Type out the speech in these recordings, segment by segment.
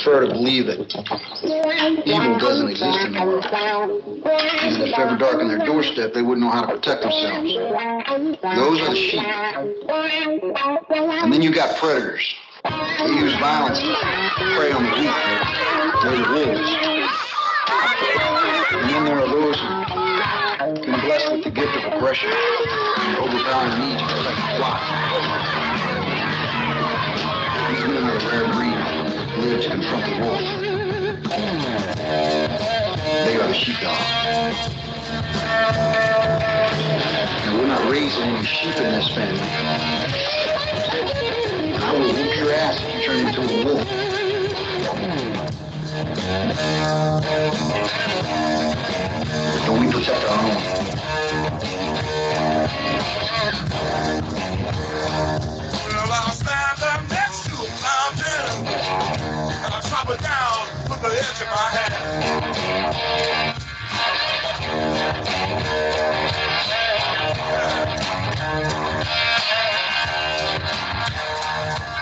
prefer to believe that evil doesn't exist in the world. And if ever darkened their doorstep, they wouldn't know how to protect themselves. Those are the sheep. And then you got predators. They use violence to prey on the weak. They're the wolves. And then there are those who've been blessed with the gift of aggression, overpowering needs to protect the flock. These men are the rare breed who live to confront the wolf. They are the sheepdog. And we're not raising any sheep in this family. And I will whoop your ass if you turn into a wolf. Don't we protect our own? Well, I'll stand up next to a mountain, and I'll chop it down with the edge of my hand.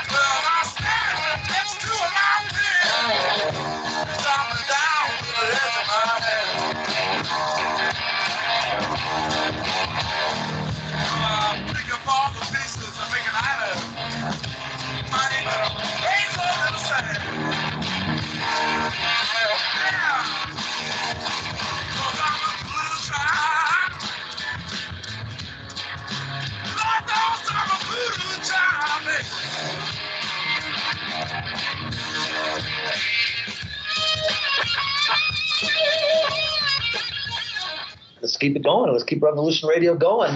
Well, I'll stand up next to a mountain, chop it down with the edge of my hand. Pick up all the pieces and make an island. Money, ain't no little sand. Yeah. 'Cause I'm a blue child. Lord knows I'm a blue child, baby. Let's keep it going. Let's keep Revolution Radio going.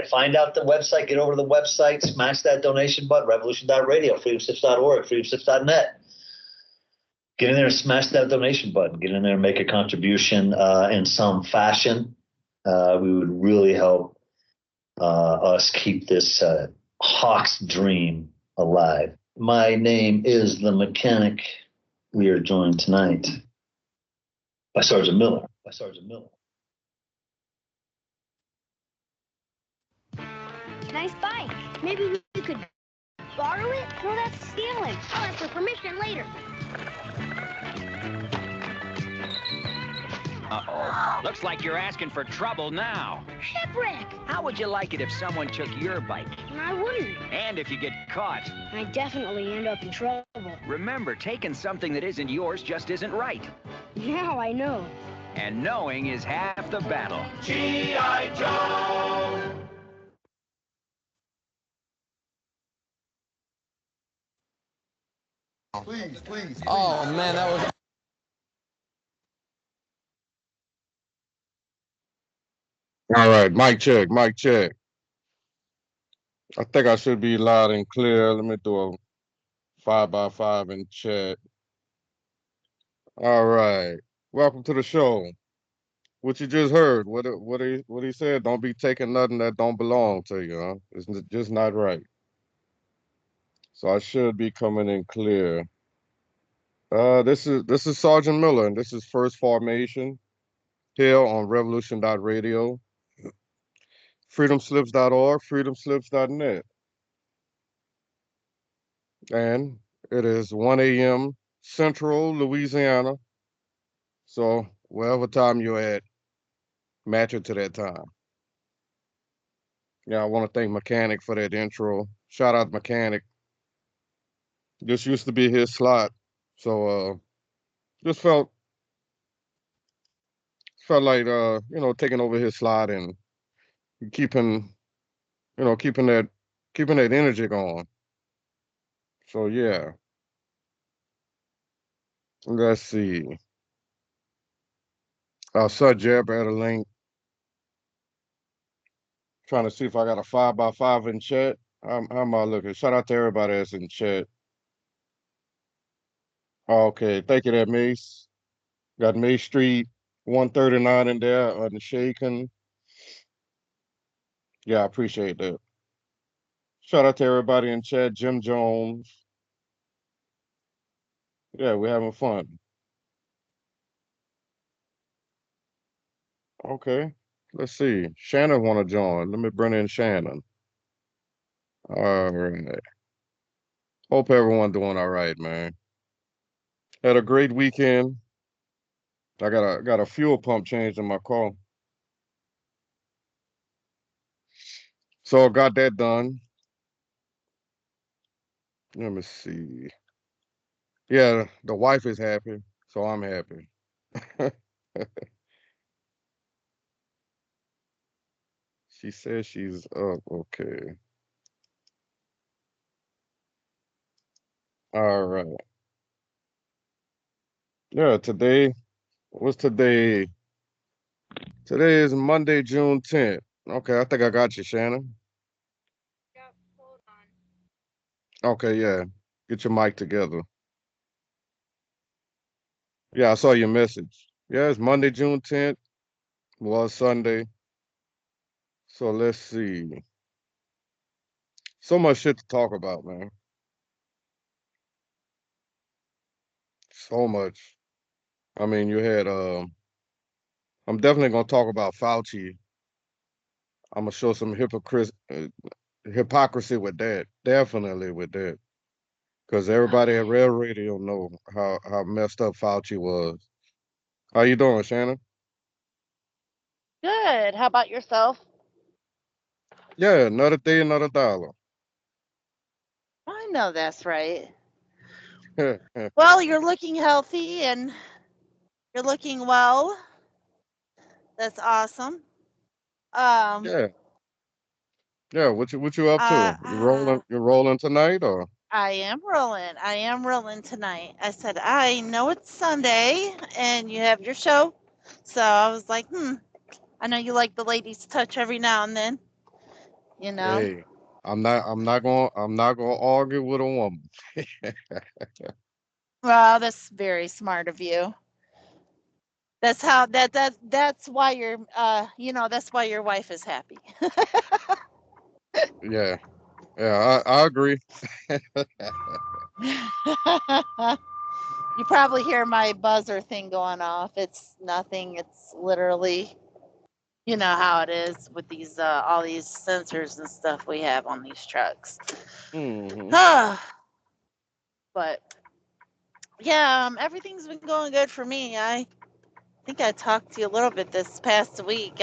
Find out the website. Get over to the website. Smash that donation button. Revolution.radio, freedomsips.org, freedomsips.net. Get in there and smash that donation button. Get in there and make a contribution in some fashion. We would really help us keep this Hawk's dream alive. My name is The Mechanic. We are joined tonight by Sergeant Miller. Nice bike. Maybe we could borrow it? No, that's stealing. I'll ask for permission later. Uh-oh. Looks like you're asking for trouble now. Shipwreck. How would you like it if someone took your bike? I wouldn't. And if you get caught? I'd definitely end up in trouble. Remember, taking something that isn't yours just isn't right. Now I know. And knowing is half the battle. G.I. Joe! Please. Oh, man, that was... All right, mic check. I think I should be loud and clear. Let me do a 5x5 in chat. All right, welcome to the show. What you just heard, what he said, don't be taking nothing that don't belong to you, huh? It's just not right. So I should be coming in clear. This is Sergeant Miller, and this is First Formation here on Revolution.radio, freedomslips.org, freedomslips.net. And it is 1 a.m. Central Louisiana. So wherever time you're at, match it to that time. Yeah, I want to thank Mechanic for that intro. Shout out Mechanic. This used to be his slot. So just felt like taking over his slot and keeping that energy going. So yeah. Let's see. Sir Jeb at a link. Trying to see if I got a 5x5 in chat. How am I looking? Shout out to everybody that's in chat. Okay, thank you there, Mace. Got Mace Street 139 in there, unshaken. Yeah, I appreciate that. Shout out to everybody in chat, Jim Jones. Yeah, we're having fun. Okay, let's see. Shannon want to join. Let me bring in Shannon. All right. Hope everyone doing all right, man. Had a great weekend. I got a fuel pump change in my car. So I got that done. Let me see. Yeah, the wife is happy, so I'm happy. She says she's up. Okay. All right. Yeah, today, what's today? Today is Monday, June 10th. Okay, I think I got you, Shannon. Yep, hold on. Okay, yeah. Get your mic together. Yeah, I saw your message. Yeah, it's Monday, June 10th. Was Sunday. So let's see. So much shit to talk about, man. So much. I mean, you had I'm definitely gonna talk about Fauci. I'm gonna show some hypocrisy with that. Definitely with that. Because everybody at Okay. Real Radio know how messed up Fauci was. How you doing, Shannon? Good. How about yourself? Yeah, another day, another dollar. I know that's right. Well, you're looking healthy and you're looking well. That's awesome. Um, Yeah, yeah. What you up uh, to? You rolling? uh, You rolling tonight or? I am rolling. I am rolling tonight. I said, I know it's Sunday and you have your show. So I was like, I know you like the ladies touch every now and then, you know. Hey, I'm not gonna argue with a woman. Well, that's very smart of you. That's how that's why that's why your wife is happy. Yeah, yeah. I agree. You probably hear my buzzer thing going off. It's nothing. It's literally, you know how it is with these all these sensors and stuff we have on these trucks. Hmm. but yeah, everything's been going good for me. I think I talked to you a little bit this past week.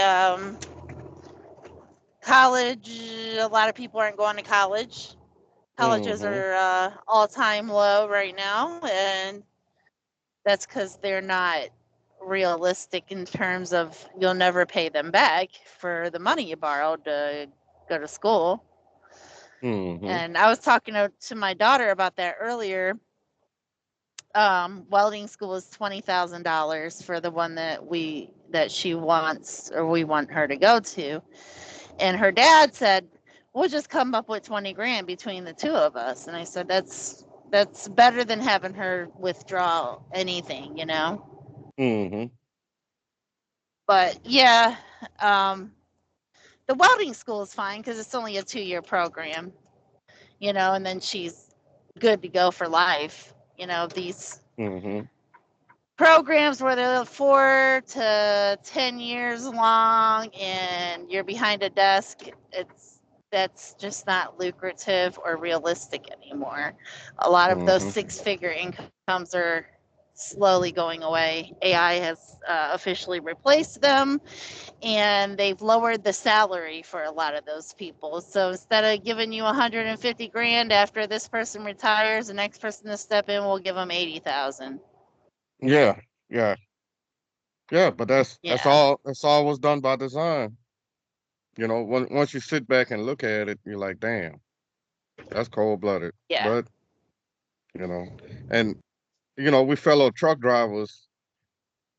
College, a lot of people aren't going to college. Colleges Hmm. are all-time low right now, and that's because they're not realistic in terms of you'll never pay them back for the money you borrowed to go to school. Hmm. And I was talking to my daughter about that earlier. Welding school is $20,000 for the one that she wants or we want her to go to. And her dad said, "We'll just come up with 20 grand between the two of us." And I said, "That's better than having her withdraw anything, you know." Hmm. But yeah, um, the welding school is fine because it's only a 2-year program, you know, and then she's good to go for life. You know, these Hmm. programs where they're 4 to 10 years long and you're behind a desk, that's just not lucrative or realistic anymore. A lot of those Hmm. 6-figure incomes are slowly going away. AI has officially replaced them, and they've lowered the salary for a lot of those people. So instead of giving you 150 grand after this person retires, the next person to step in will give them 80,000. Yeah, yeah, yeah. But that's Yeah. all. That's all was done by design. Once you sit back and look at it, you're like, damn, that's cold blooded. Yeah. But you know, and we fellow truck drivers,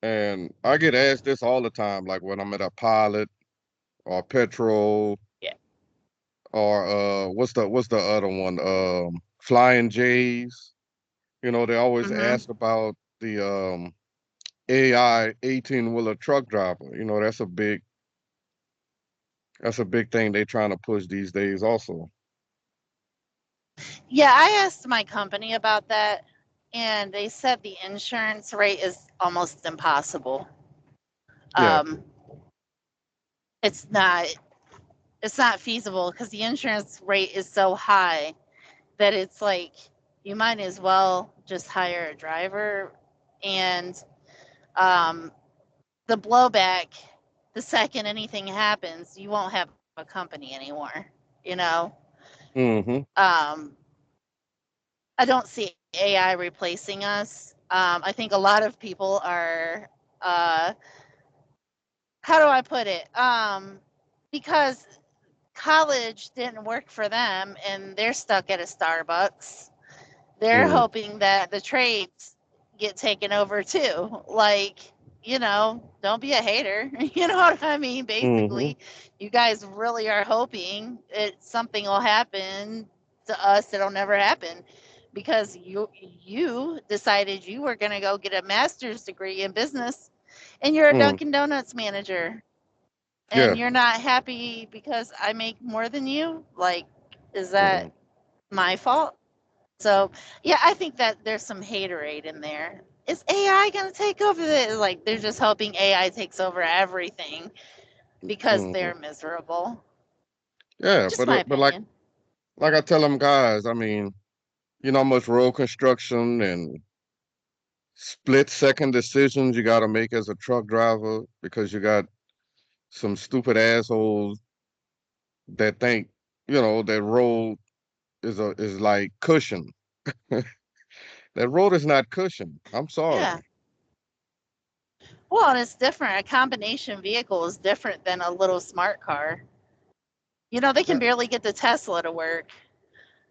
and I get asked this all the time, like when I'm at a pilot or petrol Yeah. or what's the other one? Flying J's. They always Mhm. ask about the AI 18-wheeler truck driver. That's a big thing they trying to push these days also. Yeah, I asked my company about that, and they said the insurance rate is almost impossible. Yeah. Um, it's not it's not feasible because the insurance rate is so high that it's like you might as well just hire a driver. And the blowback, the second anything happens, you won't have a company anymore, you know? Mm-hmm. I don't see AI replacing us. I think a lot of people are, how do I put it? Because college didn't work for them and they're stuck at a Starbucks. They're Mm. hoping that the trades get taken over too. Like, don't be a hater. You know what I mean? Mm-hmm. Basically, you guys really are hoping something will happen to us that'll never happen because you decided you were going to go get a master's degree in business and you're a Mm. Dunkin' Donuts manager and Yeah. you're not happy because I make more than you. Like, is that Mm. my fault? So, yeah, I think that there's some haterade in there. Is AI going to take over like, they're just hoping AI takes over everything because Mm-hmm. they're miserable. Yeah, Just my but opinion. like I tell them guys, I mean, you know how much road construction and split second decisions you got to make as a truck driver because you got some stupid assholes that think, that road is like cushion. That road is not cushion. I'm Yeah. sorry. Well, and it's different. A combination vehicle is different than a little smart car. They can Yeah. barely get the Tesla to work.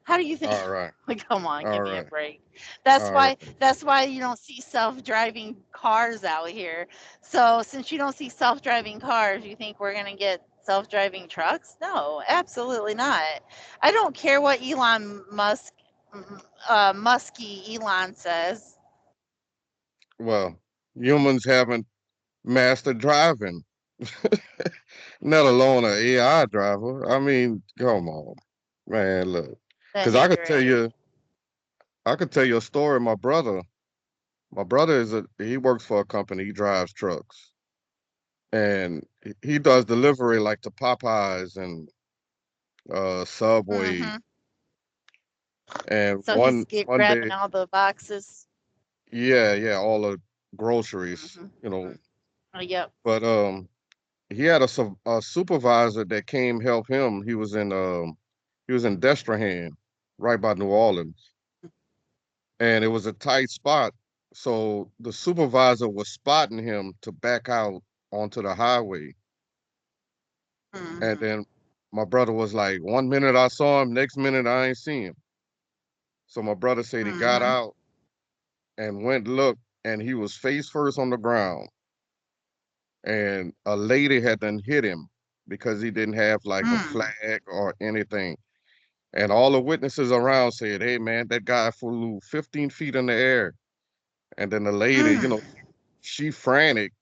How do you think? All right. Like, come on, All give me a right. break. That's All why. right. That's why you don't see self-driving cars out here. So, since you don't see self-driving cars, you think we're gonna get self-driving trucks? No, absolutely not. I don't care what Musky Elon says. Well, humans haven't mastered driving, let alone an AI driver. I mean, come on, man. Look, The because haterade. I could tell you a story. My brother he works for a company. He drives trucks, and he does delivery like to Popeyes and Subway. Hmm. And So he's one grabbing day, all the boxes. yeah, all the groceries, Hmm. Oh, yep. But he had a supervisor that came help him. He was in Destrehan, right by New Orleans, and it was a tight spot. So the supervisor was spotting him to back out onto the highway, and Hmm. then my brother was like, "One minute I saw him, next minute I ain't seen him." So my brother said he got Hmm. out and went look, and he was face first on the ground, and a lady had done hit him because he didn't have like a Hmm. flag or anything. And all the witnesses around said, "Hey, man, that guy flew 15 feet in the air." And then the lady, Hmm. she frantic.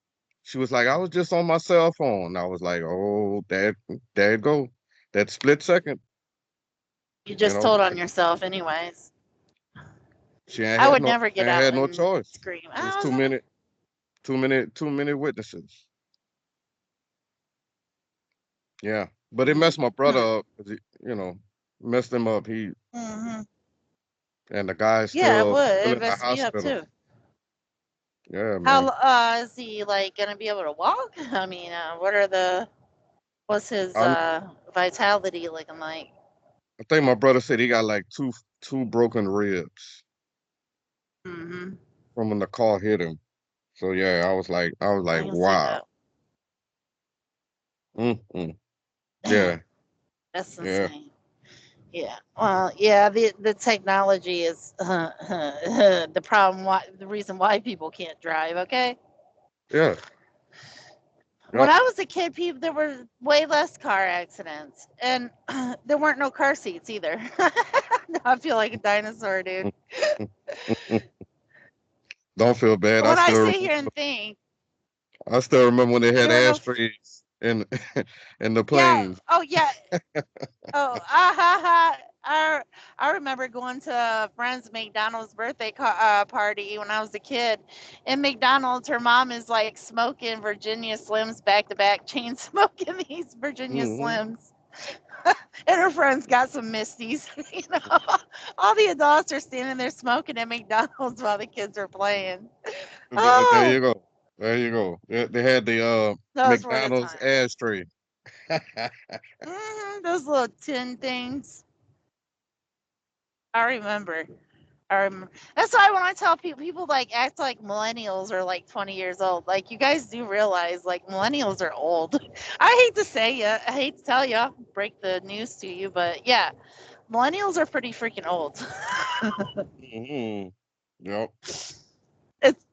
She was like, "I was just on my cell phone." I was like, "Oh, there you go. That split second, You you just know, told on yourself, anyways. she ain't I had would no, never get ain't out had no and choice. scream. It was I was on. too many witnesses. Yeah, but it messed my brother Mm-hmm. up. 'Cause messed him up. Hmm. And the guy's Yeah, it still would. It in the messed me up hospital. too. Yeah, How man. is he like gonna be able to walk? I mean, what's his I vitality looking like? I think my brother said he got like two broken ribs Hmm. from when the car hit him. So yeah, I was I like, can see wow. that. Mm-mm. Damn, Yeah, that's yeah, insane. Yeah. Well, yeah. The technology is the problem. Why the reason why people can't drive? Okay. yeah, When yep. I was a kid, people there were way less car accidents, and there weren't no car seats either. Now I feel like a dinosaur, dude. Don't feel bad. When I sit here and think, I still remember when they had there were no. ashtrays in in the Yeah. planes. Oh yeah. Oh, I remember going to a friend's McDonald's birthday party when I was a kid. In McDonald's, her mom is like smoking Virginia Slims back to back, chain smoking these Virginia Hmm. Slims. And her friends got some misties. All the adults are standing there smoking at McDonald's while the kids are playing. There Oh, you go. There you go. They had the those were the McDonald's times. ashtray. Those little tin things. I remember. That's why when I tell people like act like millennials are like 20 years old. Like you guys do realize like millennials are old. I hate to say you, I hate to tell you, break the news to you, but yeah, millennials are pretty freaking old. Hmm. Yep.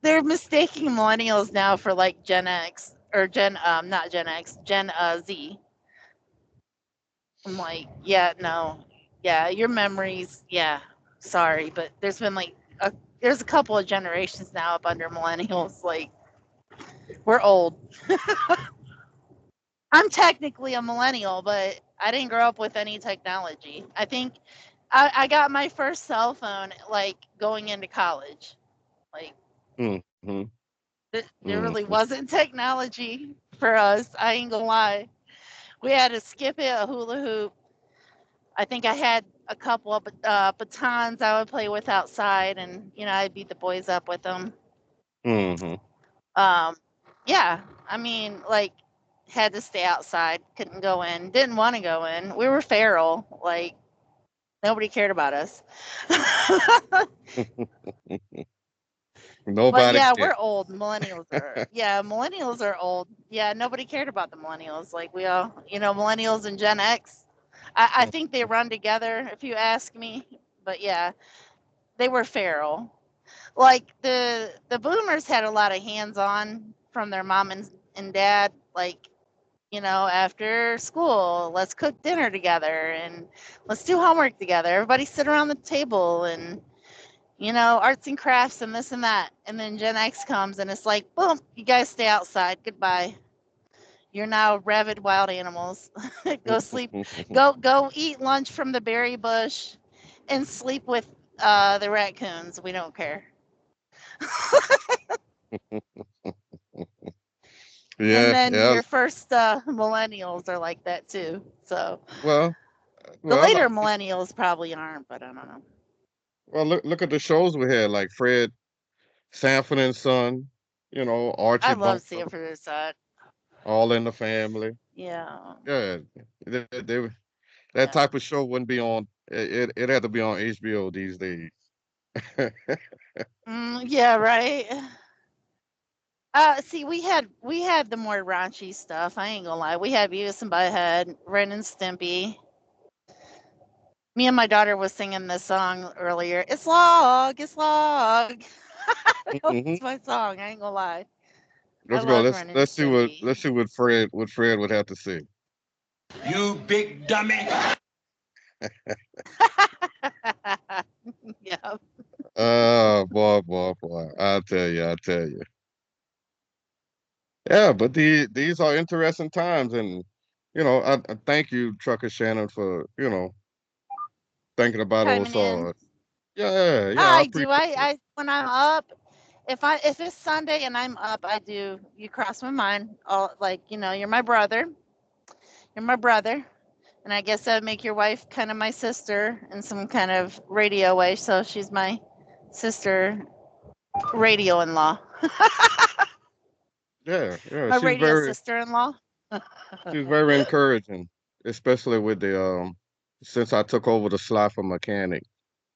They're mistaking millennials now for like Gen X or not Gen X, Gen Z. I'm like, yeah, no, yeah, your memories, yeah, sorry, but there's a couple of generations now up under millennials. Like we're old. I'm technically a millennial, but I didn't grow up with any technology. I think I got my first cell phone like going into college. Like Hmm. there really Hmm. wasn't technology for us. I ain't gonna lie. We had to skip it, a hula hoop. I think I had a couple of batons I would play with outside, and I'd beat the boys up with them. Hmm. Um, yeah, I mean, like, had to stay outside, couldn't go in, didn't want to go in. We were feral, like nobody cared about us. But Nobody yeah, cared. we're old. Millennials are old. Yeah, nobody cared about the millennials. Like we all, millennials and Gen X. I think they run together, if you ask me. But yeah, they were feral. Like the boomers had a lot of hands on from their mom and dad. Like after school, let's cook dinner together and let's do homework together. Everybody sit around the table and arts and crafts and this and that. And then Gen X comes and it's like, boom, you guys stay outside. Goodbye. You're now rabid wild animals. Go sleep. Go eat lunch from the berry bush and sleep with the raccoons. We don't care. And Yeah, then yeah. your first millennials are like that too. So Well, the well, later millennials probably aren't, but I don't know. well. Look at the shows we had, like Fred Sanford and Son. I Archie love Bunker, seeing for this side. All in the Family. Yeah. Yeah, that Yeah. type of show wouldn't be on. It had to be on HBO these days. Yeah, right. See, we had the more raunchy stuff. I ain't gonna lie. We had Beavis and Butthead, Ren and Stimpy. Me and my daughter was singing this song earlier. It's log, it's log. Hmm. That's my song. I ain't gonna lie. I Let's go. love Let's Ren and let's see what Stimpy. let's see what Fred would have to say. You big dummy. Yeah. Boy, boy, boy. I tell you. Yeah, but these are interesting times, and I thank you, Trucker Shannon, for thinking about Chiming us. in. Yeah, I I appreciate do. I when I'm up, if it's Sunday and I'm up, I do. You cross my mind. All like you're my brother. You're my brother. And I guess that would make your wife kind of my sister in some kind of radio way. So she's my sister radio in law, Yeah. my radio sister in law. She's very encouraging, especially with the since I took over the slot for mechanic.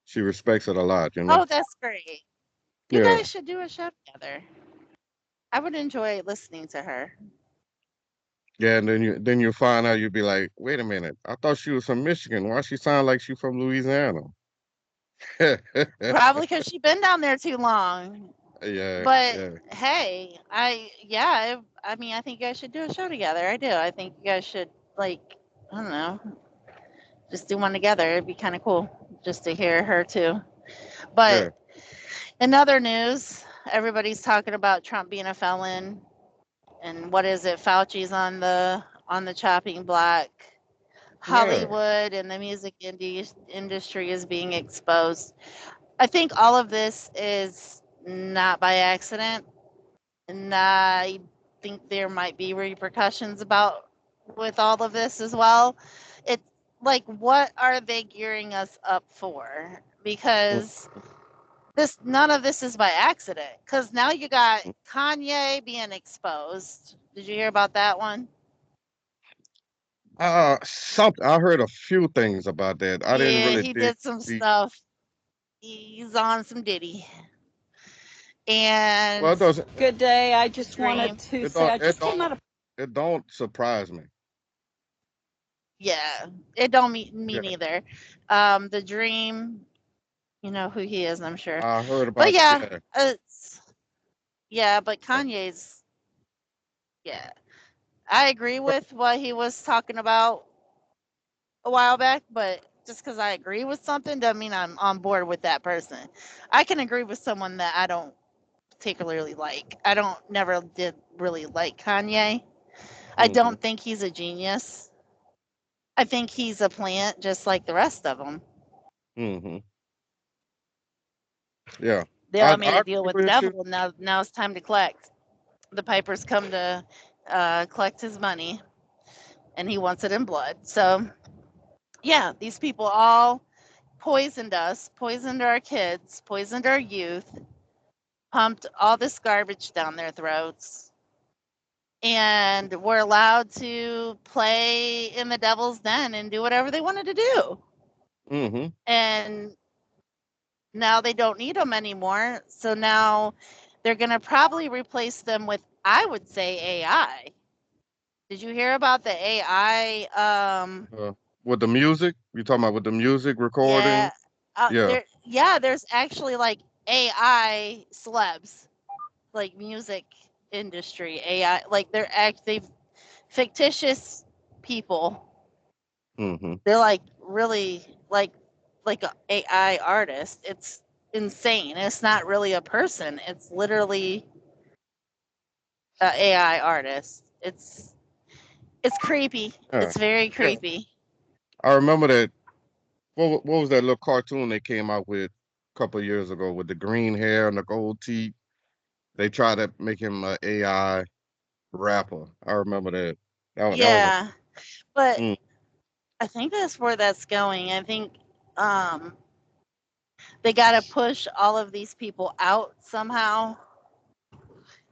She respects it a lot. Oh, that's great. You Yeah. guys should do a show together. I would enjoy listening to her. Yeah, and then you find out you'd be like, wait a minute, I thought she was from Michigan. Why she sound like she from Louisiana? Probably because she's been down there too long. Yeah, But yeah, hey, I mean, I think you guys should do a show together. I do. I think you guys should like, I don't know, just do one together. It'd be kind of cool just to hear her too. yeah. But in other news, everybody's talking about Trump being a felon, and what is it? Fauci's on the chopping block. Yeah. Hollywood and the music industry is being exposed. I think all of this is not by accident, and I think there might be repercussions about with all of this as well. like, what are they gearing us up for? Because none of this is by accident. Because now you got Kanye being exposed. Did you hear about that one? Something I heard a few things about that. I didn't Yeah, really he dig did some deep. stuff. He's on some Diddy. Well, And it doesn't. Good day. I just wanted Dream. to say I just came out of It don't surprise me. Yeah, it don't me Yeah, neither. The Dream, you know who he is, I'm sure. I heard But about. yeah, Yeah, but Kanye's, yeah. I agree with what he was talking about a while back, but just because I agree with something doesn't mean I'm on board with that person. I can agree with someone that I don't particularly like. I don't never did really like Kanye. I hmm don't think he's a genius. I think he's a plant just like the rest of them. hmm yeah. They I all made I a deal agree with the with you. devil. Now it's time to collect. The Pipers come to collect his money, and he wants it in blood. So yeah, these people all poisoned us, poisoned our kids, poisoned our youth, pumped all this garbage down their throats, and were allowed to play in the devil's den and do whatever they wanted to do. hmm And now they don't need them anymore. So now they're going to probably replace them with, I would say, AI. Did you hear about the AI? With the music, you talking about with the music recording? Yeah, Yeah. there's actually like AI celebs, like music industry AI, like they fictitious people. hmm They're like really like a AI artist. It's insane. It's not really a person. It's literally a AI artist. It's creepy. Yeah. It's very Yeah. creepy. I remember that. What was that little cartoon they came out with a couple of years ago with the green hair and the gold teeth? They tried to make him an AI rapper. I remember that. That was a. Yeah, but Mm, I think that's where that's going. I think um, they got to push all of these people out somehow,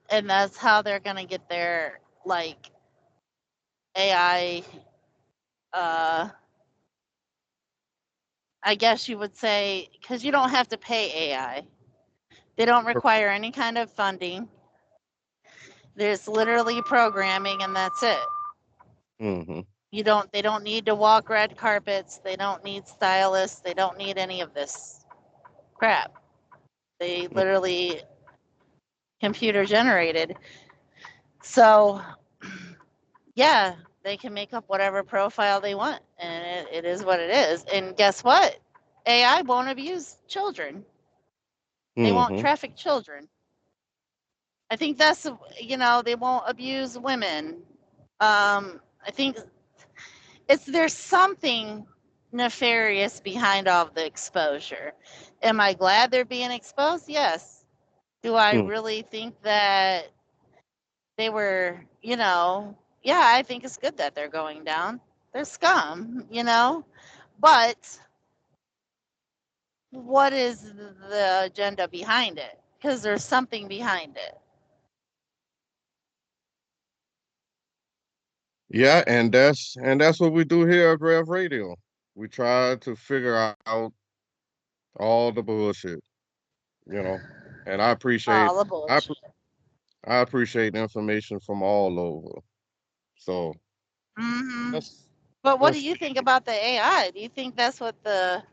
and that's how they're gonna get their like AI. I guess you would say because you don't have to pay AI. They don't require any kind of funding. There's literally programming, and that's it. mm-hmm. They don't need to walk red carpets. They don't need stylists. They don't need any of this crap. They literally computer generated. So yeah, they can make up whatever profile they want, and it is what it is. And guess what? AI won't abuse children. They won't Mm-hmm. traffic children. I think that's they won't abuse women. I think there's something nefarious behind all of the exposure. Am I glad they're being exposed? Yes. Do I Mm. really think that they were, yeah, I think it's good that they're going down. They're scum. But what is the agenda behind it? Because there's something behind it. Yeah, and that's what we do here at Rev Radio. We try to figure out all the bullshit, you know. And All the I bullshit. I appreciate information from all over. So Hmm. let's But what do let's you think about the AI? Do you think that's what the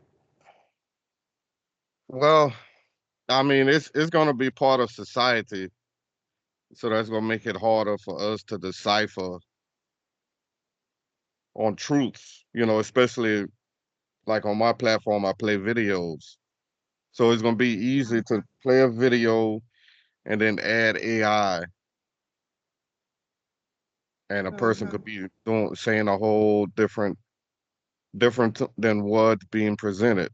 well, I mean, it's gonna be part of society, so that's gonna make it harder for us to decipher on truths, especially like on my platform, I play videos. So it's gonna be easy to play a video and then add AI, and a person hmm could be saying a whole different than what's being presented.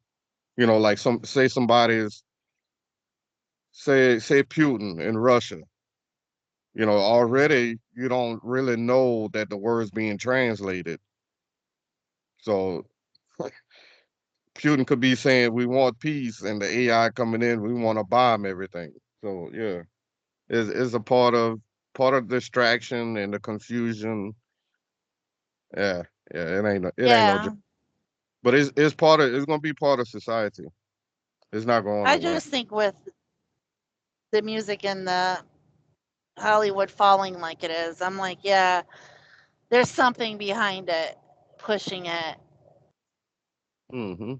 Like somebody is say Putin in Russia. Already you don't really know that the word's being translated. So Putin could be saying we want peace, and the AI coming in, we want to bomb everything. So yeah, is a part of distraction and the confusion. Yeah, yeah, it ain't no Yeah. joke. But it's gonna be part of society. It's not going I away. just think with the music and the Hollywood falling like it is, I'm like, yeah, there's something behind it, pushing it. Mm-hmm.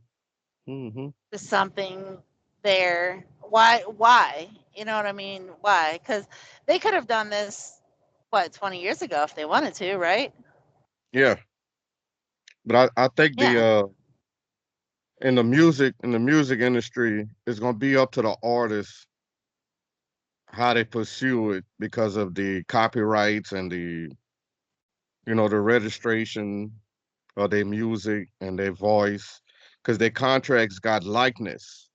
Mm-hmm. There's something there. Why? You know what I mean? Why? Because they could have done this, what, 20 years ago if they wanted to, right? Yeah, but I think Yeah. in the music industry, it's gonna be up to the artists how they pursue it because of the copyrights and the registration of their music and their voice, because their contracts got likeness,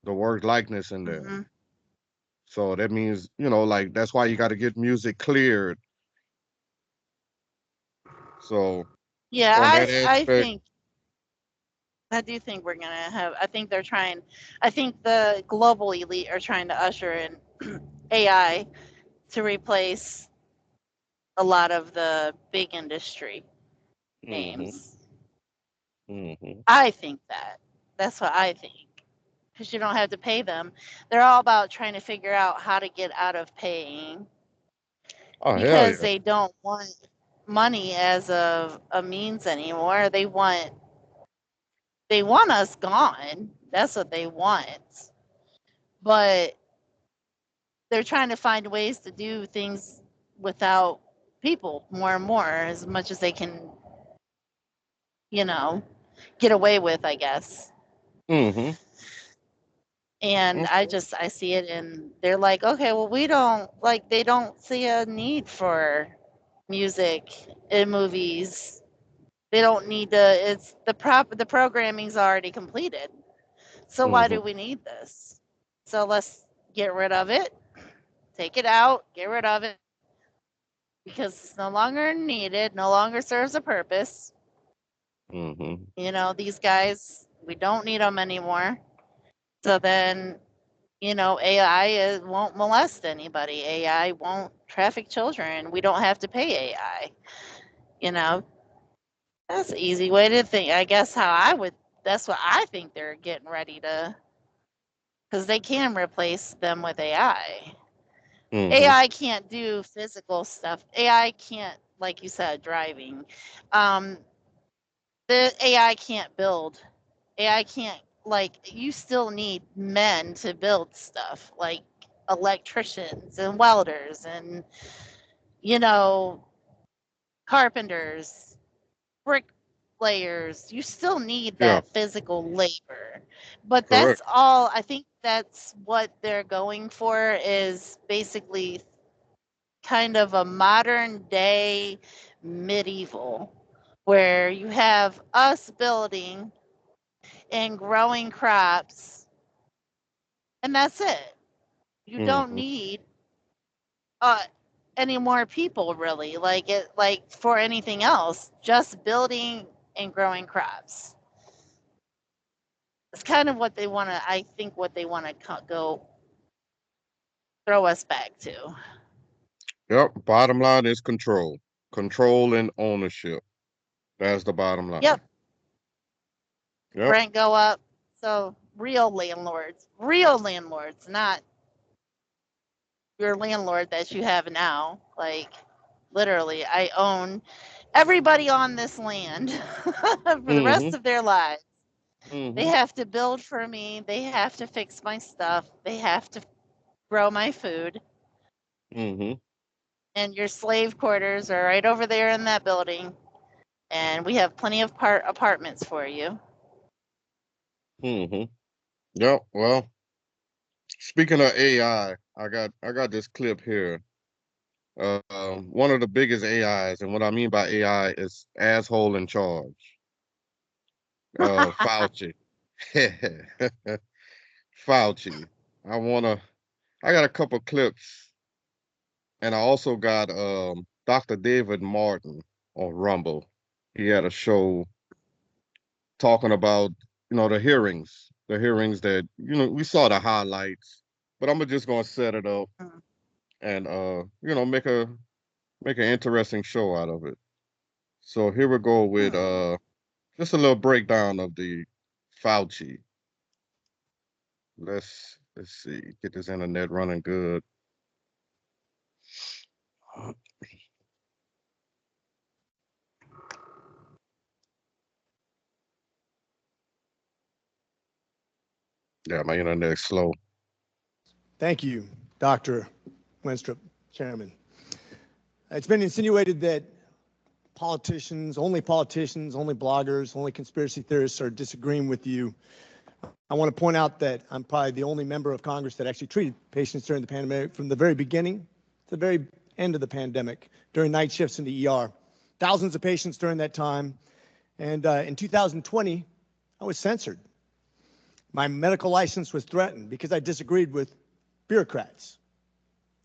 the word likeness in there. Hmm. So that means, like that's why you got to get music cleared. So Yeah, on that I aspect, think I do think we're gonna have. I think they're trying. I think the global elite are trying to usher in AI to replace a lot of the big industry hmm names. hmm I think that. That's what I think. Because you don't have to pay them. They're all about trying to figure out how to get out of paying oh hell because yeah, they don't want money as a means anymore. They want us gone. That's what they want. But they're trying to find ways to do things without people more and more as much as they can, you know, get away with, I guess. hmm And okay. I see it and they're like, okay, well, we don't like, they don't see a need for music in movies. They don't need to, the programming's already completed. So why hmm do we need this? So let's get rid of it, take it out, get rid of it because it's no longer needed, no longer serves a purpose. hmm These guys, we don't need them anymore. So then, AI won't molest anybody. AI won't traffic children. We don't have to pay AI. You know, that's an easy way to think. I guess that's what I think they're getting ready to, because they can replace them with AI. hmm AI can't do physical stuff. AI can't, like you said, driving. Um, the AI can't build. AI can't, like, you still need men to build stuff, like electricians and welders and, you know, carpenters, bricklayers. You still need Yeah, that physical labor. But that's correct. all, I think that's what they're going for is basically kind of a modern day medieval where you have us building and growing crops and that's it. You don't hmm need uh any more people really like for anything else, just building and growing crops. It's kind of what they want to, I think what they want to go throw us back to. Yep. Bottom line is control and ownership. That's the bottom line. Yep. Yep. Rent go up, so real landlords, not your landlord that you have now. Like, literally, I own everybody on this land for the hmm rest of their lives. They hmm have to build for me. They have to fix my stuff. They have to grow my food. hmm And your slave quarters are right over there in that building. And we have plenty of apartments for you. hmm Yep. Well, speaking of AI, I got this clip here. One of the biggest AIs, and what I mean by AI is asshole in charge. Fauci. Fauci. I wanna. I got a couple clips, and I also got Dr. David Martin on Rumble. He had a show talking about, the hearings that, we saw the highlights, but I'm just gonna set it up and make an interesting show out of it. So here we go with just a little breakdown of the Fauci. Let's see, get this internet running good. Yeah, my internet's slow. Thank you, Dr. Wenstrup, Chairman. It's been insinuated that politicians, only bloggers, only conspiracy theorists are disagreeing with you. I want to point out that I'm probably the only member of Congress that actually treated patients during the pandemic from the very beginning to the very end of the pandemic, during night shifts in the ER. Thousands of patients during that time. And in 2020, I was censored. My medical license was threatened because I disagreed with bureaucrats.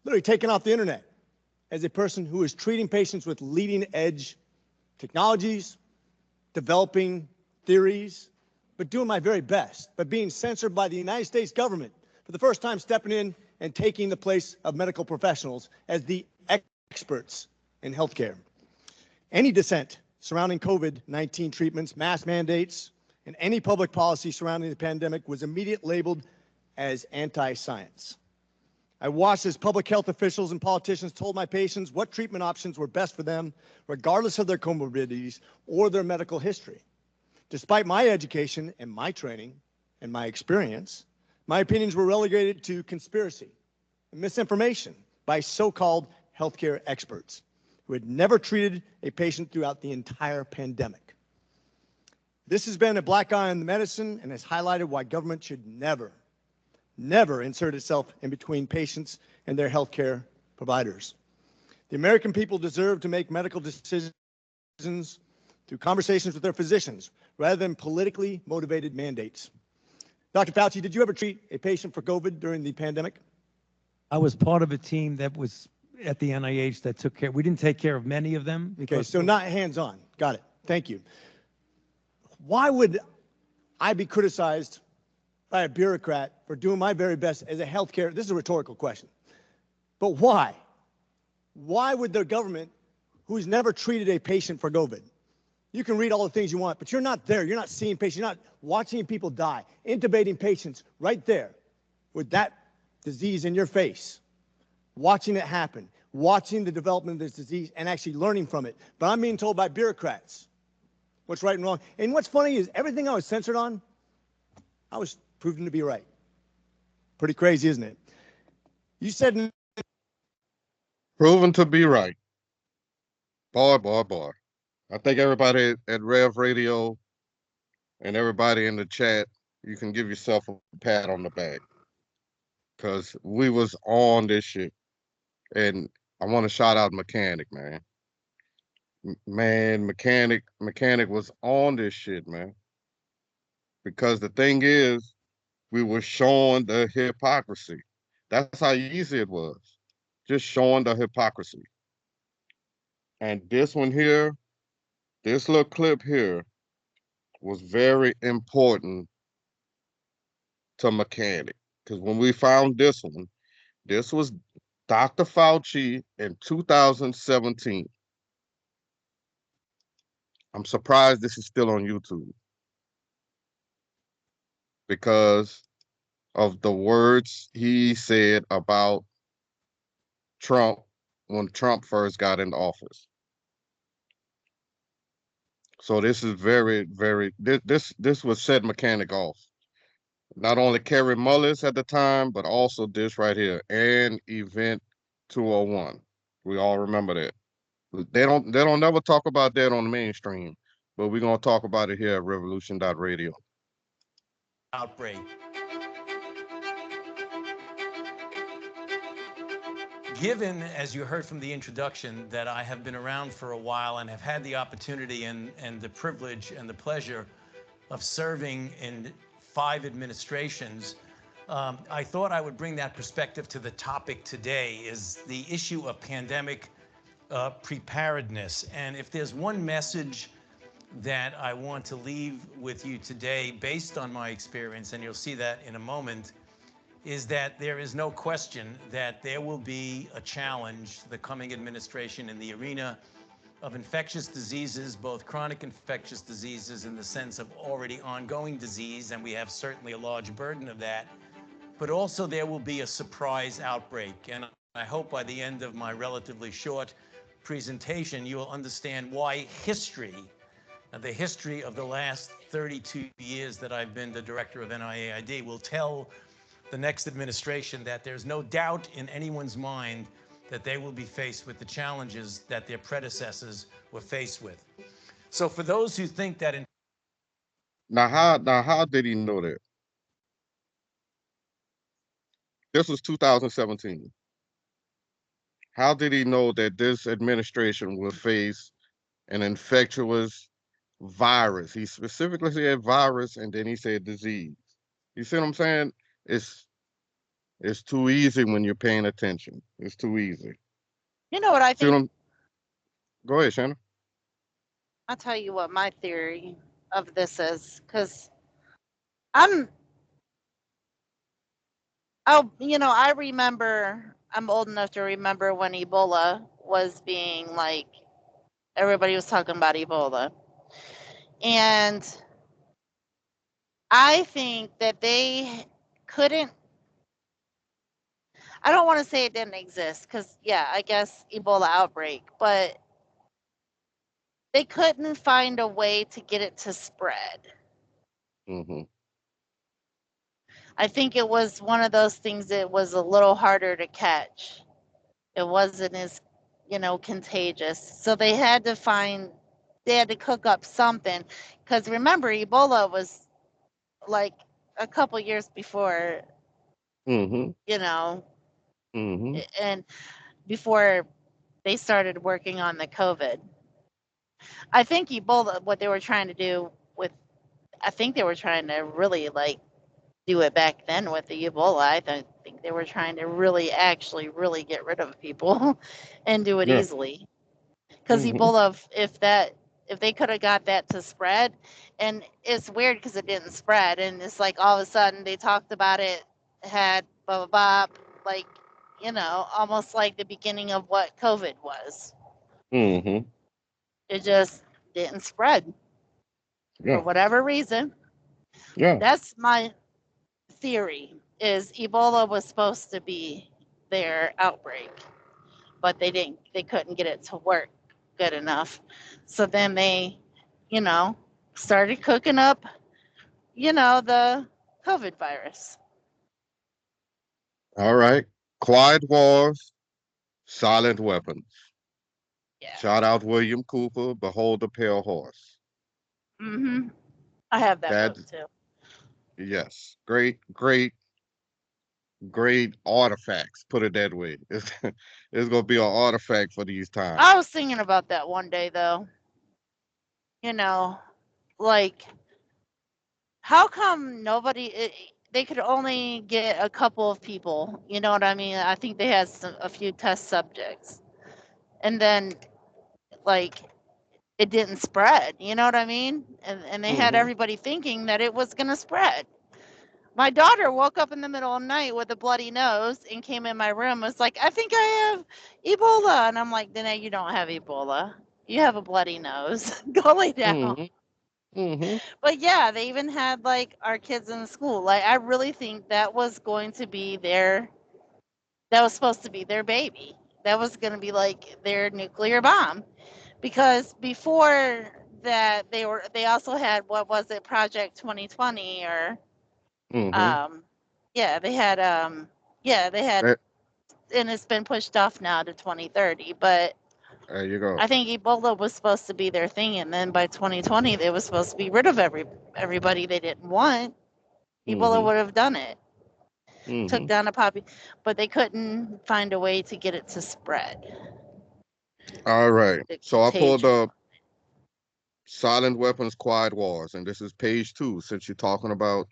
Literally taken off the internet as a person who is treating patients with leading edge technologies, developing theories, but doing my very best, but being censored by the United States government for the first time, stepping in and taking the place of medical professionals as the experts in healthcare. Any dissent surrounding COVID-19 treatments, mask mandates, and any public policy surrounding the pandemic was immediately labeled as anti-science. I watched as public health officials and politicians told my patients what treatment options were best for them, regardless of their comorbidities or their medical history. Despite my education and my training and my experience, my opinions were relegated to conspiracy and misinformation by so-called healthcare experts who had never treated a patient throughout the entire pandemic. This has been a black eye on the medicine and has highlighted why government should never insert itself in between patients and their healthcare providers. The American people deserve to make medical decisions through conversations with their physicians rather than politically motivated mandates. Dr. Fauci, did you ever treat a patient for COVID during the pandemic? I was part of a team that was at the NIH that took care. We didn't take care of many of them. Okay, so not hands-on. Got it. Thank you. Why would I be criticized by a bureaucrat for doing my very best as a healthcare? This is a rhetorical question. But why? Why would the government, who's never treated a patient for COVID, you can read all the things you want, but you're not there. You're not seeing patients. You're not watching people die, intubating patients right there with that disease in your face, watching it happen, watching the development of this disease and actually learning from it. But I'm being told by bureaucrats what's right and wrong. And what's funny is everything I was censored on, I was proven to be right. Pretty crazy, isn't it? You said... Proven to be right. Boy. I think everybody at Rev Radio and everybody in the chat, you can give yourself a pat on the back. Because we was on this shit. And I want to shout out Mechanic, man. Mechanic was on this shit, man. Because the thing is, we were showing the hypocrisy. That's how easy it was. Just showing the hypocrisy. And this one here, this little clip here was very important to Mechanic. Because when we found this one, this was Dr. Fauci in 2017. I'm surprised this is still on YouTube. Because of the words he said about Trump when Trump first got into office. So this is very, this was set Mechanic off. Not only Kerry Mullis at the time, but also this right here, and Event 201. We all remember that. They don't never talk about that on the mainstream, but we're gonna talk about it here at Revolution.radio. Outbreak. Given, as you heard from the introduction, that I have been around for a while and have had the opportunity and the privilege and the pleasure of serving in 5 administrations, I thought I would bring that perspective to the topic today, is the issue of pandemic preparedness. And if there's one message that I want to leave with you today based on my experience, and you'll see that in a moment, is that there is no question that there will be a challenge to the coming administration in the arena of infectious diseases, both chronic infectious diseases in the sense of already ongoing disease, and we have certainly a large burden of that, but also there will be a surprise outbreak. And I hope by the end of my relatively short presentation, you will understand why history, the history of the last 32 years that I've been the director of NIAID, will tell the next administration that there's no doubt in anyone's mind that they will be faced with the challenges that their predecessors were faced with. So for those who think that in Now how did he know that? This was 2017. How did he know that this administration would face an infectious virus? He specifically said virus, and then he said disease. You see what I'm saying? It's it's too easy when you're paying attention. It's too easy. You know what I See what think? Go ahead, Shannon. I'll tell you what my theory of this is, because I'm, I remember, I'm old enough to remember when Ebola was being like, everybody was talking about Ebola. And I think that they couldn't, I don't want to say it didn't exist, because, yeah, I guess Ebola outbreak, but they couldn't find a way to get it to spread. Mm-hmm. I think it was one of those things that was a little harder to catch. It wasn't as, contagious. So they had to cook up something. Because remember, Ebola was like a couple years before, Mm-hmm. and Mm-hmm. before they started working on the COVID. I think Ebola, what they were trying to do I think they were trying to really do it back then with the Ebola. I think they were trying to actually really get rid of people and do it Yeah. easily. Because Mm-hmm. Ebola, if they could have got that to spread, and it's weird because it didn't spread, and it's like all of a sudden they talked about it, had blah blah blah, like almost like the beginning of what COVID was. Mm-hmm. It just didn't spread for Yeah. whatever reason. Yeah. That's my theory. Is Ebola was supposed to be their outbreak, but they couldn't get it to work good enough. So then they, you know, started cooking up, the COVID virus. All right. Quiet wars, silent weapons. Yeah. Shout out William Cooper, Behold the Pale Horse. Mhm. I have that That, book too. yes. Great, great, great artifacts, put it that way. It's gonna be an artifact for these times. I was thinking about that one day though. You know, like how come they could only get a couple of people, you know what I mean? I think they had a few test subjects. And then like it didn't spread, you know what I mean? And they had Mm-hmm. everybody thinking that it was going to spread. My daughter woke up in the middle of the night with a bloody nose and came in my room. Was like, I think I have Ebola. And I'm like, Danae, you don't have Ebola. You have a bloody nose. Go lay down. Mm-hmm. Mm-hmm. But yeah, they even had like our kids in school. Like, I really think that was going to be that was supposed to be their baby. That was going to be like their nuclear bomb. Because before that, they also had, what was it, Project 2020, or Mm-hmm. um yeah, they had, There, and it's been pushed off now to 2030. But there you go. I think Ebola was supposed to be their thing, and then by 2020 they was supposed to be rid of everybody they didn't want. Ebola Mm-hmm. would have done it, took Mm-hmm. down a poppy, but they couldn't find a way to get it to spread, All right. the So I pulled contagion. up Silent Weapons, Quiet Wars, and this is page 2, since you're talking about,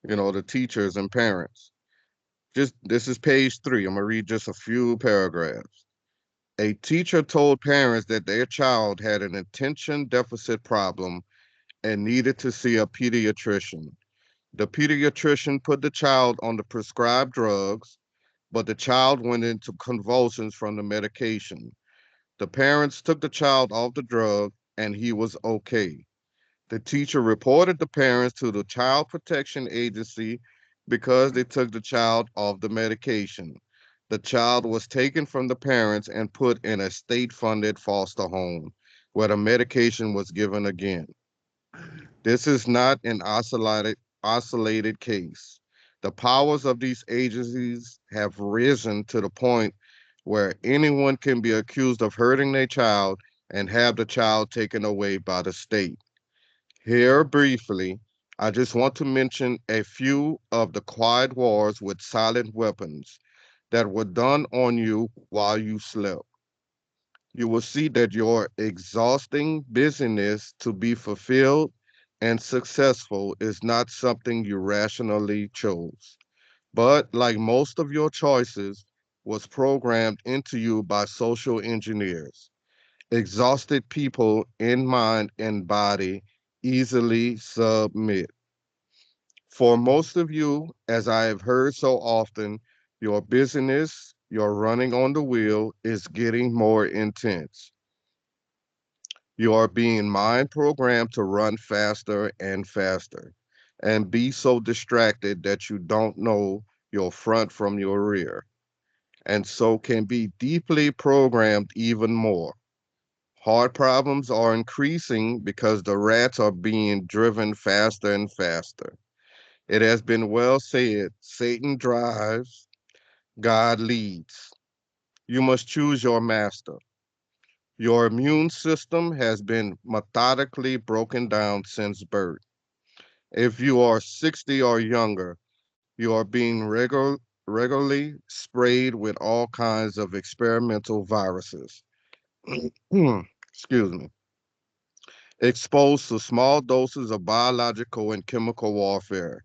the teachers and parents. Just this is page 3. I'm gonna read just a few paragraphs. A teacher told parents that their child had an attention deficit problem and needed to see a pediatrician. The pediatrician put the child on the prescribed drugs, but the child went into convulsions from the medication. The parents took the child off the drug and he was okay. The teacher reported the parents to the Child Protection Agency because they took the child off the medication. The child was taken from the parents and put in a state-funded foster home where the medication was given again. This is not an isolated case. The powers of these agencies have risen to the point where anyone can be accused of hurting their child and have the child taken away by the state. Here, briefly, I just want to mention a few of the quiet wars with silent weapons that were done on you while you slept. You will see that your exhausting busyness to be fulfilled and successful is not something you rationally chose, but like most of your choices, was programmed into you by social engineers. Exhausted people in mind and body easily submit. For most of you, as I have heard so often, your busyness, your running on the wheel is getting more intense. You are being mind programmed to run faster and faster and be so distracted that you don't know your front from your rear, and so can be deeply programmed even more. Heart problems are increasing because the rats are being driven faster and faster. It has been well said, Satan drives, God leads. You must choose your master. Your immune system has been methodically broken down since birth. If you are 60 or younger, you are being regularly sprayed with all kinds of experimental viruses. Excuse me. Exposed to small doses of biological and chemical warfare,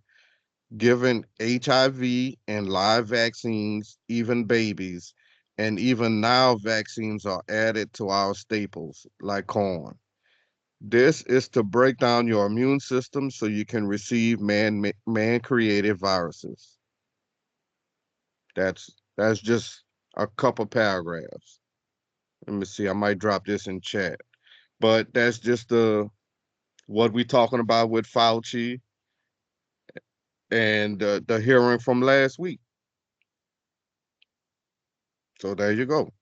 given HIV and live vaccines, even babies, and even now vaccines are added to our staples like corn. This is to break down your immune system so you can receive man created viruses. That's just a couple paragraphs. Let me see. I might drop this in chat, but that's just the what we talking about with Fauci and the hearing from last week. So there you go.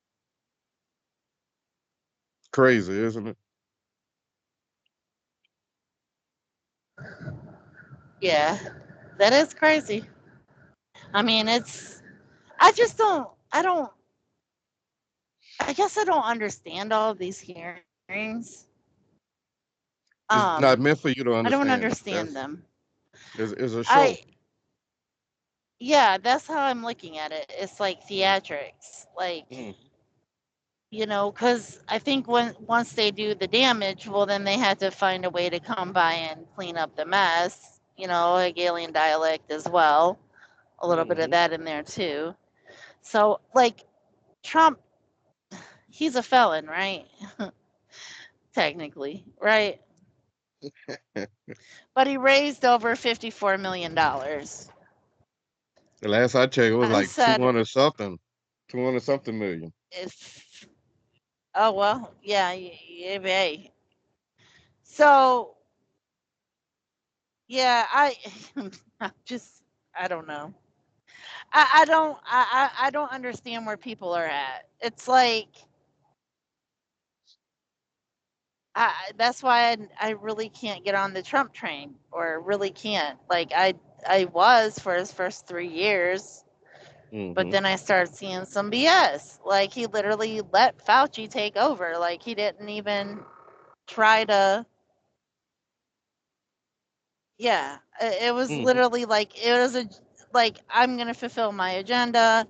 Crazy, isn't it? Yeah, that is crazy. I mean, I just don't, I don't, I guess I don't understand all of these hearings. It's not meant for you to I don't understand. understand them. Is a show. I, yeah, that's how I'm looking at it. It's like theatrics. Like, Mm, because I think once they do the damage, well, then they had to find a way to come by and clean up the mess. Hegelian dialect as well. A little bit of hmm that in there too. So, like, Trump, he's a felon, right? Technically, right? But he raised over $54 million. The last I checked, it was I like said, 200 something million. if, oh, well, yeah, hey. So, yeah, I'm just, I don't know. I don't understand where people are at. It's like, that's why I really can't get on the Trump train, or really can't. Like, I was for his first 3 years, but hmm then I started seeing some BS. Like, he literally let Fauci take over. Like, he didn't even try to. Yeah, it was hmm literally like, like, I'm gonna fulfill my agenda.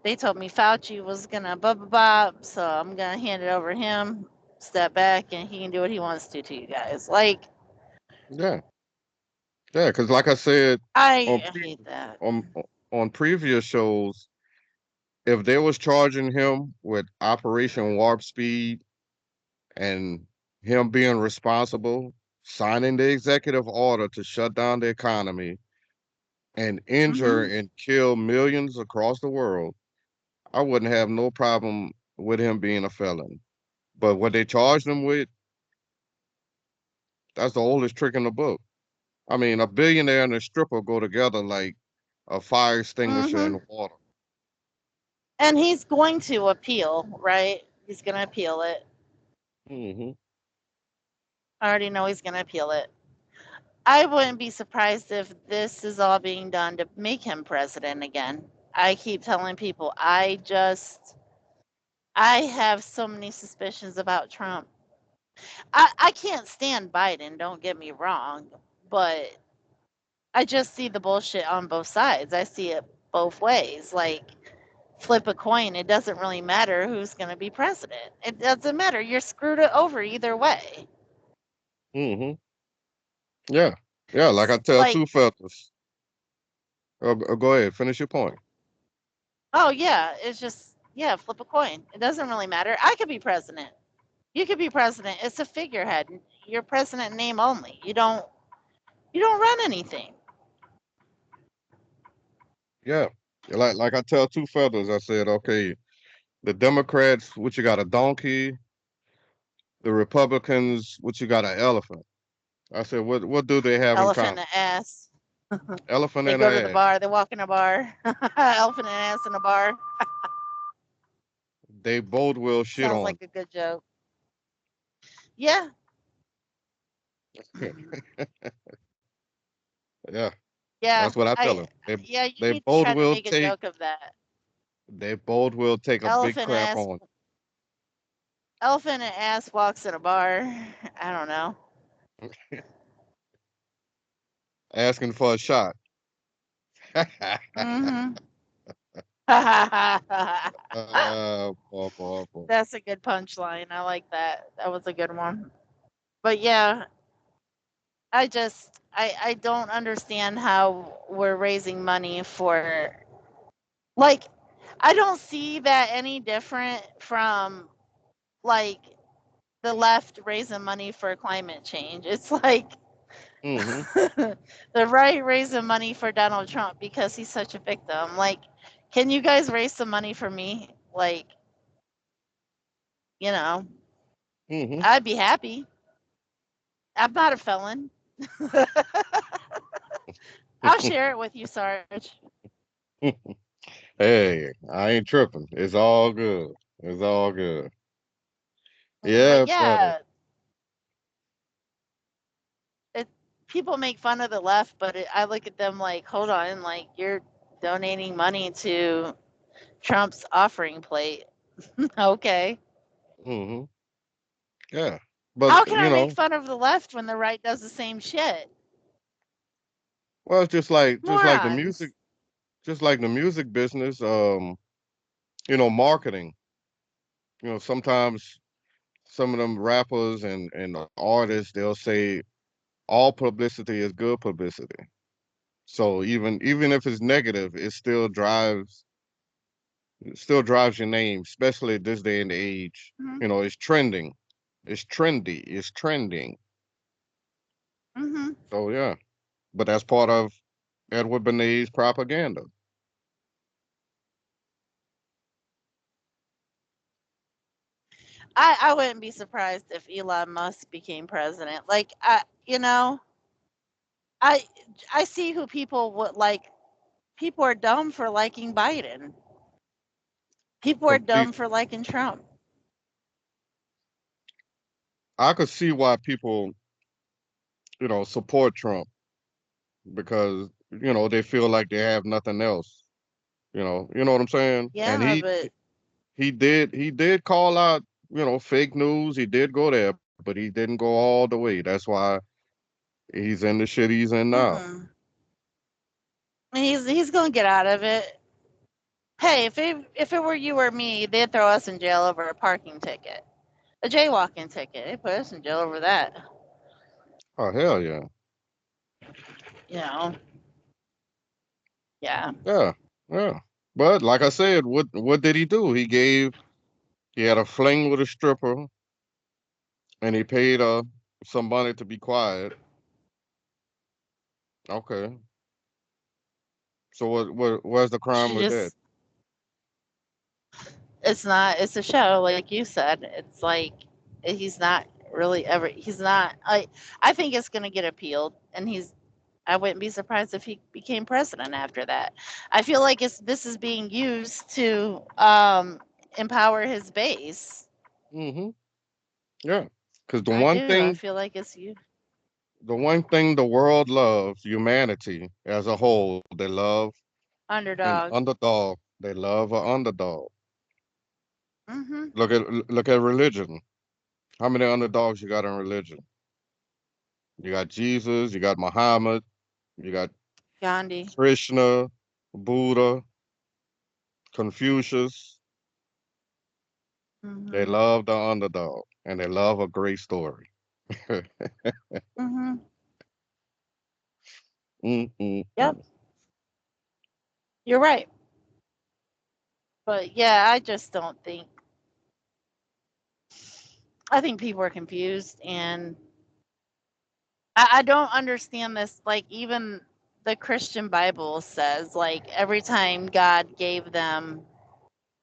They told me Fauci was gonna blah blah blah, so I'm gonna hand it over to him. Step back, and he can do what he wants to you guys. Like, Yeah, yeah. Because, like I said, I on pre- hate that. on previous shows, if they was charging him with Operation Warp Speed and him being responsible, signing the executive order to shut down the economy and injure Mm-hmm. and kill millions across the world, I wouldn't have no problem with him being a felon. But what they charged him with, that's the oldest trick in the book. I mean, a billionaire and a stripper go together like a fire extinguisher Mm-hmm. and water. And he's going to appeal, right? He's going to appeal it. Hmm. I already know he's going to appeal it. I wouldn't be surprised if this is all being done to make him president again. I keep telling people, I have so many suspicions about Trump. I can't stand Biden, don't get me wrong, but I just see the bullshit on both sides. I see it both ways. Like, flip a coin, it doesn't really matter who's going to be president. It doesn't matter. You're screwed over either way. Hmm. Yeah. Yeah. Like I tell Like, two fellas. Go ahead, finish your point. oh, yeah, it's just, yeah, flip a coin. It doesn't really matter. I could be president. You could be president. It's a figurehead. You're president in name only. You don't run anything. Yeah. Like I tell two fellas, I said, okay, the Democrats, what you got a donkey? The Republicans, what you got an elephant? I said, what do they have in Elephant common? in the ass. Elephant They and go to the an ass. bar. They walk in a bar. Elephant and ass in a bar. They both will shit Sounds on. like a good joke. Yeah. Yeah, Yeah. that's what I tell them. Yeah, you They need to both try to will make a take joke of that. they both will take a big Elephant crap ass on elephant and ass walks in a bar. I don't know. asking for a shot. Mm-hmm. Boy, boy, boy. That's a good punchline. I like that. That was a good one. But yeah, I don't understand how we're raising money for, like, I don't see that any different from, like, the left raising money for climate change. It's like Hmm. the right raising money for Donald Trump because he's such a victim. Like, can you guys raise some money for me? Like, you know, Hmm. I'd be happy. I'm not a felon. I'll share it with you, Sarge. Hey, I ain't tripping. It's all good. It's all good. But Yeah, but yeah, it, people make fun of the left, but I look at them like, hold on, like, you're donating money to Trump's offering plate. Okay. hmm yeah. But How can I make fun of the left when the right does the same shit? well, it's just like the music, Morons. just like the music business. Marketing. Sometimes some of them rappers and artists, they'll say all publicity is good publicity. So even if it's negative, it still drives your name, especially at this day and age. Hmm. It's trending, it's trendy, it's trending. Hmm. So yeah, but that's part of Edward Benet's propaganda. I wouldn't be surprised if Elon Musk became president. Like, I I see who people would like. People are dumb for liking Biden. People are dumb Completely. for liking Trump. I could see why people, support Trump because they feel like they have nothing else. You know what I'm saying? And Yeah, he but he did call out, fake news. He did go there, but he didn't go all the way. That's why he's in the shit he's in now. mm-mm. He's gonna get out of it. Hey, if it were you or me, they'd throw us in jail over a parking ticket, a jaywalking ticket. They put us in jail over that. Oh hell yeah, You know, yeah. yeah, yeah. But like I said, what did he do? He had a fling with a stripper, and he paid some money to be quiet. Okay. So where's the crime She with that? just, it's not, it's a show, like you said. It's like he's not really ever, he's not, I think it's going to get appealed, and I wouldn't be surprised if he became president after that. I feel like this is being used to empower his base. Mm-hmm. Yeah. Because I do. I feel like it's you. the one thing the world loves, humanity as a whole, they love an Underdog. underdog. They love an underdog. Mm-hmm. Look at religion. How many underdogs you got in religion? You got Jesus, you got Muhammad, you got Gandhi. Krishna, Buddha, Confucius. They Mm-hmm. love the underdog, and they love a great story. Mm-hmm. Yep. Mm-mm-mm. You're right. But yeah, I just don't think, I think people are confused, and I don't understand this. Like, even the Christian Bible says, like, every time God gave them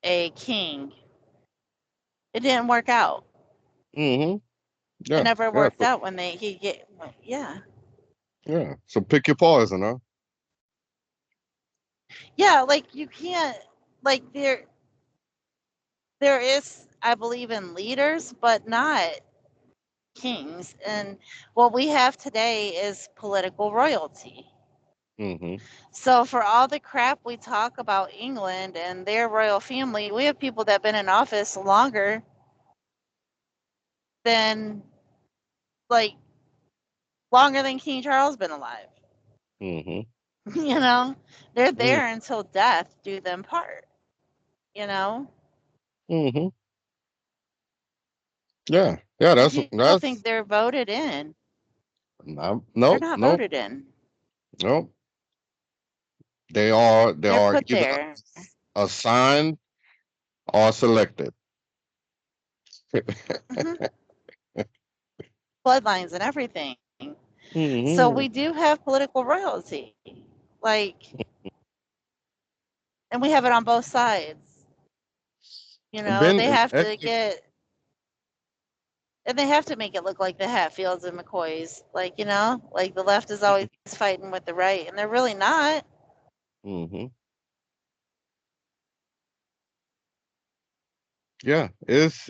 a king, it didn't work out. Mm-hmm. It Yeah, never yeah, worked out when yeah. yeah. So pick your poison, huh? Yeah, like you can't, like there is, I believe in leaders, but not kings. And what we have today is political royalty. Mm-hmm. So for all the crap we talk about England and their royal family, we have people that have been in office longer than, like, longer than King Charles been alive. Mm-hmm. You know, they're Mm-hmm. there until death do them part. You know, Mm-hmm. Yeah, yeah. and That's people that's think they're voted in. no, They're nope, not nope, voted in. nope. They are They're put either there. assigned or selected. Hmm. Bloodlines and everything. So Mm-hmm. we do have political royalty, like, and we have it on both sides. You know, they Ben, have to get, and they have to make it look like the Hatfields and McCoys. Like, you know, like the left is always fighting with the right, and they're really not. mm-hmm. Yeah, it's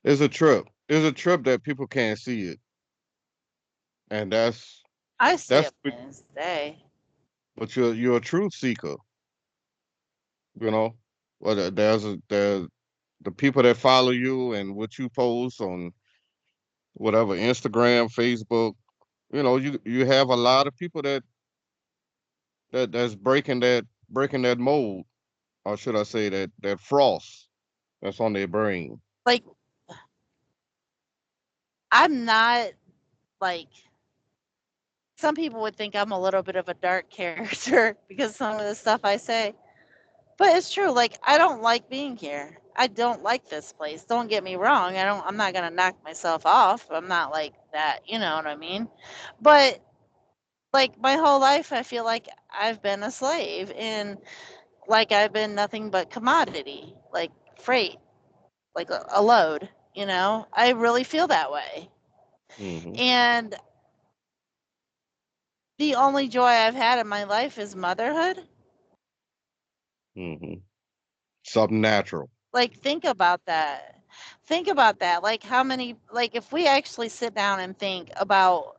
a trip. It's a trip that people can't see it, and I see that's it in this day. but you're a truth seeker. You know, well, there's the people that follow you and what you post on whatever Instagram, Facebook. You know, you have a lot of people that's breaking that mold, or should I say that frost that's on their brain. Like, I'm not, like, some people would think I'm a little bit of a dark character because some of the stuff I say. But it's true. Like, I don't like being here. I don't like this place. Don't get me wrong. I'm not going to knock myself off. I'm not like that. You know what I mean? But, like, my whole life, I feel like I've been a slave, and like I've been nothing but commodity, like freight, like a load. You know, I really feel that way. Hmm. And the only joy I've had in my life is motherhood. Hmm. Something natural. Like, think about that. Think about that. Like, how many, like, if we actually sit down and think about,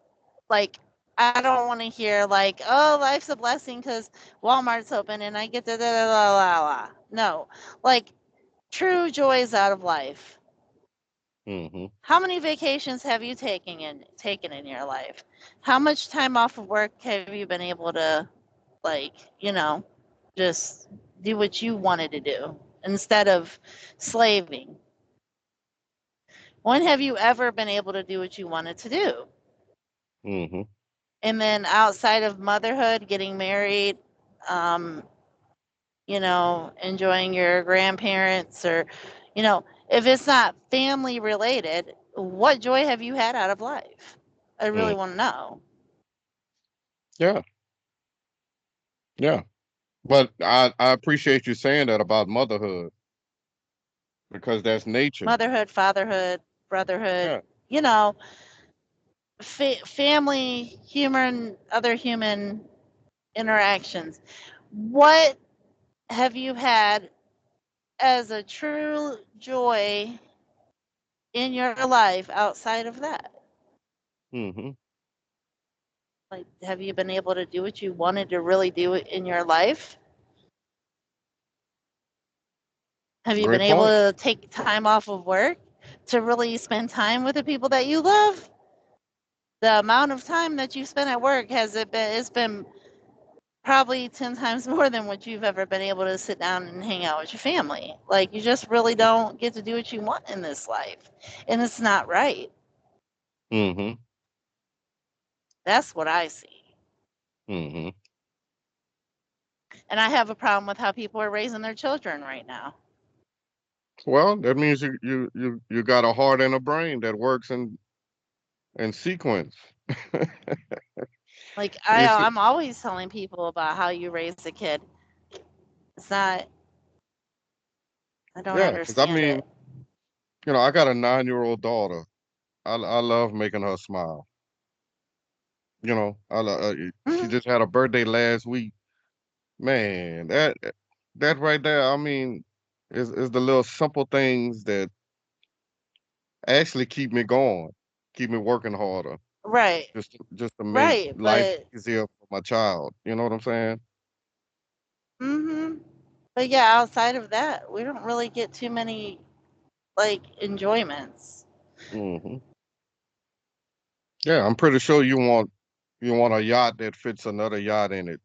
like, I don't want to hear, like, oh, life's a blessing because Walmart's open and I get da. No, like, true joys out of life. Hmm. How many vacations have you taken in your life? How much time off of work have you been able to, like, you know, just do what you wanted to do instead of slaving? When have you ever been able to do what you wanted to do? Hmm. And then outside of motherhood, getting married, um, enjoying your grandparents or, if it's not family related, what joy have you had out of life? I really Mm. want to know. Yeah, yeah. But I appreciate you saying that about motherhood because that's nature. Motherhood, fatherhood, brotherhood, Yeah. you know, family, other human interactions. What have you had as a true joy in your life outside of that? Mm-hmm. Like, have you been able to do what you wanted to really do in your life? Have you been Great able point. to take time off of work to really spend time with the people that you love? The amount of time that you spend at work it's been probably 10 times more than what you've ever been able to sit down and hang out with your family. Like, you just really don't get to do what you want in this life. And it's not right. Mm-hmm. That's what I see. Mm-hmm. And I have a problem with how people are raising their children right now. Well, that means you got a heart and a brain that works in sequence. Like, It's I'm always telling people about how you raise a kid. It's not, I don't yeah, because I understand mean, it. I got a 9-year-old daughter. I love making her smile. She Mhm. just had a birthday last week. Man, that right there, I mean, is the little simple things that actually keep me going, keep me working harder, Right, just to make right. life But, easier for my child. You know what I'm saying? hmm but yeah, outside of that, we don't really get too many, like, enjoyments. Hmm. Yeah, I'm pretty sure you want a yacht that fits another yacht in it,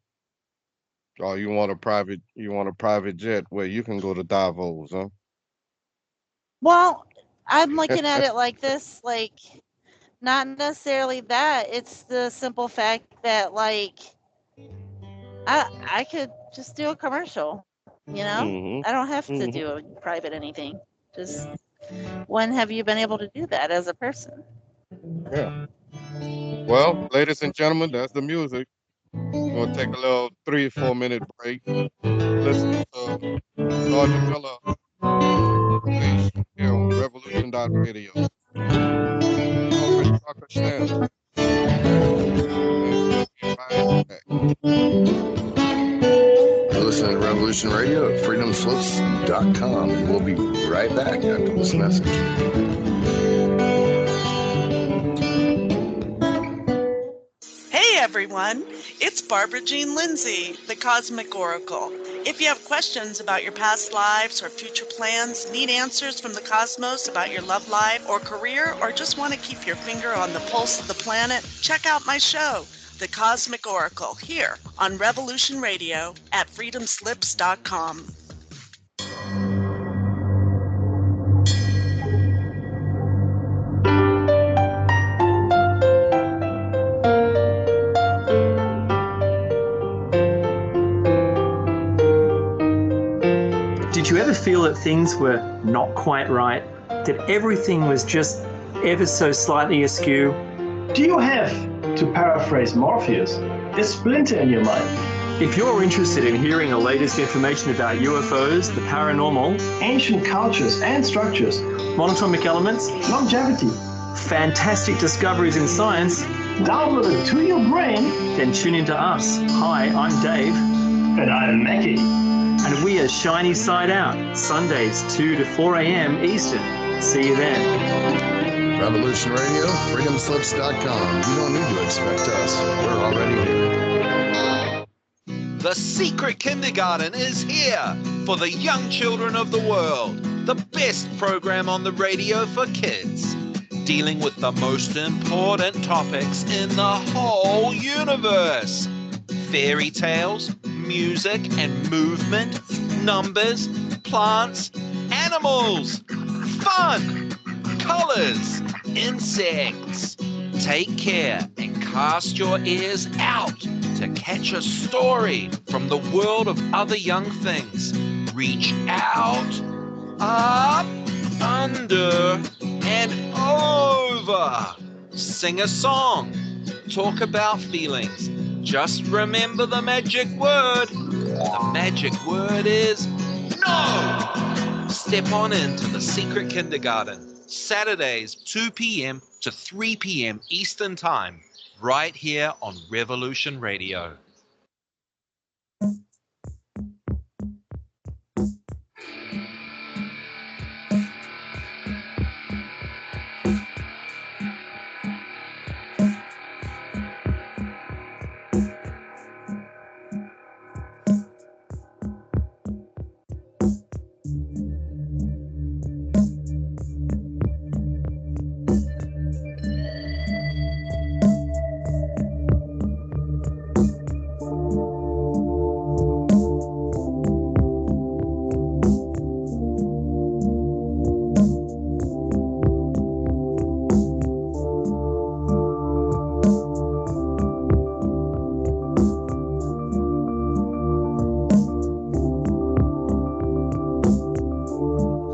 or you want a private jet where you can go to Davos, huh? Well, I'm looking at it like this, like, not necessarily that. It's the simple fact that, like, I could just do a commercial, you know? Hmm. I don't have to Hmm. do a private anything. Just, when have you been able to do that as a person? Yeah. Well, ladies and gentlemen, that's the music. We'll take a little 3 or 4 minute break. Listen to Sergeant Miller information here on Revolution.radio. Already Dr. Shannon, and we'll be right back. You're listening to Revolution Radio at freedomslips.com, and we'll be right back after this message. Hey everyone, it's Barbara Jean Lindsay, the Cosmic Oracle. If you have questions about your past lives or future plans, need answers from the cosmos about your love life or career, or just want to keep your finger on the pulse of the planet, check out my show, The Cosmic Oracle, here on Revolution Radio at freedomslips.com. Did you ever feel that things were not quite right? That everything was just ever so slightly askew? Do you have, to paraphrase Morpheus, a splinter in your mind? If you're interested in hearing the latest information about UFOs, the paranormal, ancient cultures and structures, monatomic elements, longevity, fantastic discoveries in science, downloaded to your brain, then tune into us. Hi, I'm Dave. And I'm Mackie. And we are Shiny Side Out, Sundays 2 to 4 a.m. Eastern. See you then. Revolution Radio, freedomslips.com. You don't need to expect us. We're already here. The Secret Kindergarten is here for the young children of the world. The best program on the radio for kids. Dealing with the most important topics in the whole universe. Fairy tales, music and movement, numbers, plants, animals, fun, colors, insects. Take care and Cast your ears out to catch a story from the world of other young things. Reach out, up, under, and over. Sing a song. Talk about feelings. Just remember the magic word. The magic word is no. Step on into the secret kindergarten. Saturdays, 2 p.m. to 3 p.m. Eastern Time, right here on Revolution Radio.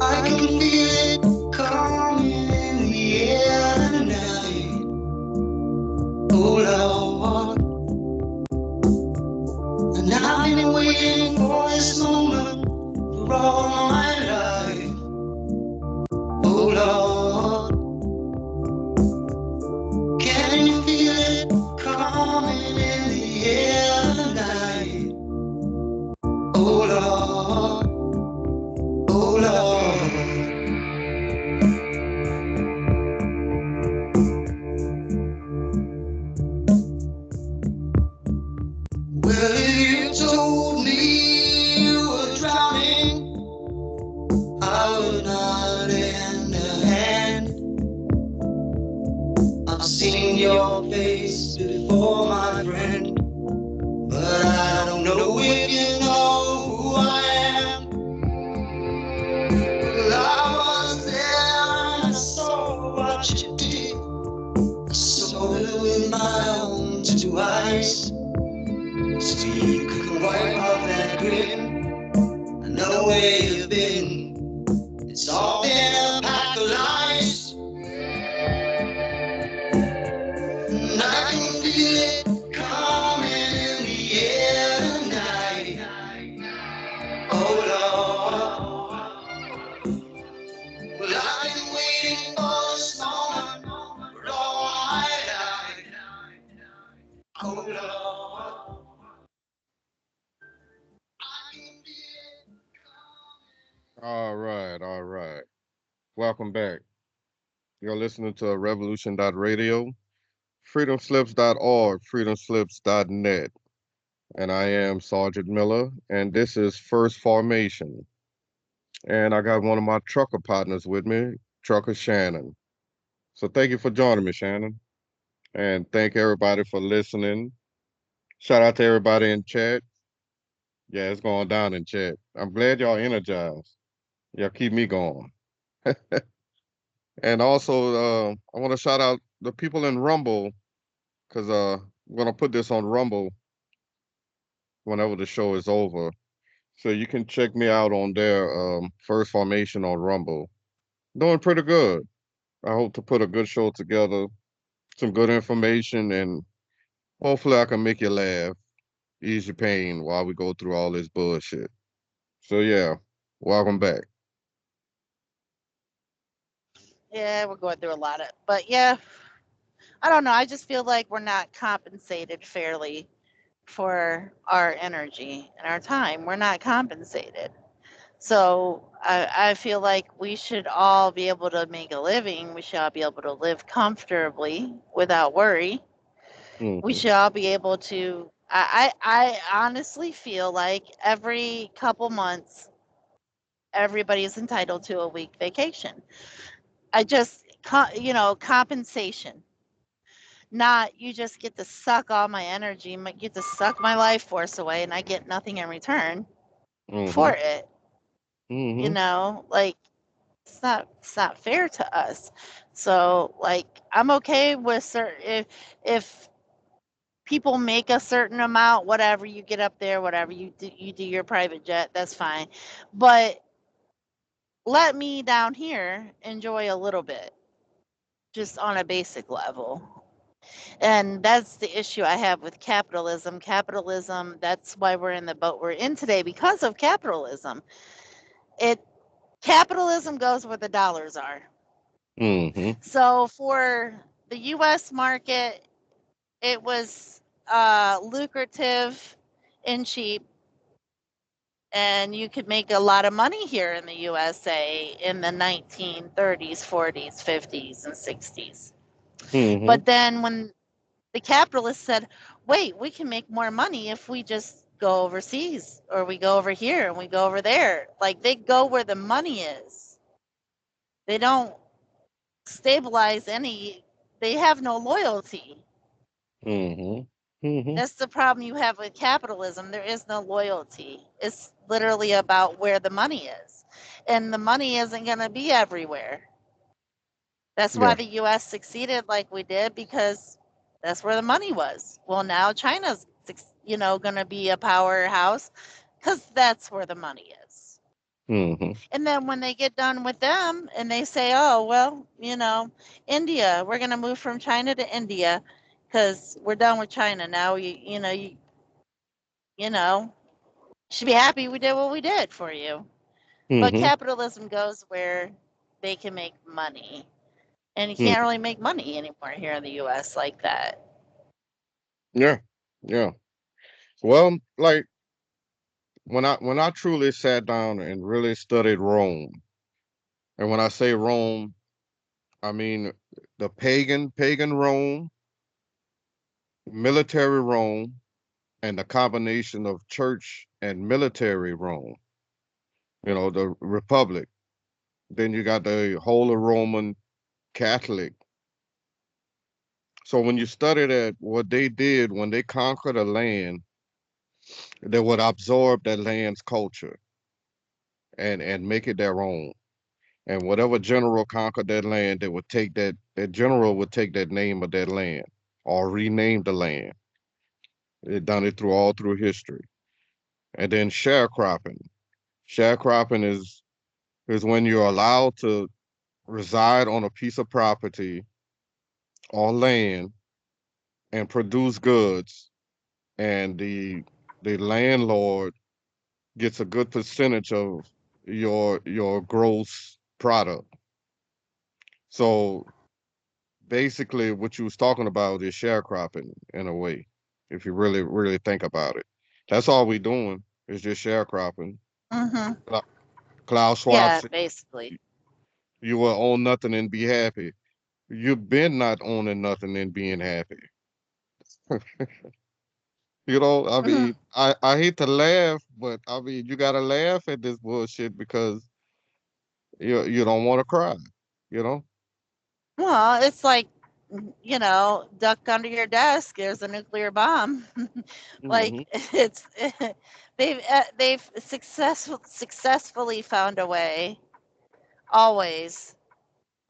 I can feel it coming in the air tonight. Oh Lord, and I've been waiting for this moment for all my life. Oh Lord, can you feel it coming in the air tonight? Oh Lord, oh Lord. Well, if you told me you were drowning, I would not lend a hand. I've seen your face before, my friend, but I don't know if you know who I am. Well, I was there and I saw what you did. I saw it with my own two eyes. So you can wipe off that grin. I know where you've been. It's all been a pack of lies. And I can feel it coming in the air tonight. Oh Lord. Well, I've been waiting for this moment for all my life. Oh Lord. All right, all right. Welcome back. You're listening to revolution.radio, freedomslips.org, freedomslips.net. And I am Sergeant Miller, and this is First Formation. And I got one of my trucker partners with me, Trucker Shannon. So thank you for joining me, Shannon. And thank everybody for listening. Shout out to everybody in chat. Yeah, it's going down in chat. I'm glad y'all energized. Y'all keep me going. And also, I want to shout out the people in Rumble because I'm gonna put this on Rumble whenever the show is over. So you can check me out on their First Formation on Rumble. Doing pretty good. I hope to put a good show together, some good information, and hopefully I can make you laugh, ease your pain while we go through all this bullshit. So yeah, welcome back. Yeah, we're going through a lot of, but yeah, I don't know. I just feel like we're not compensated fairly for our energy and our time. We're not compensated. So I feel like we should all be able to make a living. We should all be able to live comfortably without worry. We Hmm. should all be able to. I honestly feel like every couple months, everybody's entitled to a week vacation. I just, compensation. Not you just get to suck all my energy, get to suck my life force away, and I get nothing in return for Hmm. it. Hmm. Like it's not fair to us. So like I'm okay with certain if people make a certain amount, whatever, you get up there, whatever, you do your private jet, that's fine. But let me down here enjoy a little bit, just on a basic level. And that's the issue I have with capitalism. Capitalism, that's why we're in the boat we're in today, because of capitalism. Capitalism goes where the dollars are. Mm-hmm. So for the US market, it was lucrative and cheap, and you could make a lot of money here in the USA in the 1930s, 40s, 50s, and 60s. Mm-hmm. But then when the capitalists said, wait, we can make more money if we just go overseas, or we go over here and we go over there. Like, they go where the money is. They don't stabilize they have no loyalty. Mm-hmm. Mm-hmm. That's the problem you have with capitalism. There is no loyalty. It's literally about where the money is. And the money isn't going to be everywhere. That's why Yeah. the US succeeded like we did, because that's where the money was. Well, now China's, going to be a powerhouse because that's where the money is. Mm-hmm. And then when they get done with them and they say, oh, well, India, we're going to move from China to India because we're done with China. Now, you should be happy we did what we did for you. But Mm-hmm. capitalism goes where they can make money. And you Mm. can't really make money anymore here in the US like that. Yeah. Yeah. Well, like when I truly sat down and really studied Rome, and when I say Rome, I mean the pagan Rome, military Rome, and the combination of church and military Rome. The Republic. Then you got the Holy Roman Catholic. So when you study that, what they did when they conquered a land, they would absorb that land's culture and make it their own. And whatever general conquered that land, they would take that general would take that name of that land or rename the land. They done it all through history. And then sharecropping. Sharecropping is when you're allowed to reside on a piece of property or land and produce goods, and the landlord gets a good percentage of your gross product. So basically what you was talking about is sharecropping in a way, if you really, really think about it. That's all we doing is just sharecropping. Mm-hmm. Klaus Schwab Yeah, said, basically. you will own nothing and be happy. You've been not owning nothing and being happy. I Mm-hmm. mean, I hate to laugh, but I mean, you gotta laugh at this bullshit because you don't want to cry, you know? Well, it's like, duck under your desk. There's a nuclear bomb. Like, Hmm. it's they've successfully found a way always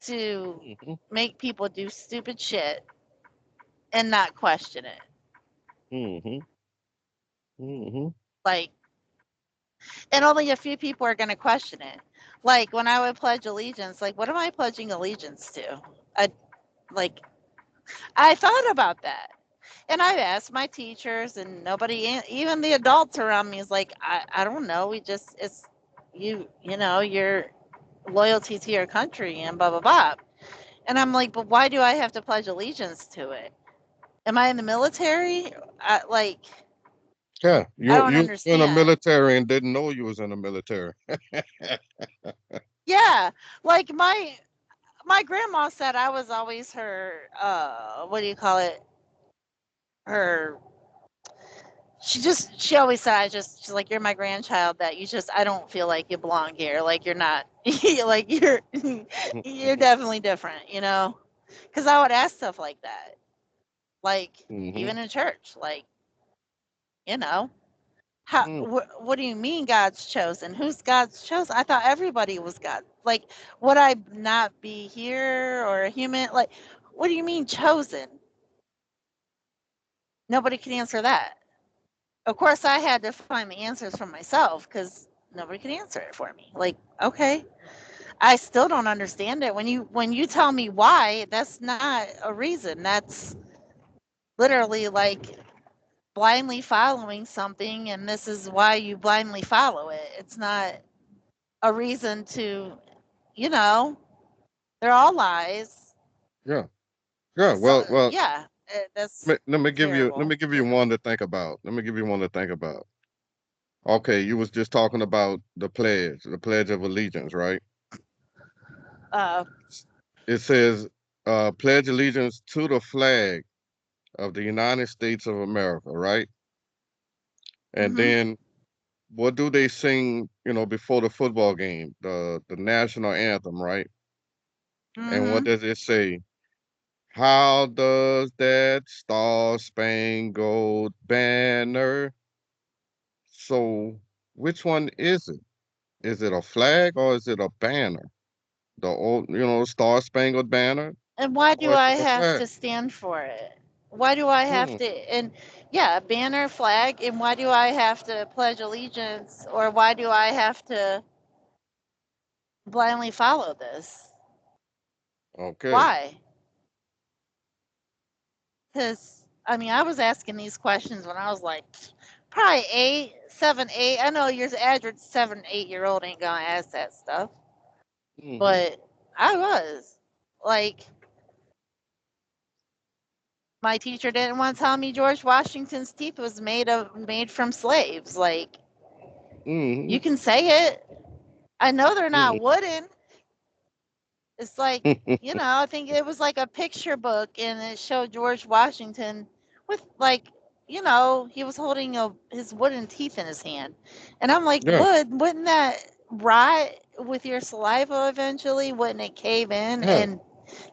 to Hmm. make people do stupid shit and not question it. Hmm. Hmm. Like, and only a few people are going to question it. Like, when I would pledge allegiance, like, what am I pledging allegiance to? I like I thought about that. And I've asked my teachers, and nobody, even the adults around me, is like, I don't know. It's your loyalty to your country and blah, blah, blah. And I'm like, but why do I have to pledge allegiance to it? Am I in the military? Yeah, I you don't you in the understand. military and didn't know you was in the military. Yeah. Like, my grandma said I was always her, what do you call it? Her she always said she's like, you're my grandchild, that I don't feel like you belong here, like you're not like you're definitely different, because I would ask stuff like that, like, Hmm. even in church, like, you know how what do you mean God's chosen? Who's God's chosen? I thought everybody was God. Like, would I not be here or a human? Like, what do you mean chosen? Nobody can answer that. Of course, I had to find the answers for myself because nobody could answer it for me. Like, okay, I still don't understand it. When you tell me why, that's not a reason. That's literally like blindly following something, and this is why you blindly follow it. It's not a reason to, you know, they're all lies. Yeah. Yeah. So Well, yeah, that's let me give you terrible. one to think about. Let me give you one to think about. Okay, you was just talking about the Pledge of Allegiance, right? Uh, It says, pledge allegiance to the flag of the United States of America, right? And mhm, then what do they sing, before the football game? The national anthem, right? And what mhm. does it say? How does that star spangled banner? So which one is it? Is it a flag or is it a banner? The old, Star Spangled Banner, And why do or is I it a have flag? to stand for it? Why do I have Mm, to? And yeah, banner, flag. And why do I have to pledge allegiance, or why do I have to blindly follow this? okay. Why? Because I mean, I was asking these questions when I was like probably 8, 7, 8. I know your average 7, 8-year-old ain't gonna ask that stuff, Mm-hmm. but I was like, my teacher didn't want to tell me George Washington's teeth was made from slaves. Like, Mm-hmm. you can say it. I know they're not Mm-hmm. wooden. It's like, I think it was like a picture book and it showed George Washington with like, he was holding his wooden teeth in his hand. And I'm like, Yeah. wouldn't that rot with your saliva eventually? Wouldn't it cave in Yeah. and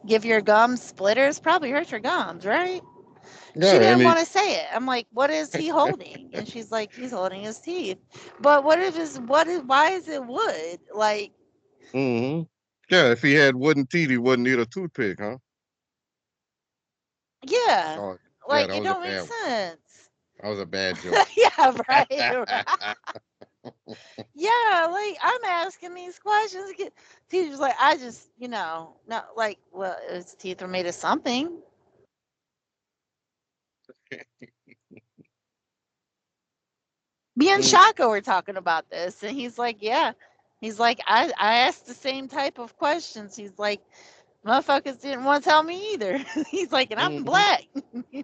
give your gums splitters? Probably hurt your gums, right? She Yeah. And didn't he. want to say it. I'm like, what is he holding? And she's like, he's holding his teeth. But why is it wood? Like, Mm-hmm. Yeah. If he had wooden teeth, he wouldn't need a toothpick, huh? yeah, Oh, yeah. like That it was a don't make bad one. sense. That was a bad joke. Yeah, right. Yeah, like I'm asking these questions. Teacher's like, I just, not like, well, his teeth were made of something. Me and Mm, Shaka were talking about this, and he's like, yeah. He's like, I asked the same type of questions. He's like, motherfuckers didn't want to tell me either. He's like, and I'm mm-hmm. black.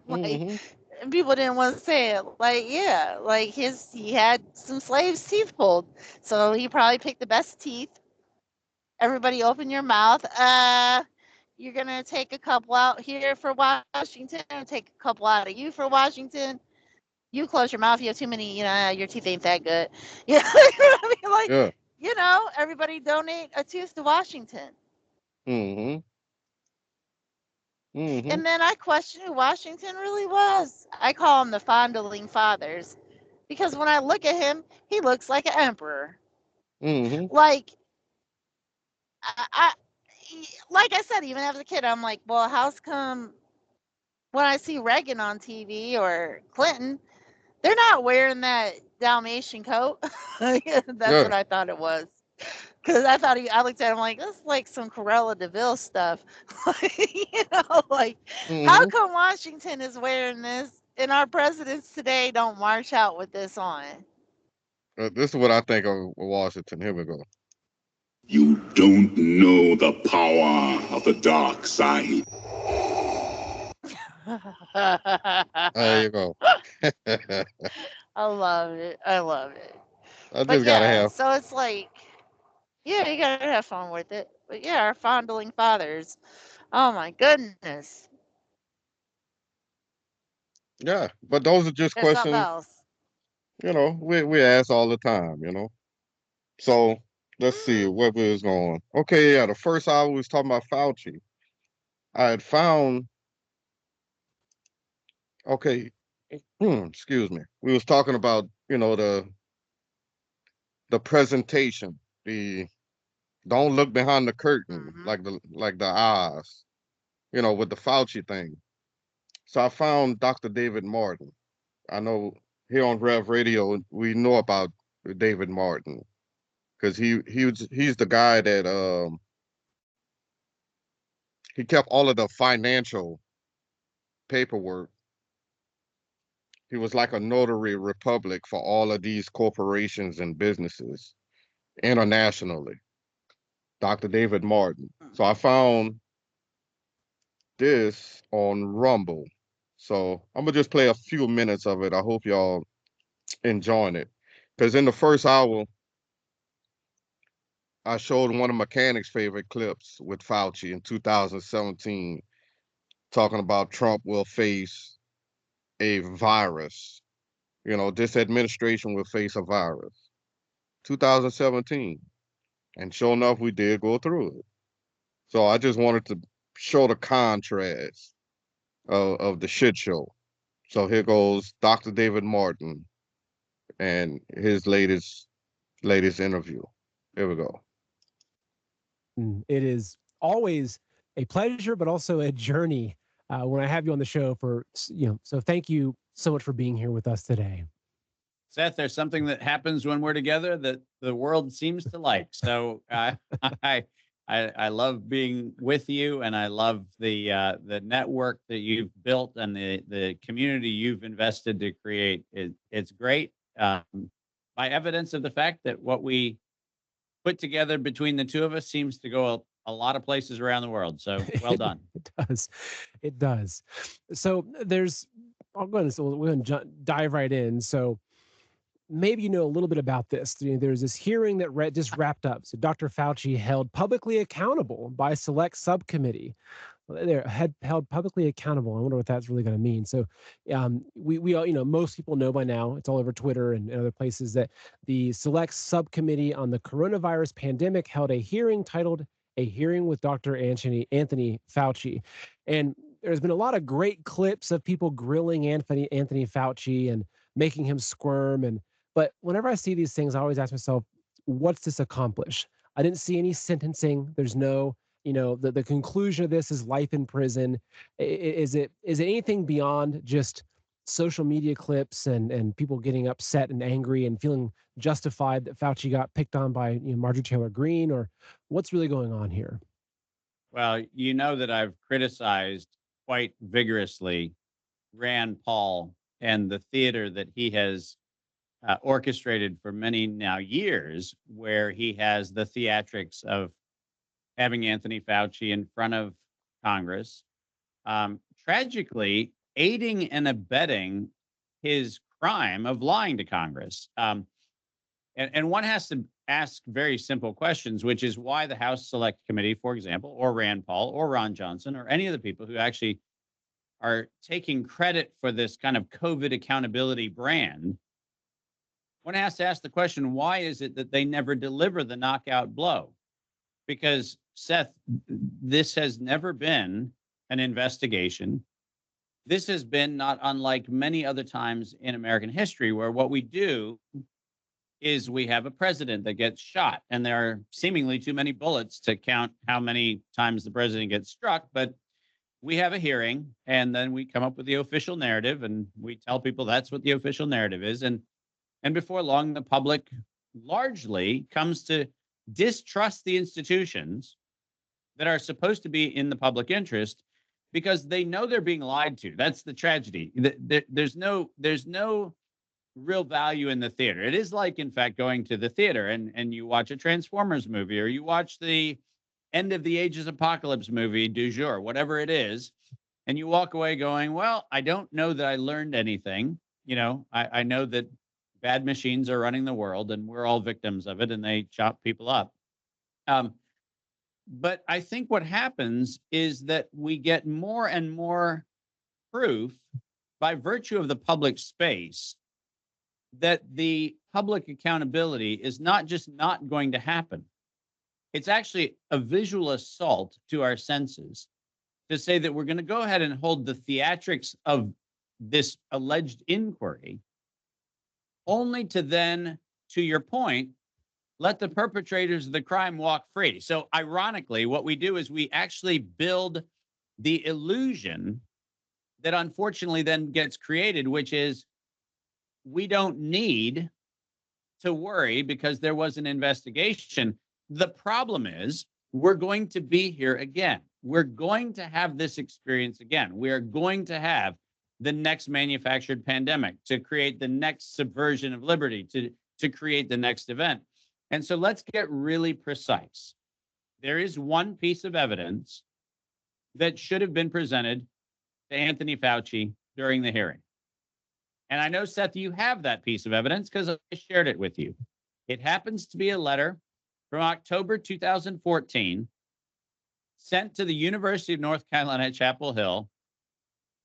Like, Mm-hmm. and people didn't want to say it. Like, yeah, like he had some slaves' teeth pulled, so he probably picked the best teeth. Everybody, open your mouth. You're gonna take a couple out here for Washington, take a couple out of you for Washington. You close your mouth. You have too many. Your teeth ain't that good. Yeah, I mean, like, Yeah. everybody donate a tooth to Washington. Mm-hmm. Mm-hmm. And then I question who Washington really was. I call him the fondling fathers because when I look at him, he looks like an emperor. Mm-hmm. Like I like I said, even as a kid, I'm like, well, how's come when I see Reagan on TV or Clinton, they're not wearing that Dalmatian coat. That's Yeah. what I thought it was. Because I looked at him like, this is like some Corella DeVille stuff. Like, how Mm-hmm. come Washington is wearing this and our presidents today don't march out with this on? This is what I think of Washington. Here we go. You don't know the power of the dark side. There you go. I love it. I love it. I But just gotta yeah, have. so it's like, yeah, you gotta have fun with it. But yeah, our fondling fathers. Oh my goodness. Yeah, but those are just There's something questions, else. we ask all the time. So let's see where we was going. Okay, yeah, the first hour we was talking about Fauci. I had found, okay, excuse me. We was talking about, the presentation, the don't look behind the curtain Mm-hmm. like the eyes, with the Fauci thing. So I found Dr. David Martin. I know here on Rev Radio we know about David Martin because he's the guy that he kept all of the financial paperwork. He was like a notary republic for all of these corporations and businesses internationally. Dr. David Martin. So I found this on Rumble. So I'm gonna just play a few minutes of it. I hope y'all enjoying it. Because in the first hour, I showed one of Mechanic's favorite clips with Fauci in 2017, talking about Trump will face a virus. You know, this administration will face a virus. 2017. And sure enough, we did go through it. So I just wanted to show the contrast of the shit show. So here goes Dr. David Martin and his latest interview. Here we go. It is always a pleasure, but also a journey when I have you on the show. So thank you so much for being here with us today. Seth, there's something that happens when we're together that the world seems to like. So I love being with you, and I love the network that you've built and the community you've invested to create. It's great. By evidence of the fact that what we put together between the two of us seems to go a lot of places around the world. So well done. It does. So we're going to dive right in. So maybe you know a little bit about this. There's this hearing that just wrapped up. So Dr. Fauci held publicly accountable by a select subcommittee. They're held publicly accountable. I wonder what that's really going to mean. So we all, most people know by now, it's all over Twitter and other places, that the select subcommittee on the coronavirus pandemic held a hearing titled A Hearing with Dr. Anthony Fauci. And there's been a lot of great clips of people grilling Anthony Fauci and making him squirm. But whenever I see these things, I always ask myself, what's this accomplish? I didn't see any sentencing. There's no, the conclusion of this is life in prison. Is it anything beyond just social media clips and people getting upset and angry and feeling justified that Fauci got picked on by Marjorie Taylor Greene, or what's really going on here? Well, you know that I've criticized quite vigorously Rand Paul and the theater that he has orchestrated for many now years, where he has the theatrics of having Anthony Fauci in front of Congress, tragically aiding and abetting his crime of lying to Congress. And one has to ask very simple questions, which is why the House Select Committee, for example, or Rand Paul or Ron Johnson or any of the people who actually are taking credit for this kind of COVID accountability brand. One has to ask the question, why is it that they never deliver the knockout blow? Because, Seth, this has never been an investigation. This has been not unlike many other times in American history, where what we do is we have a president that gets shot, and there are seemingly too many bullets to count how many times the president gets struck. But we have a hearing, and then we come up with the official narrative, and we tell people that's what the official narrative is. And before long, the public largely comes to distrust the institutions that are supposed to be in the public interest, because they know they're being lied to. That's the tragedy. There's no real value in the theater. It is like, in fact, going to the theater and you watch a Transformers movie, or you watch the End of the Ages Apocalypse movie, du jour, whatever it is, and you walk away going, well, I don't know that I learned anything. I know that bad machines are running the world and we're all victims of it, and they chop people up. But I think what happens is that we get more and more proof by virtue of the public space that the public accountability is not just not going to happen. It's actually a visual assault to our senses to say that we're going to go ahead and hold the theatrics of this alleged inquiry, only to then, to your point, let the perpetrators of the crime walk free. So ironically, what we do is we actually build the illusion that unfortunately then gets created, which is we don't need to worry because there was an investigation. The problem is we're going to be here again. We're going to have this experience again. We are going to have the next manufactured pandemic to create the next subversion of liberty, to create the next event. And so let's get really precise. There is one piece of evidence that should have been presented to Anthony Fauci during the hearing. And I know, Seth, you have that piece of evidence because I shared it with you. It happens to be a letter from October 2014 sent to the University of North Carolina at Chapel Hill.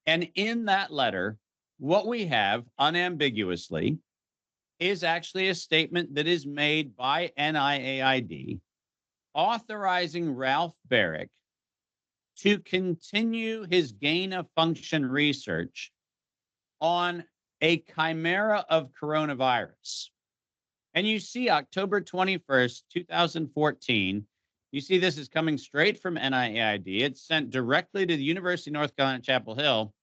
And in that letter, what we have unambiguously is actually a statement that is made by NIAID authorizing Ralph Baric to continue his gain of function research on a chimera of coronavirus. And you see October 21st, 2014, you see this is coming straight from NIAID. It's sent directly to the University of North Carolina at Chapel Hill.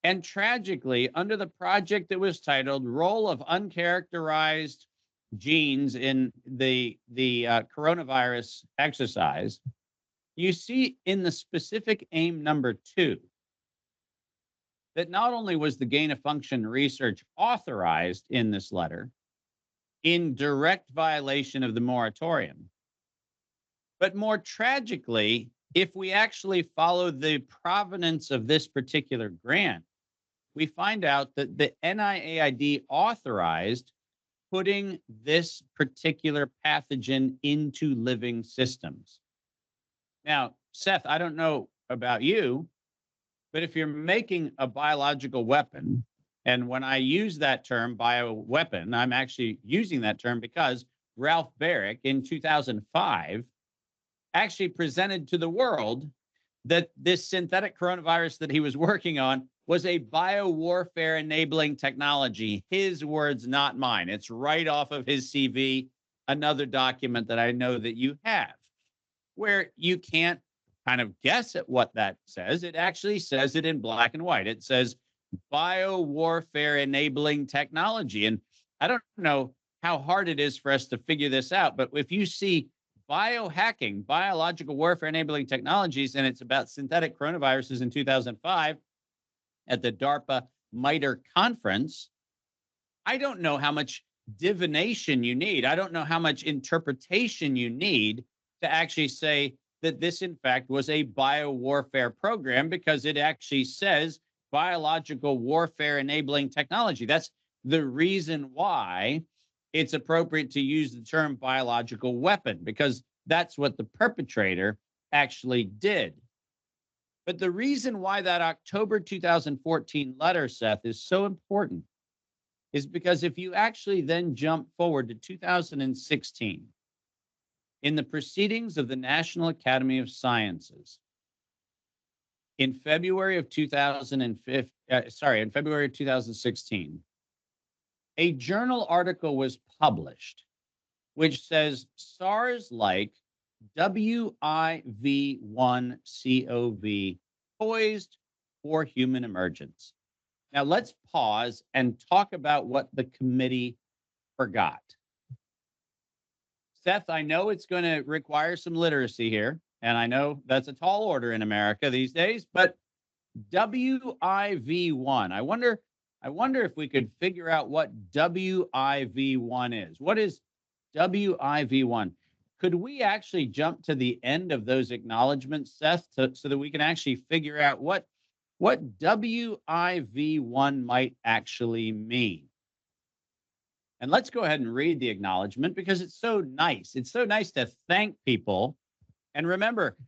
And tragically, under the project that was titled Role of Uncharacterized Genes in the Coronavirus Exercise, you see in the specific aim number 2 that not only was the gain of function research authorized in this letter in direct violation of the moratorium, but more tragically, if we actually follow the provenance of this particular grant, we find out that the NIAID authorized putting this particular pathogen into living systems. Now, Seth, I don't know about you, but if you're making a biological weapon, and when I use that term bioweapon, I'm actually using that term because Ralph Baric in 2005 actually presented to the world that this synthetic coronavirus that he was working on was a biowarfare enabling technology. His words, not mine. It's right off of his CV, another document that I know that you have, where you can't kind of guess at what that says. It actually says it in black and white. It says biowarfare enabling technology. And I don't know how hard it is for us to figure this out, but if you see biohacking, biological warfare enabling technologies, and it's about synthetic coronaviruses in 2005 at the DARPA MITRE conference, I don't know how much divination you need. I don't know how much interpretation you need to actually say that this, in fact, was a biowarfare program, because it actually says biological warfare enabling technology. That's the reason why it's appropriate to use the term biological weapon, because that's what the perpetrator actually did. But the reason why that October 2014 letter, Seth, is so important is because if you actually then jump forward to 2016, in the proceedings of the National Academy of Sciences, in February of 2016, a journal article was published which says SARS-like WIV1-CoV poised for human emergence. Now let's pause and talk about what the committee forgot. Seth, I know it's going to require some literacy here, and I know that's a tall order in America these days, but WIV1, I wonder if we could figure out what WIV1 is. What is WIV1? Could we actually jump to the end of those acknowledgments, Seth, so that we can actually figure out what WIV1 might actually mean? And let's go ahead and read the acknowledgement, because it's so nice. It's so nice to thank people. And remember,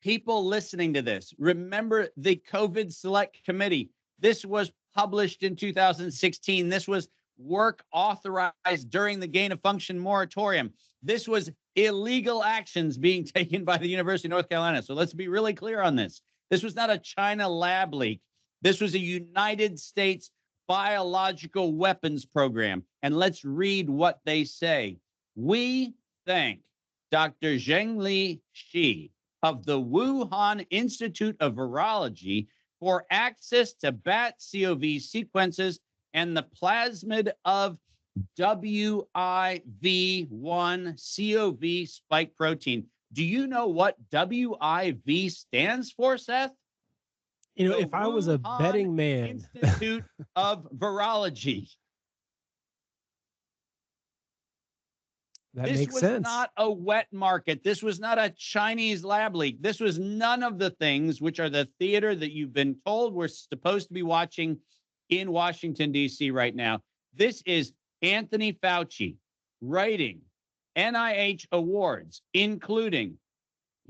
people listening to this, remember the COVID Select Committee. This was published in 2016. This was work authorized during the gain of function moratorium. This was illegal actions being taken by the University of North Carolina. So let's be really clear on this. This was not a China lab leak. This was a United States biological weapons program. And let's read what they say. We thank Dr. Zhengli Shi of the Wuhan Institute of Virology for access to bat COV sequences and the plasmid of WIV1 COV spike protein. Do you know what WIV stands for, Seth? You know, The if I was a Wuhan betting man, Institute of Virology. that This makes was sense. not a wet market. This was not a Chinese lab leak. This was none of the things which are the theater that you've been told we're supposed to be watching in Washington, D.C. right now. This is Anthony Fauci writing NIH awards, including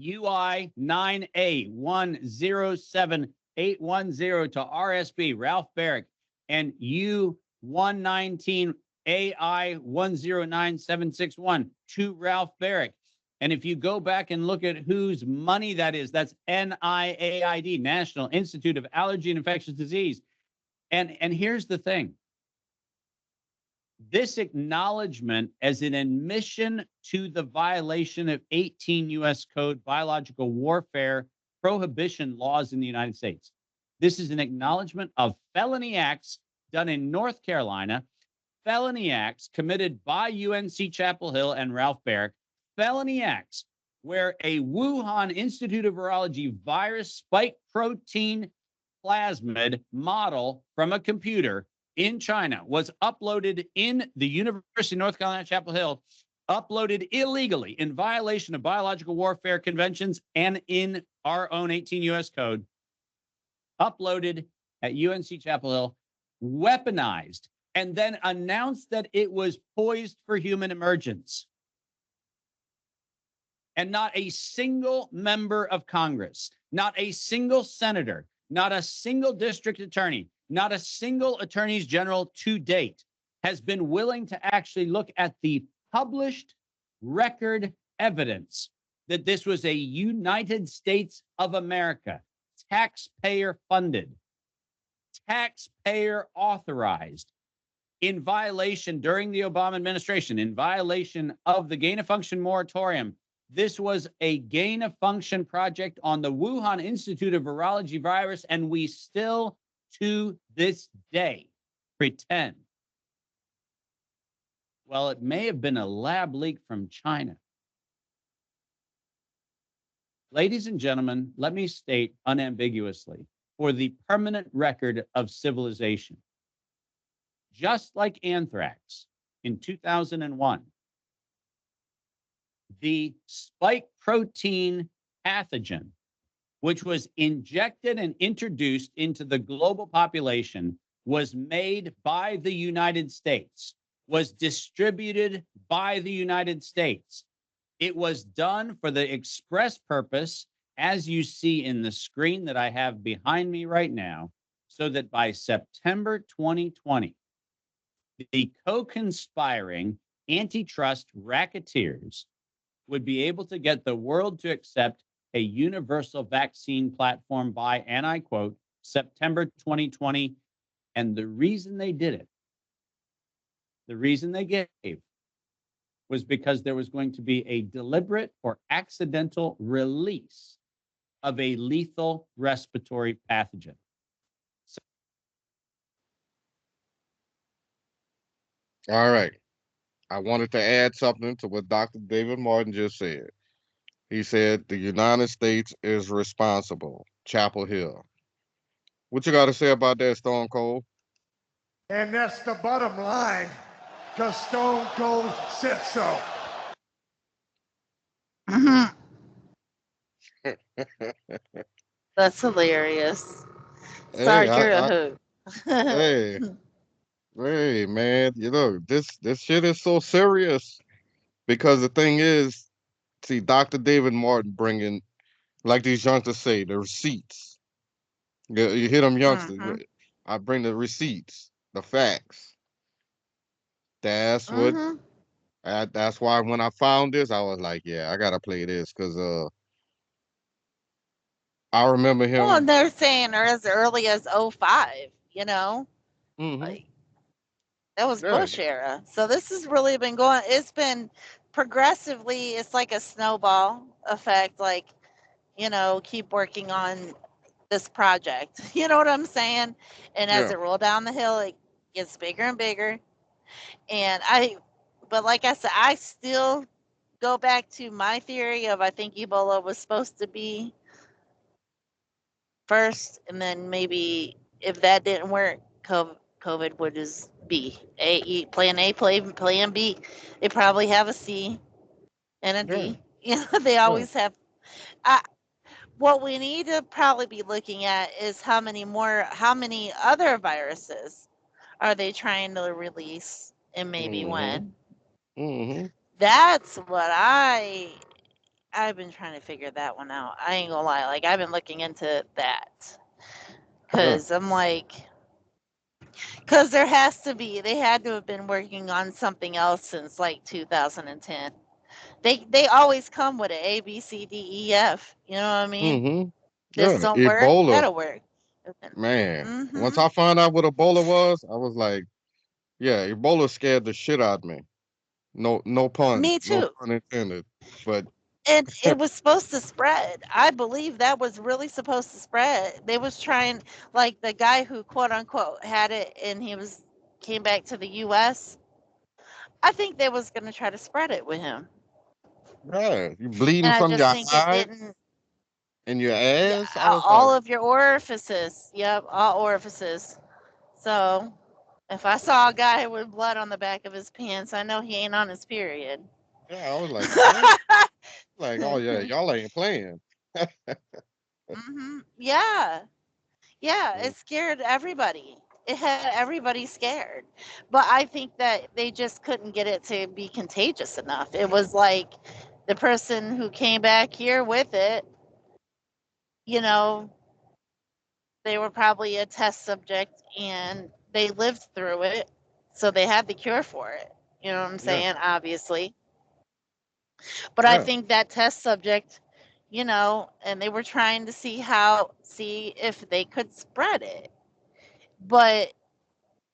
UI 9A107810 to RSB, Ralph Barrick, and U119 AI 109761 to Ralph Barrick. And if you go back and look at whose money that is, that's NIAID, National Institute of Allergy and Infectious Disease. And here's the thing. This acknowledgement as an admission to the violation of 18 U.S. Code biological warfare prohibition laws in the United States. This is an acknowledgement of felony acts done in North Carolina, felony acts committed by UNC Chapel Hill and Ralph Barrick, felony acts where a Wuhan Institute of Virology virus spike protein plasmid model from a computer in China was uploaded in the University of North Carolina, Chapel Hill, uploaded illegally in violation of biological warfare conventions and in our own 18 U.S. code, uploaded at UNC Chapel Hill, weaponized, and then announced that it was poised for human emergence. And not a single member of Congress, not a single senator, not a single district attorney, not a single attorneys general to date has been willing to actually look at the published record evidence that this was a United States of America, taxpayer funded, taxpayer authorized, in violation during the Obama administration, in violation of the gain of function moratorium. This was a gain of function project on the Wuhan Institute of Virology virus, and we still, to this day, pretend, well, it may have been a lab leak from China. Ladies and gentlemen, let me state unambiguously, for the permanent record of civilization, just like anthrax in 2001, the spike protein pathogen, which was injected and introduced into the global population, was made by the United States, was distributed by the United States. It was done for the express purpose, as you see in the screen that I have behind me right now, so that by September 2020, the co-conspiring antitrust racketeers would be able to get the world to accept a universal vaccine platform by, and I quote, September 2020. And the reason they did it, the reason they gave, was because there was going to be a deliberate or accidental release of a lethal respiratory pathogen. All right. I wanted to add something to what Dr. David Martin just said. He said the United States is responsible. Chapel Hill. What you got to say about that, Stone Cold? And that's the bottom line, because Stone Cold said so. That's hilarious. Hey, Sorry, you're a hoot. hey, hey, man, you know, this shit is so serious because the thing is, see, Dr. David Martin bringing, like these youngsters say, the receipts. You hear them youngsters. Mhm. I bring the receipts, the facts. That's what. Mhm. That's why when I found this, I was like, yeah, I gotta play this because I remember Well, him. and they're saying as early as '05, you know, Mm-hmm. that was Yeah. Bush era. So this has really been going, it's been progressively, it's like a snowball effect, like, you know, keep working on this project. You know what I'm saying? And as Yeah. it rolled down the hill, it gets bigger and bigger. And but like I said, I still go back to my theory of I think Ebola was supposed to be first, and then maybe if that didn't work, COVID would just be plan A, plan B. They probably have a C and a Yeah. D. You know, they Yeah. always have. I, what we need to probably be looking at is how many other viruses are they trying to release, and maybe Mm-hmm. when. Mm-hmm. That's what I've been trying to figure that one out. I ain't gonna lie, like I've been looking into that Yeah. because I'm like, because there has to be, they had to have been working on something else since like 2010. They always come with an A B C D E F. You know what I mean? Mm-hmm. This Yeah. don't work, Ebola. that'll work. Man. Once Mm-hmm. I found out what Ebola was, I was like, yeah, Ebola scared the shit out of me. No pun. Me No too. pun intended. But And it was supposed to spread. I believe that was really supposed to spread. They was trying, like the guy who quote unquote had it and came back to the US. I think they was gonna try to spread it with him. yeah, you And bleeding I from just your think it eyes didn't. and your Yeah, ass. I was all like, of your orifices. Yep, all orifices. So if I saw a guy with blood on the back of his pants, I know he ain't on his period. yeah, I was like, what? Like, oh yeah, y'all ain't playing. Yeah. Yeah, Mm, it scared everybody. It had everybody scared. But I think that they just couldn't get it to be contagious enough. It was like the person who came back here with it, you know, they were probably a test subject and they lived through it. So they had the cure for it. You know what I'm yeah, saying? Obviously. But I yeah. think that test subject, and they were trying to see if they could spread it. But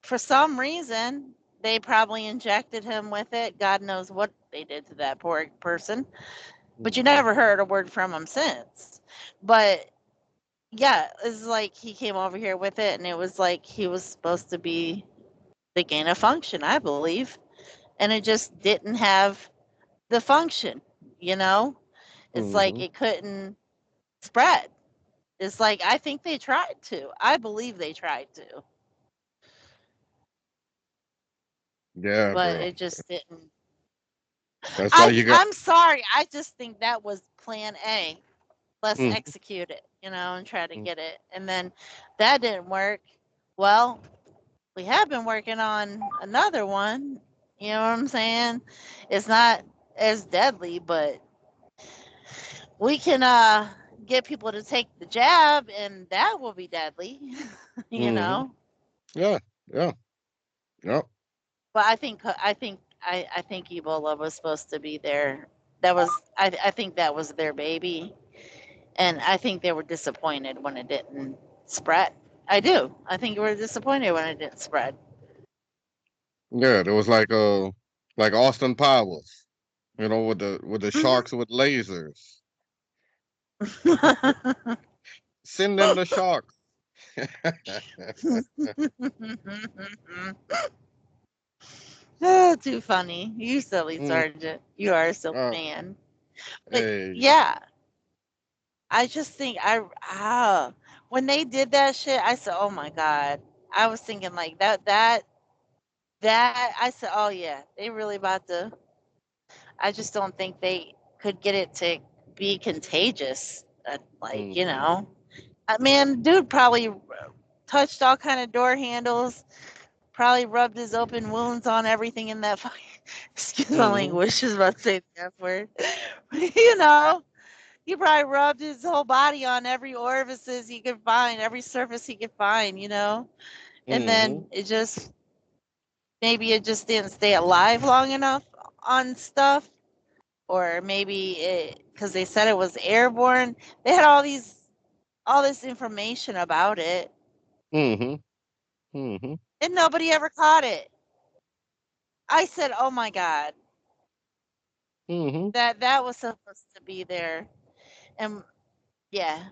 for some reason, they probably injected him with it. God knows what they did to that poor person. But you Mhm. never heard a word from him since. But yeah, it's like he came over here with it, and it was like he was supposed to be the gain of function, I believe. And it just didn't have the function, you know? It's like Mhm. it couldn't spread. It's like I think they tried to. I believe they tried to, Yeah, but bro. it just didn't. That's why you got. I'm sorry. I just think that was plan A. Let's Mhm. execute it, and try to get it. And then that didn't work. Well, we have been working on another one. You know what I'm saying? It's not as deadly, but we can get people to take the jab and that will be deadly, you Mhm. know. Yeah, yeah, yeah. But I think Ebola was supposed to be there. I think that was their baby. And I think they were disappointed when it didn't spread. I do. I think they were disappointed when it didn't spread. Yeah, there was like Austin Powers, with the sharks with lasers. Send in the sharks. Oh, too funny. You silly Mm, sergeant. You are a silly uh, man. But hey. yeah, I just think when they did that shit, I said, "Oh my god." I was thinking like that I said, "Oh yeah, they really about to." I just don't think they could get it to be contagious. Like, Mhm. man, dude probably touched all kind of door handles, probably rubbed his open wounds on everything in that fucking, excuse my Mhm. language, I was about to say the F word. you know, he probably rubbed his whole body on every orifices he could find, every surface he could find, and Mhm. then maybe it just didn't stay alive long enough on stuff, or maybe because they said it was airborne. They had all this information about it, Mhm. Mhm. and nobody ever caught it. I said, "Oh my god, Mhm. that was supposed to be there." And yeah,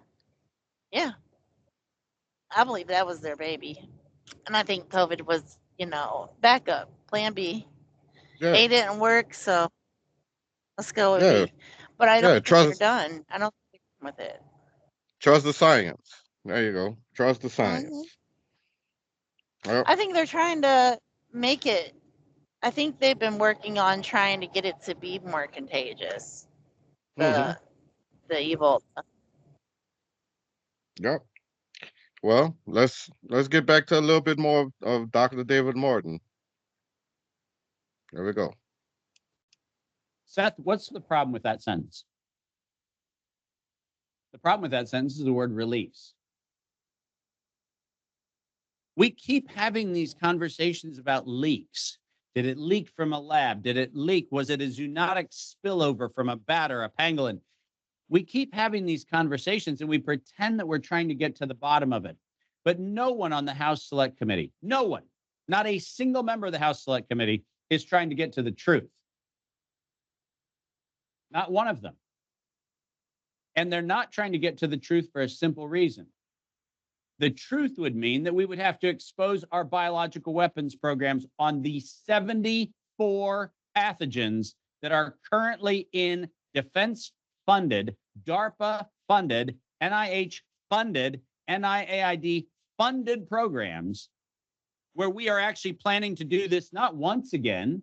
yeah. I believe that was their baby. And I think COVID was, backup, plan B. Yeah, A didn't work, so let's go with yeah, B. But I don't yeah. think they're done. I don't think they're done with it. Trust the science. There you go. Trust the Mhm. science. Yep. I think they're trying to make it, I think they've been working on trying to get it to be more contagious. Mm-hmm. The evil. Yep. Well, let's get back to a little bit more of Dr. David Martin. There we go. Seth, what's the problem with that sentence? The problem with that sentence is the word release. We keep having these conversations about leaks. Did it leak from a lab? Did it leak? Was it a zoonotic spillover from a bat or a pangolin? We keep having these conversations and we pretend that we're trying to get to the bottom of it. But no one on the House Select Committee, no one, not a single member of the House Select Committee is trying to get to the truth. Not one of them. And they're not trying to get to the truth for a simple reason. The truth would mean that we would have to expose our biological weapons programs on the 74 pathogens that are currently in defense-funded, DARPA-funded, NIH-funded, NIAID-funded programs, where we are actually planning to do this not once again,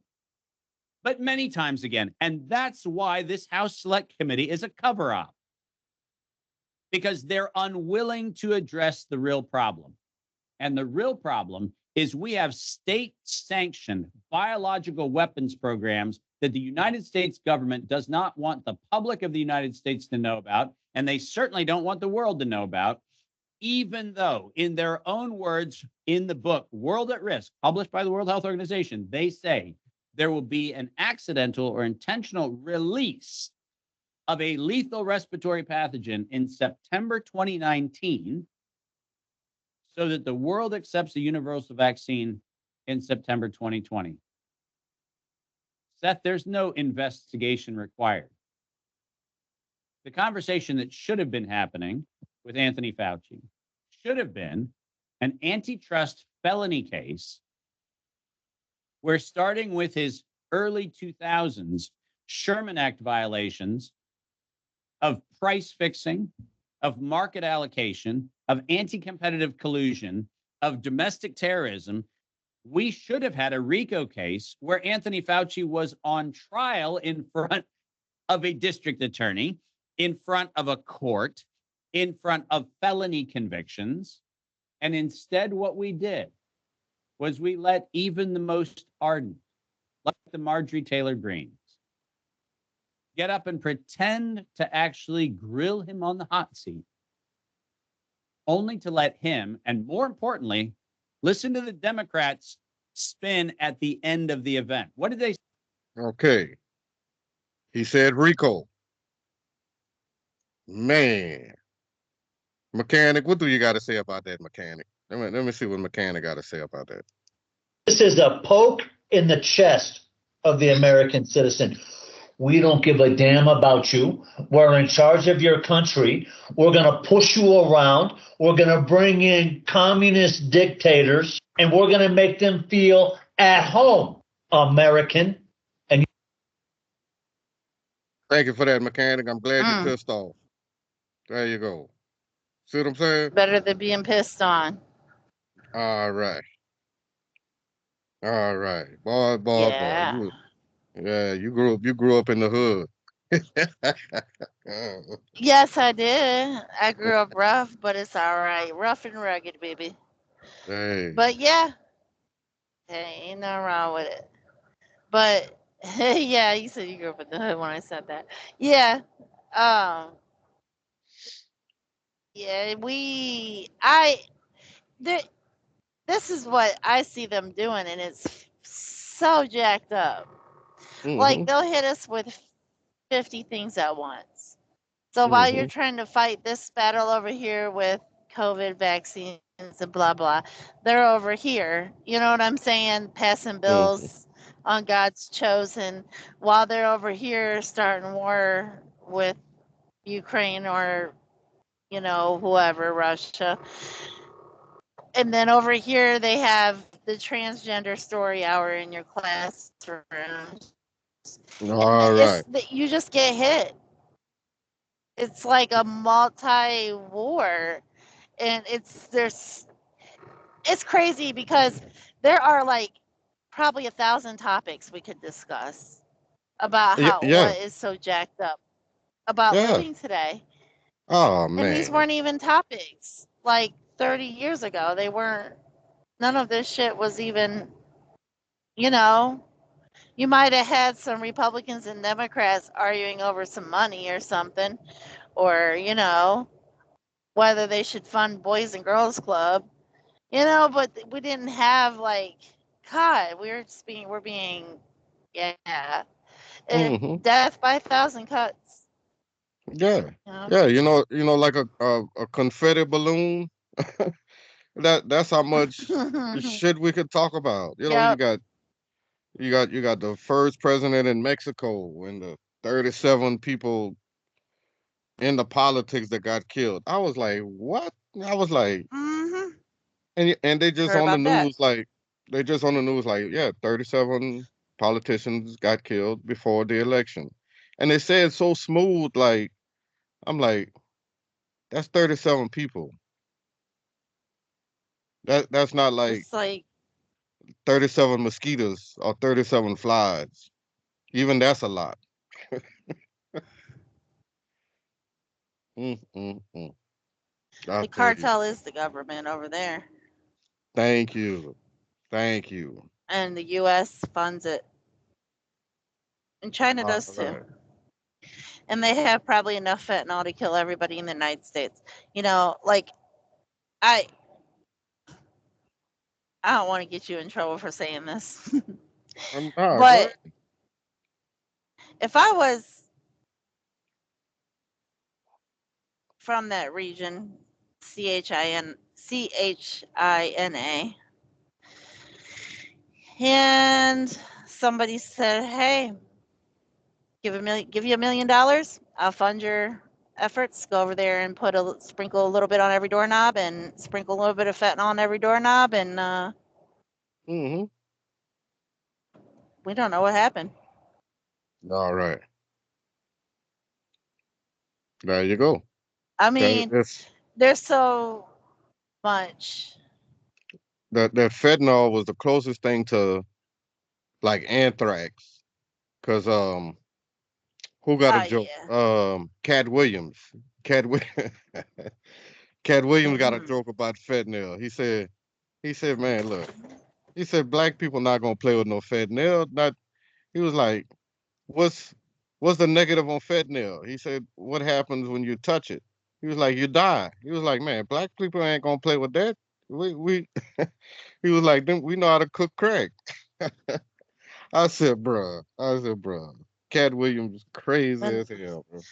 but many times again. And that's why this House Select Committee is a cover-up, because they're unwilling to address the real problem. And the real problem is we have state-sanctioned biological weapons programs that the United States government does not want the public of the United States to know about, and they certainly don't want the world to know about, even though, in their own words, in the book, World at Risk, published by the World Health Organization, they say there will be an accidental or intentional release of a lethal respiratory pathogen in September 2019, so that the world accepts a universal vaccine in September 2020. Seth, there's no investigation required. The conversation that should have been happening with Anthony Fauci should have been an antitrust felony case where, starting with his early 2000s Sherman Act violations of price fixing, of market allocation, of anti-competitive collusion, of domestic terrorism, we should have had a RICO case where Anthony Fauci was on trial in front of a district attorney, in front of a court, in front of felony convictions. And instead, what we did was we let even the most ardent, like the Marjorie Taylor Greens, get up and pretend to actually grill him on the hot seat, only to let him, and more importantly, listen to the Democrats spin at the end of the event. What did they say? Okay. He said Rico. Man. Mechanic, what do you got to say about that, Mechanic? Let me see what Mechanic got to say about that. This is a poke in the chest of the American citizen. We don't give a damn about you. We're in charge of your country. We're going to push you around. We're going to bring in communist dictators, and we're going to make them feel at home, American. And Thank you for that, Mechanic. I'm glad you're pissed off. There you go. See what I'm saying? Better than being pissed on. All right. All right. Boy. Yeah. You grew up in the hood. Yes, I did. I grew up rough, but it's all right. Rough and rugged, baby. Hey. But yeah, hey, ain't nothing wrong with it. But yeah, you said you grew up in the hood when I said that. Yeah. Um. Yeah, this is what I see them doing, and it's so jacked up. Like, they'll hit us with 50 things at once. So while you're trying to fight this battle over here with COVID vaccines and blah, blah, they're over here, you know what I'm saying? Passing bills on God's chosen while they're over here starting war with Ukraine or, whoever, Russia. And then over here they have the transgender story hour in your classroom. All right. You just get hit. It's like a multi-war, and it's crazy because there are like probably 1,000 topics we could discuss about Yeah, yeah, what is so jacked up about yeah. living today. Oh And these man. weren't even topics like 30 years ago. They weren't, none of this shit was even, you know, you might have had some Republicans and Democrats arguing over some money or something, or, whether they should fund Boys and Girls Club, but we didn't have like, God, we're being, yeah, Hmm. death by 1,000 cuts. Yeah, You know? yeah. Like a confetti balloon. That's how much shit we could talk about. You Yep. got the first president in Mexico and the 37 people in the politics that got killed. I was like, what? I was like, Mm-hmm. and they just Heard on the about that. news like yeah, 37 politicians got killed before the election. And they said so smooth, like I'm like, that's 37 people. That's not like It's like, 37 mosquitoes or 37 flies. Even that's a lot. Mm, mm, mm. I the tell you. cartel is the government over there, Thank you. Thank you. and the U.S. funds it, and China All does too. right. And they have probably enough fentanyl to kill everybody in the United States. Like I, I don't want to get you in trouble for saying this, Go but ahead. if I was from that region, China, and somebody said, "Hey, give you $1 million. I'll fund your efforts. Go over there and sprinkle a little bit on every doorknob, and sprinkle a little bit of fentanyl on every doorknob, and Mm-hmm. we don't know what happened." All right. There you go. I That mean, that's there's so much. that fentanyl was the closest thing to like anthrax. Cause who got a Oh joke? yeah. Cat Williams. Cat Wi- Cat Williams got a Mm-hmm. joke about fentanyl. He said, man, look. He said black people not gonna play with no fentanyl. Not he was like, what's what's the negative on fentanyl? He said, what happens when you touch it? He was like, you die. He was like, man, black people ain't gonna play with that. We he was like, we know how to cook crack. I said, bruh. Cat Williams crazy And as hell, bro.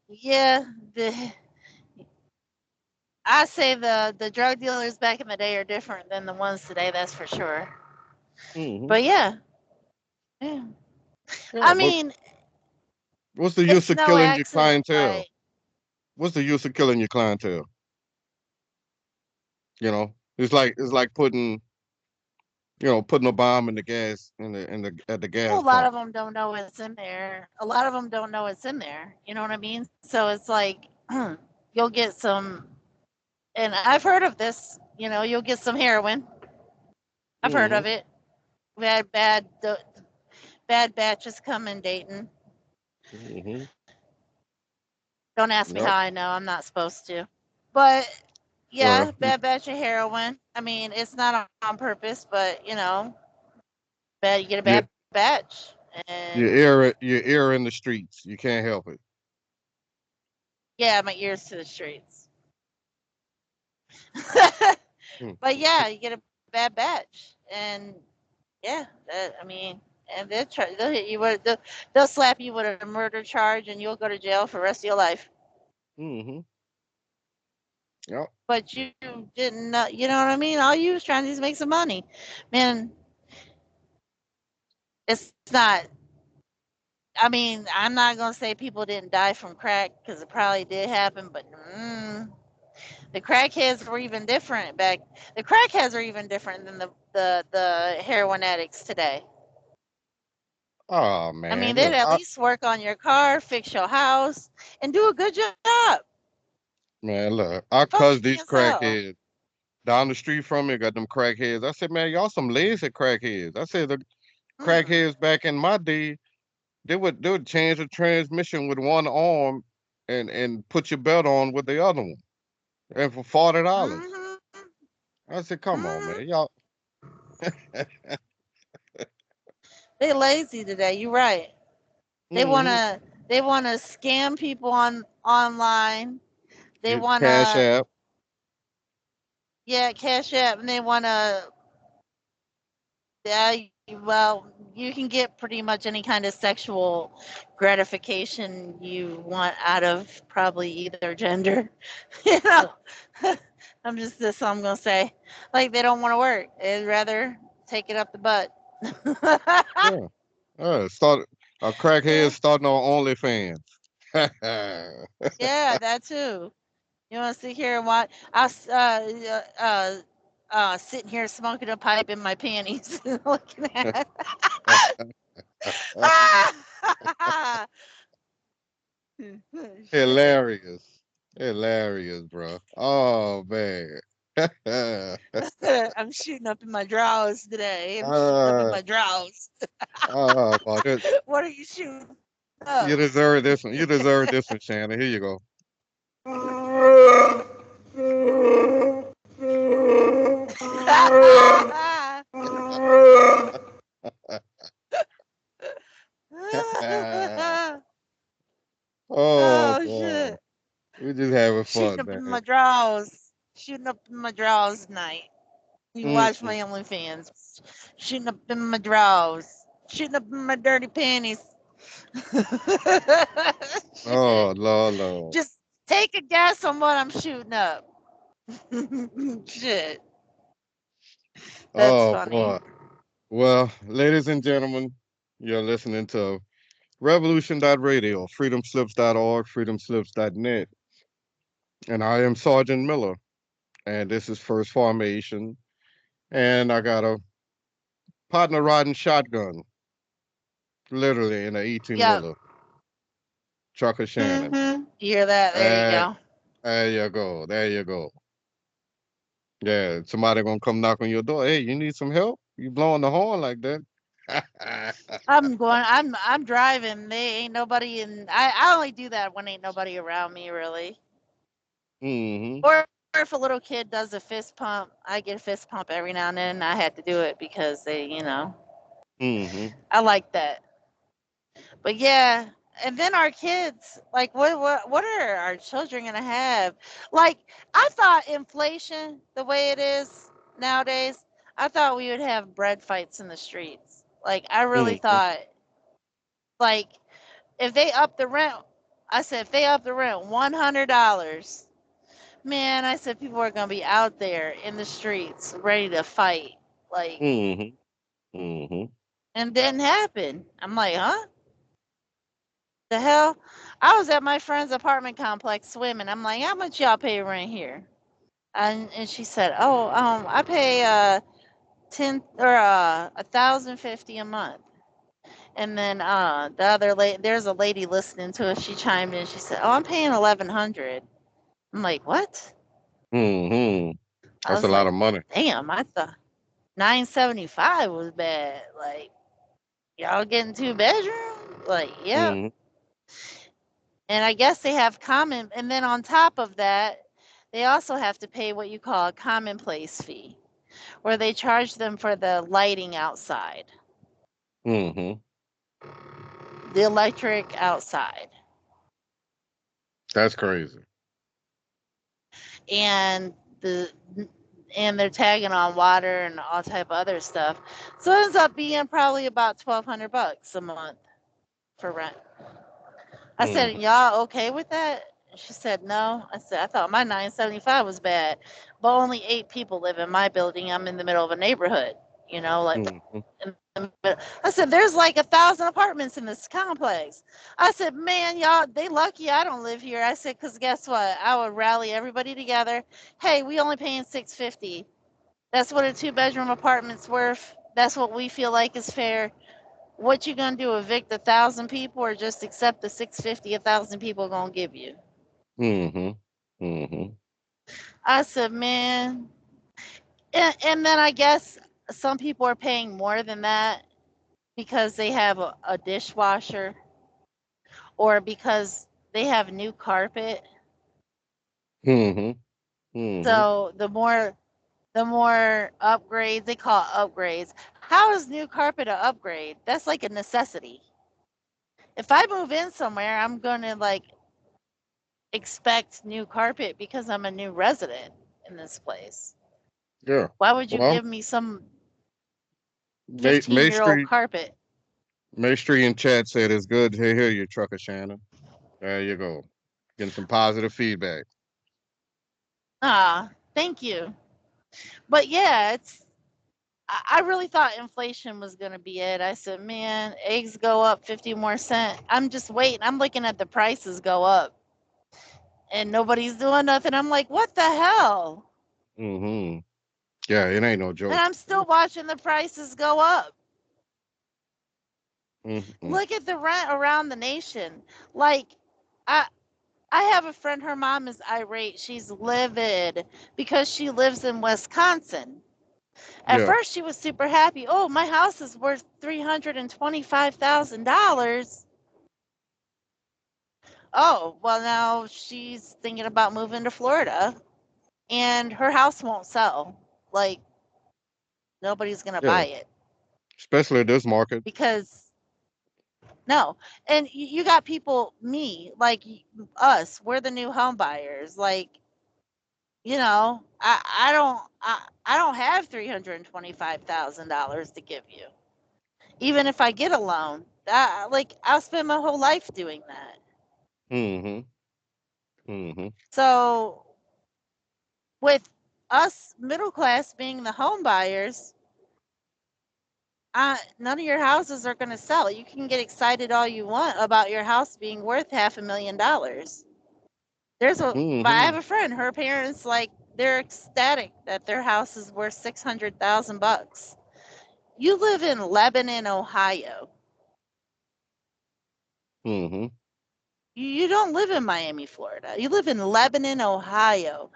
yeah, I say the drug dealers back in the day are different than the ones today. That's for sure. Hmm. But yeah. Yeah, I but mean, what's the use it's of no killing your accident clientele? why. What's the use of killing your clientele? It's like putting a bomb in the gas at the Well, gas a lot pump. of them don't know what's in there. A lot of them don't know what's in there. You know what I mean? So it's like you'll get some, and I've heard of this. You'll get some heroin. I've heard Hmm. of it. We had bad batches come in Dayton. Hmm. Don't ask me Yep. how I know. I'm not supposed to. But Well, yeah, bad batch of heroin. I mean, it's not on purpose, but you get a you bad batch, you and air it. You air in the streets. You can't help it. yeah, my ears to the streets. Hmm. But yeah, you get a bad batch, and yeah, I mean, and they'll hit you with they'll slap you with a murder charge, and you'll go to jail for the rest of your life. Hmm. Yep. But you didn't know, you know what I mean? All you was trying to do is make some money, man. It's not. I mean, I'm not gonna say people didn't die from crack because it probably did happen, but The crackheads were even different back. The crackheads are even different than the heroin addicts today. Oh I man, mean, they'd look, at least work on your car, fix your house, and do a good job. I cuss Functioning these as hell. crackheads down the street from me. Got them crackheads. I said, man, y'all some lazy crackheads. I said the crackheads back in my day, they would change the transmission with one arm and put your belt on with the other one, and for $40. I said, come on, man, y'all. They lazy today. You're right. They wanna scam people online. They Cash wanna app. cash app, and they wanna well, you can get pretty much any kind of sexual gratification you want out of probably either gender. You know, that's all I'm gonna say. Like they don't want to work; they'd rather take it up the butt. Yeah. Start a crackhead starting on OnlyFans. Yeah, that too. You want to sit here and watch? Sitting here smoking a pipe in my panties, looking at. Shit. Hilarious. Hilarious, bro. Oh man. I'm shooting up in my drawers today. I'm shooting up in uh, my drawers. about it. What are you shooting up? You deserve this one. You deserve this one, Shannon. Here you go. Oh Oh boy. shit! We just having Shooting fun, up in man. my drawers. Shooting up in my drawers tonight. You watch my Mm-mm. OnlyFans. Shooting up in my drawers. Shooting up in my dirty panties. Oh Shit. Lord, Lord. Just take a guess on what I'm shooting up. Shit. That's Oh funny. boy. Well, ladies and gentlemen, you're listening to Revolution.radio, freedomslips.org, freedomslips.net. And I am Sergeant Miller. And this is First Formation. And I got a partner riding shotgun, literally in an 18 Yep. wheeler, Trucker Shannon. You hear that? There you And go. there you go. There you go. Yeah, somebody gonna come knock on your door. Hey, you need some help? You blowing the horn like that? I'm driving. They ain't nobody in I only do that when ain't nobody around me really. Mm-hmm. Or if a little kid does a fist pump, I get a fist pump every now and then. I had to do it because Mm-hmm. I like that. But yeah, and then our kids, like what are our children gonna have? Like I thought inflation, the way it is nowadays, I thought we would have bread fights in the streets. Like I really Mm-hmm. thought, like if they up the rent, I said if they up the rent $100, man, I said people are gonna be out there in the streets ready to fight. Like, Mm-hmm. Mm-hmm. and didn't happen. I'm like, huh? The hell? I was at my friend's apartment complex swimming. I'm like, how much y'all pay rent here? And she said, oh, I pay 1,050 a month. And then the other there's a lady listening to us. She chimed in. She said, oh, I'm paying 1,100. I'm like, what? Mm-hmm. I That's a was lot like, of money. damn, I thought 975 was bad. Like, y'all getting 2 bedroom? Like, yep. Mm-hmm. And I guess they have common, and then on top of that, they also have to pay what you call a commonplace fee, where they charge them for the lighting outside, Mm-hmm. the electric outside, That's crazy. and they're tagging on water and all type of other stuff. So it ends up being probably about $1,200 a month for rent. I said, Mm-hmm. y'all okay with that? She said, no. I said, I thought my 975 was bad, but only 8 people live in my building. I'm in the middle of a neighborhood, like Mm-hmm. in I said, there's like 1,000 apartments in this complex. I said, man, y'all, they lucky I don't live here. I said, because guess what? I would rally everybody together. Hey, we only paying $650. That's what a 2-bedroom apartment's worth. That's what we feel like is fair. What you gonna do? Evict 1,000 people, or just accept the $650 1,000 people gonna give you? I said, man, and then I guess some people are paying more than that because they have a dishwasher, or because they have new carpet. So the more upgrades, they call it upgrades. How is new carpet an upgrade? That's like a necessity. If I move in somewhere, I'm gonna like expect new carpet because I'm a new resident in this place. Yeah. Why would you Well, give me some May 15-year-old Street carpet? May Street in chat said it's good to hear you, Trucker Shannon. There you go. Getting some positive feedback. Ah, thank you. But yeah, I really thought inflation was going to be it. I said, man, eggs go up 50 more cents. I'm just waiting. I'm looking at the prices go up and nobody's doing nothing. I'm like, what the hell? Yeah, it ain't no And joke. I'm still watching the prices go up. Mm-hmm. Look at the rent around the nation. Like, I have a friend, her mom is irate. She's livid because she lives in Wisconsin. At Yeah. first, she was super happy. Oh, my house is worth $325,000. Oh, well, now she's thinking about moving to Florida, and her house won't sell. Like, nobody's going to Yeah. buy it Especially this market. because no. And you got people, me, like us, we're the new home buyers. Like, I don't have $325,000 to give you. Even if I get a loan, I'll spend my whole life doing that. So with us middle class being the home buyers, none of your houses are going to sell. You can get excited all you want about your house being worth $500,000. I have a friend, her parents, like, they're ecstatic that their house is worth $600,000. You live in Lebanon, Ohio. You don't live in Miami, Florida. You live in Lebanon, Ohio.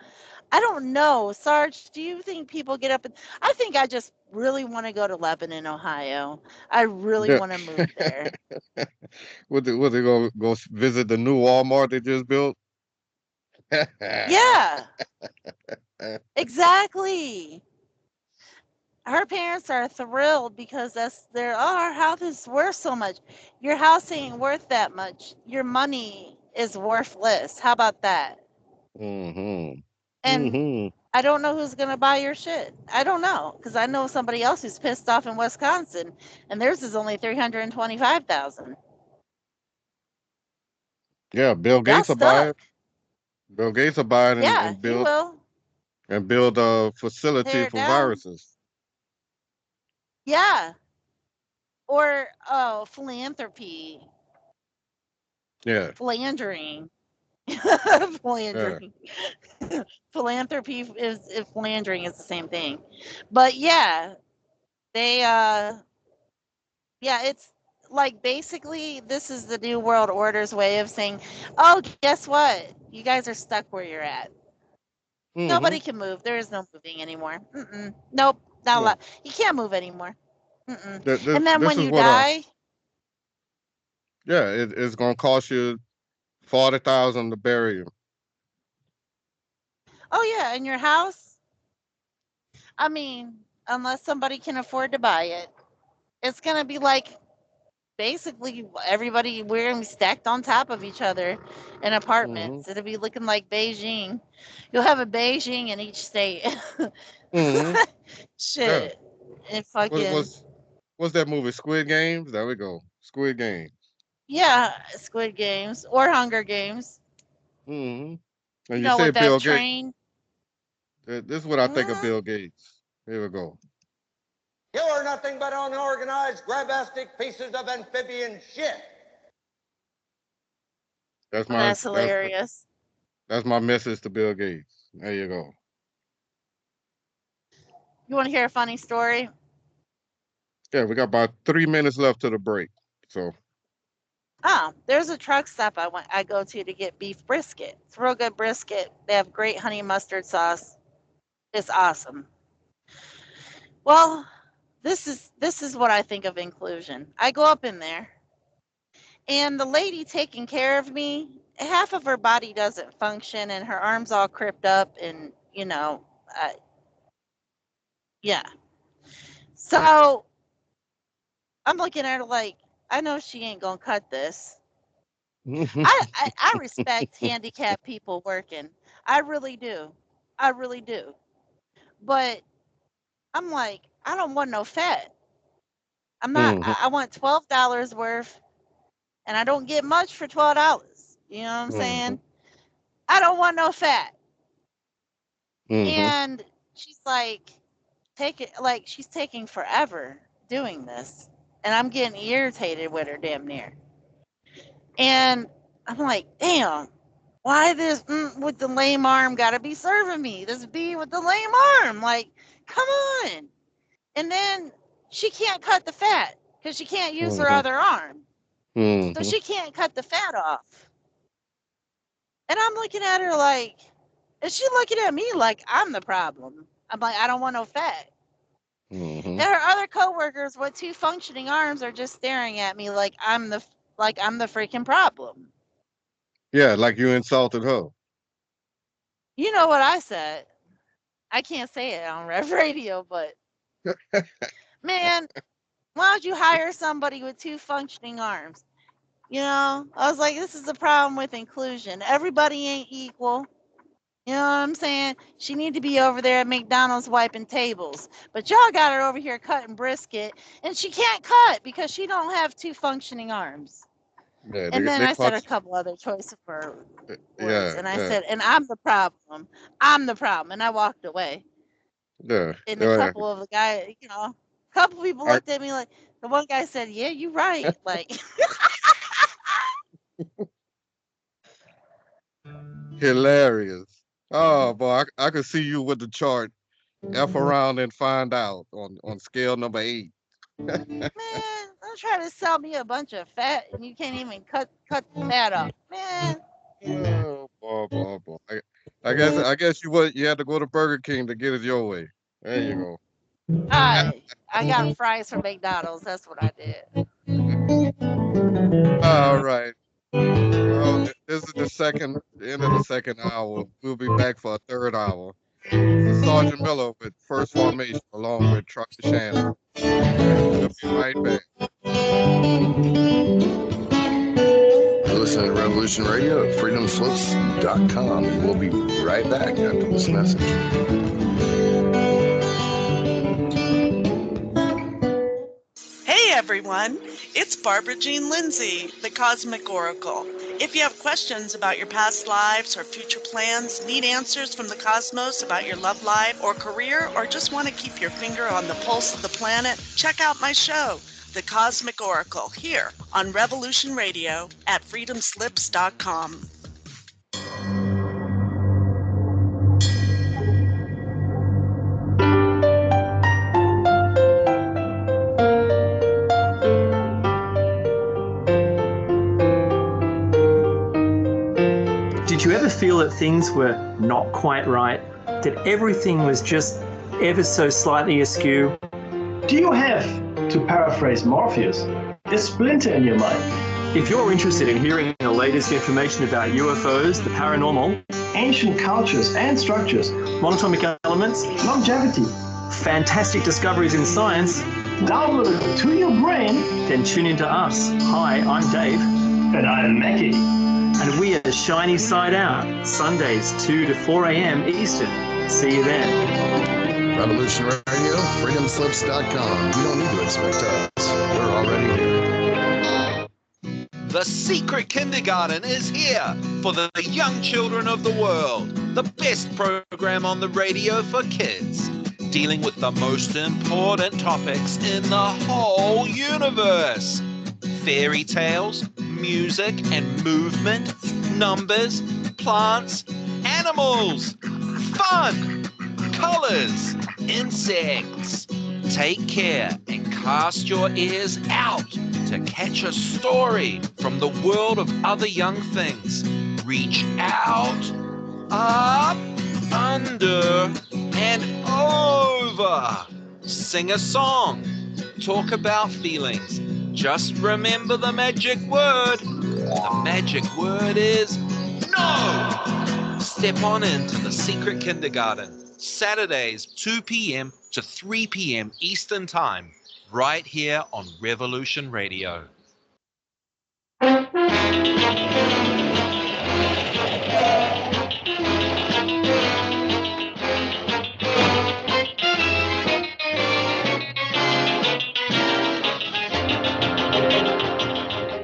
I don't know, Sarge. Do you think people get up and I think I just really want to go to Lebanon, Ohio. I really Yeah. want to move there. What they go visit the new Walmart they just built? Yeah, exactly. Her parents are thrilled because our house is worth so much. Your house ain't worth that much. Your money is worthless. How about that? And I don't know who's gonna buy your shit. I don't know, because I know somebody else who's pissed off in Wisconsin, and theirs is only 325,000. Yeah, Bill Y'all Gates will buy it. stuck. Bill Gates will buy it Yeah, and he will build a facility tear it for down. viruses. Yeah, or philanthropy, Yeah. philandering, Yeah. philandering. Philanthropy is philandering is the same thing, but yeah, they yeah, it's like basically this is the new world order's way of saying, oh, guess what, you guys are stuck where you're at. Nobody can move. There is no moving anymore. Nope, not a Yeah. lot. You can't move anymore. This, And then this when is you what die, it's gonna cost you 40,000 to bury him. oh yeah, in your house, I mean, unless somebody can afford to buy it, it's gonna be like basically everybody, we're gonna be stacked on top of each other in apartments. It'll be looking like Beijing. You'll have a Beijing in each state. Yeah. Shit. And What fucking what's that movie? Squid Games? There we go. Squid Games. yeah, Squid Games or Hunger Games. And You you know, say with that Bill Gates. train. This is what I think of Bill Gates. Here we go. You are nothing but unorganized, grabastic pieces of amphibian shit. That's Well, my that's hilarious. that's my message to Bill Gates. There you go. You want to hear a funny story? Yeah, we got about 3 minutes left to the break. So Oh, there's a truck stop I go to get beef brisket. It's real good brisket. They have great honey mustard sauce. It's awesome. Well, this is what I think of inclusion. I go up in there, and the lady taking care of me, half of her body doesn't function, and her arms all crimped up, and yeah. So I'm looking at her like, I know she ain't gonna cut this. I respect handicapped people working. I really do. I really do. But I'm like, I don't want no fat. I'm not. I want $12 worth, and I don't get much for $12. You know what I'm saying? I don't want no fat. And she's like, she's taking forever doing this, and I'm getting irritated with her damn near. And I'm like, damn, why this with the lame arm gotta be serving me? This B with the lame arm, like, come on. And then she can't cut the fat because she can't use her other arm. So she can't cut the fat off. And I'm looking at her like, and she looking at me like I'm the problem. I'm like, I don't want no fat. And her other coworkers with 2 functioning arms are just staring at me like I'm the freaking problem. yeah, like you insulted her. You know what I said? I can't say it on Rev Radio, but man, why don't you hire somebody with 2 functioning arms? You know, I was like, this is the problem with inclusion. Everybody ain't equal. You know what I'm saying? She need to be over there at McDonald's wiping tables. But y'all got her over here cutting brisket, and she can't cut because she don't have 2 functioning arms. Yeah, And then they I said a caught couple other choice of words, yeah, and I yeah, said, and I'm the problem. I'm the problem. And I walked away. yeah. And a couple of the guys, a couple people I, looked at me like, the one guy said, yeah, you right. Like, hilarious. Oh boy, I could see you with the chart. F around and find out on scale number 8. man, don't try to sell me a bunch of fat and you can't even cut the fat off, man. Oh boy. I guess you had to go to Burger King to get it your way. There you go. I got fries from McDonald's. That's what I did. All right. Well, this is the end of the second hour. We'll be back for a third hour. This is Sergeant Miller with First Formation along with Trucker Shannon. We'll be right back. You're listening to Revolution Radio at freedomslips.com, and we'll be right back after this message. Hey everyone, it's Barbara Jean Lindsay, the Cosmic Oracle. If you have questions about your past lives or future plans, need answers from the cosmos about your love life or career, or just want to keep your finger on the pulse of the planet, check out my show, The Cosmic Oracle, here on Revolution Radio at freedomslips.com. Did you ever feel that things were not quite right? That everything was just ever so slightly askew? Do you have, to paraphrase Morpheus, a splinter in your mind? If you're interested in hearing the latest information about UFOs, the paranormal, ancient cultures and structures, monatomic elements, longevity, fantastic discoveries in science, downloaded to your brain, then tune into us. Hi, I'm Dave. And I'm Mackie. And we are Shiny Side Out, Sundays 2 to 4 a.m. Eastern. See you then. Revolution Radio, freedomslips.com. You don't need to expect us. We're already here. The Secret Kindergarten is here for the young children of the world. The best program on the radio for kids. dealing with the most important topics in the whole universe. Fairy tales, music and movement, numbers, plants, animals, fun, colors, insects. Take care and cast your ears out to catch a story from the world of other young things. Reach out, up, under, and over. Sing a song. Talk about feelings. Just remember the magic word. The magic word is no. Step on into the secret kindergarten. Saturdays, 2 p.m. to 3 p.m. Eastern Time, right here on Revolution Radio.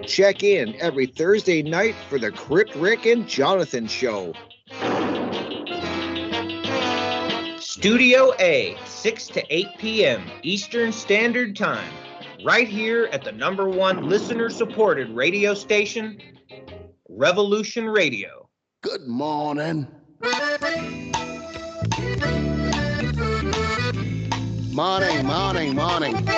Check in every Thursday night for the Crypt Rick and Jonathan Show. Studio A, 6 to 8 p.m. Eastern Standard Time, right here at the #1 listener-supported radio station, Revolution Radio. Good morning. Morning, morning, morning.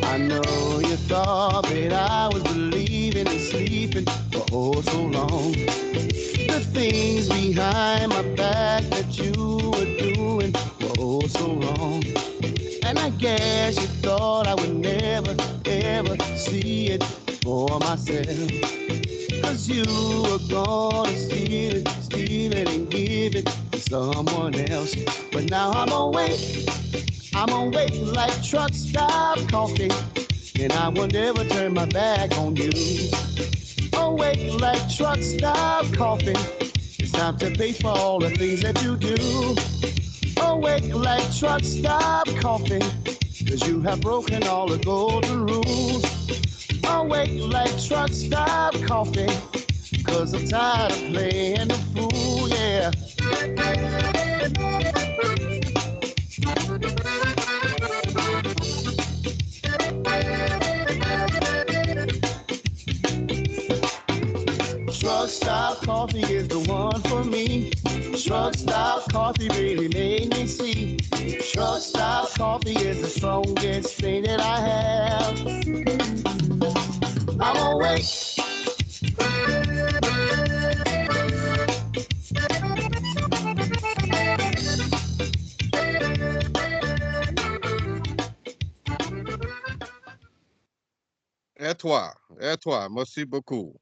I know you thought that I was believing and sleeping for oh so long. The things behind my back that you were doing were oh so wrong. And I guess you thought I would never, ever see it for myself. Cause you were gonna steal it and give it to someone else. But now I'm awake like truck stop coffee. And I will never turn my back on you. Awake like truck stop coffee. It's time to pay for all the things that you do. Awake like truck stop coffee. Cause you have broken all the golden rules. Awake like truck stop coffee. Cause I'm tired of playing the fool, yeah. Truck stop coffee is the one for me. Truck stop coffee really made me see. Truck stop coffee is the strongest thing that I have. I'm awake. Et toi, merci beaucoup.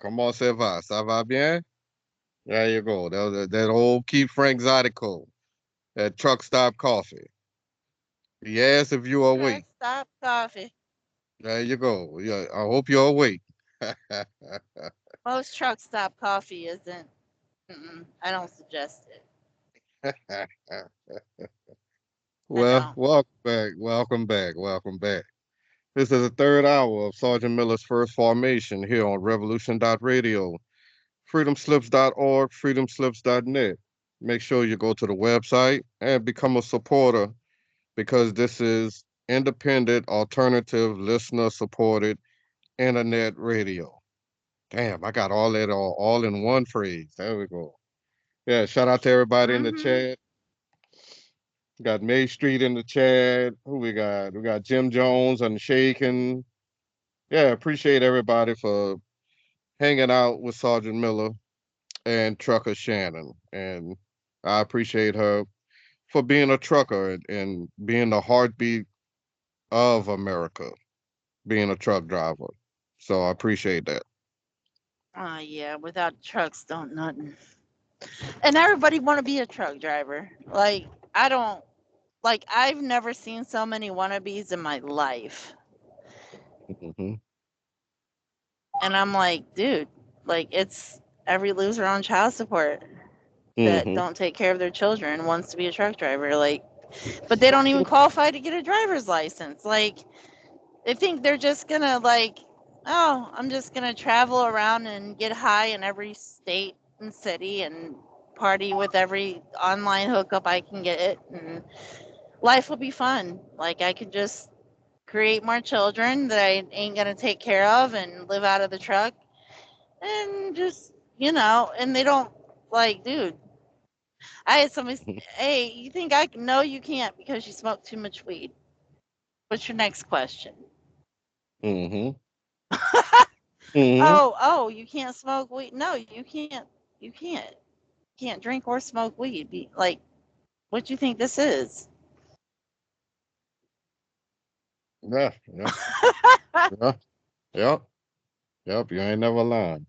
Comment ça va? Ça va bien? There you go. That old Keith Frank's article at Truck Stop Coffee. He asked if you are awake. Stop coffee. There you go. Yeah, I hope you're awake. Most truck stop coffee isn't. I don't suggest it. Well, welcome back. This is the third hour of Sergeant Miller's First Formation here on Revolution.radio, freedomslips.org, freedomslips.net. Make sure you go to the website and become a supporter because this is independent, alternative, listener-supported internet radio. Damn, I got all that all in one phrase. There we go. Yeah, shout out to everybody in the chat. Got May Street in the chat. Who we got? We got Jim Jones and Shaken. Yeah, appreciate everybody for hanging out with Sergeant Miller and Trucker Shannon. And I appreciate her for being a trucker and being the heartbeat of America, being a truck driver. So I appreciate that. Yeah, without trucks, don't nothing. And everybody want to be a truck driver. Like, I don't, like, I've never seen so many wannabes in my life. Mm-hmm. And I'm like, dude, like, it's every loser on child support that Mm-hmm. don't take care of their children wants to be a truck driver. Like, but they don't even qualify to get a driver's license. Like, they think they're just gonna, like, oh, I'm just gonna travel around and get high in every state and city and party with every online hookup I can get, and life will be fun. Like, I could just create more children that I ain't gonna take care of and live out of the truck, and just, and they don't, like, dude. I had somebody, hey, you think I can? No, you can't, because you smoke too much weed. What's your next question? Mm-hmm. Mm-hmm. Oh, you can't smoke weed. No, you can't. You can't. Can't drink or smoke weed. Like, what do you think this is? Yeah, yeah, yeah, yep, yep. You ain't never lying.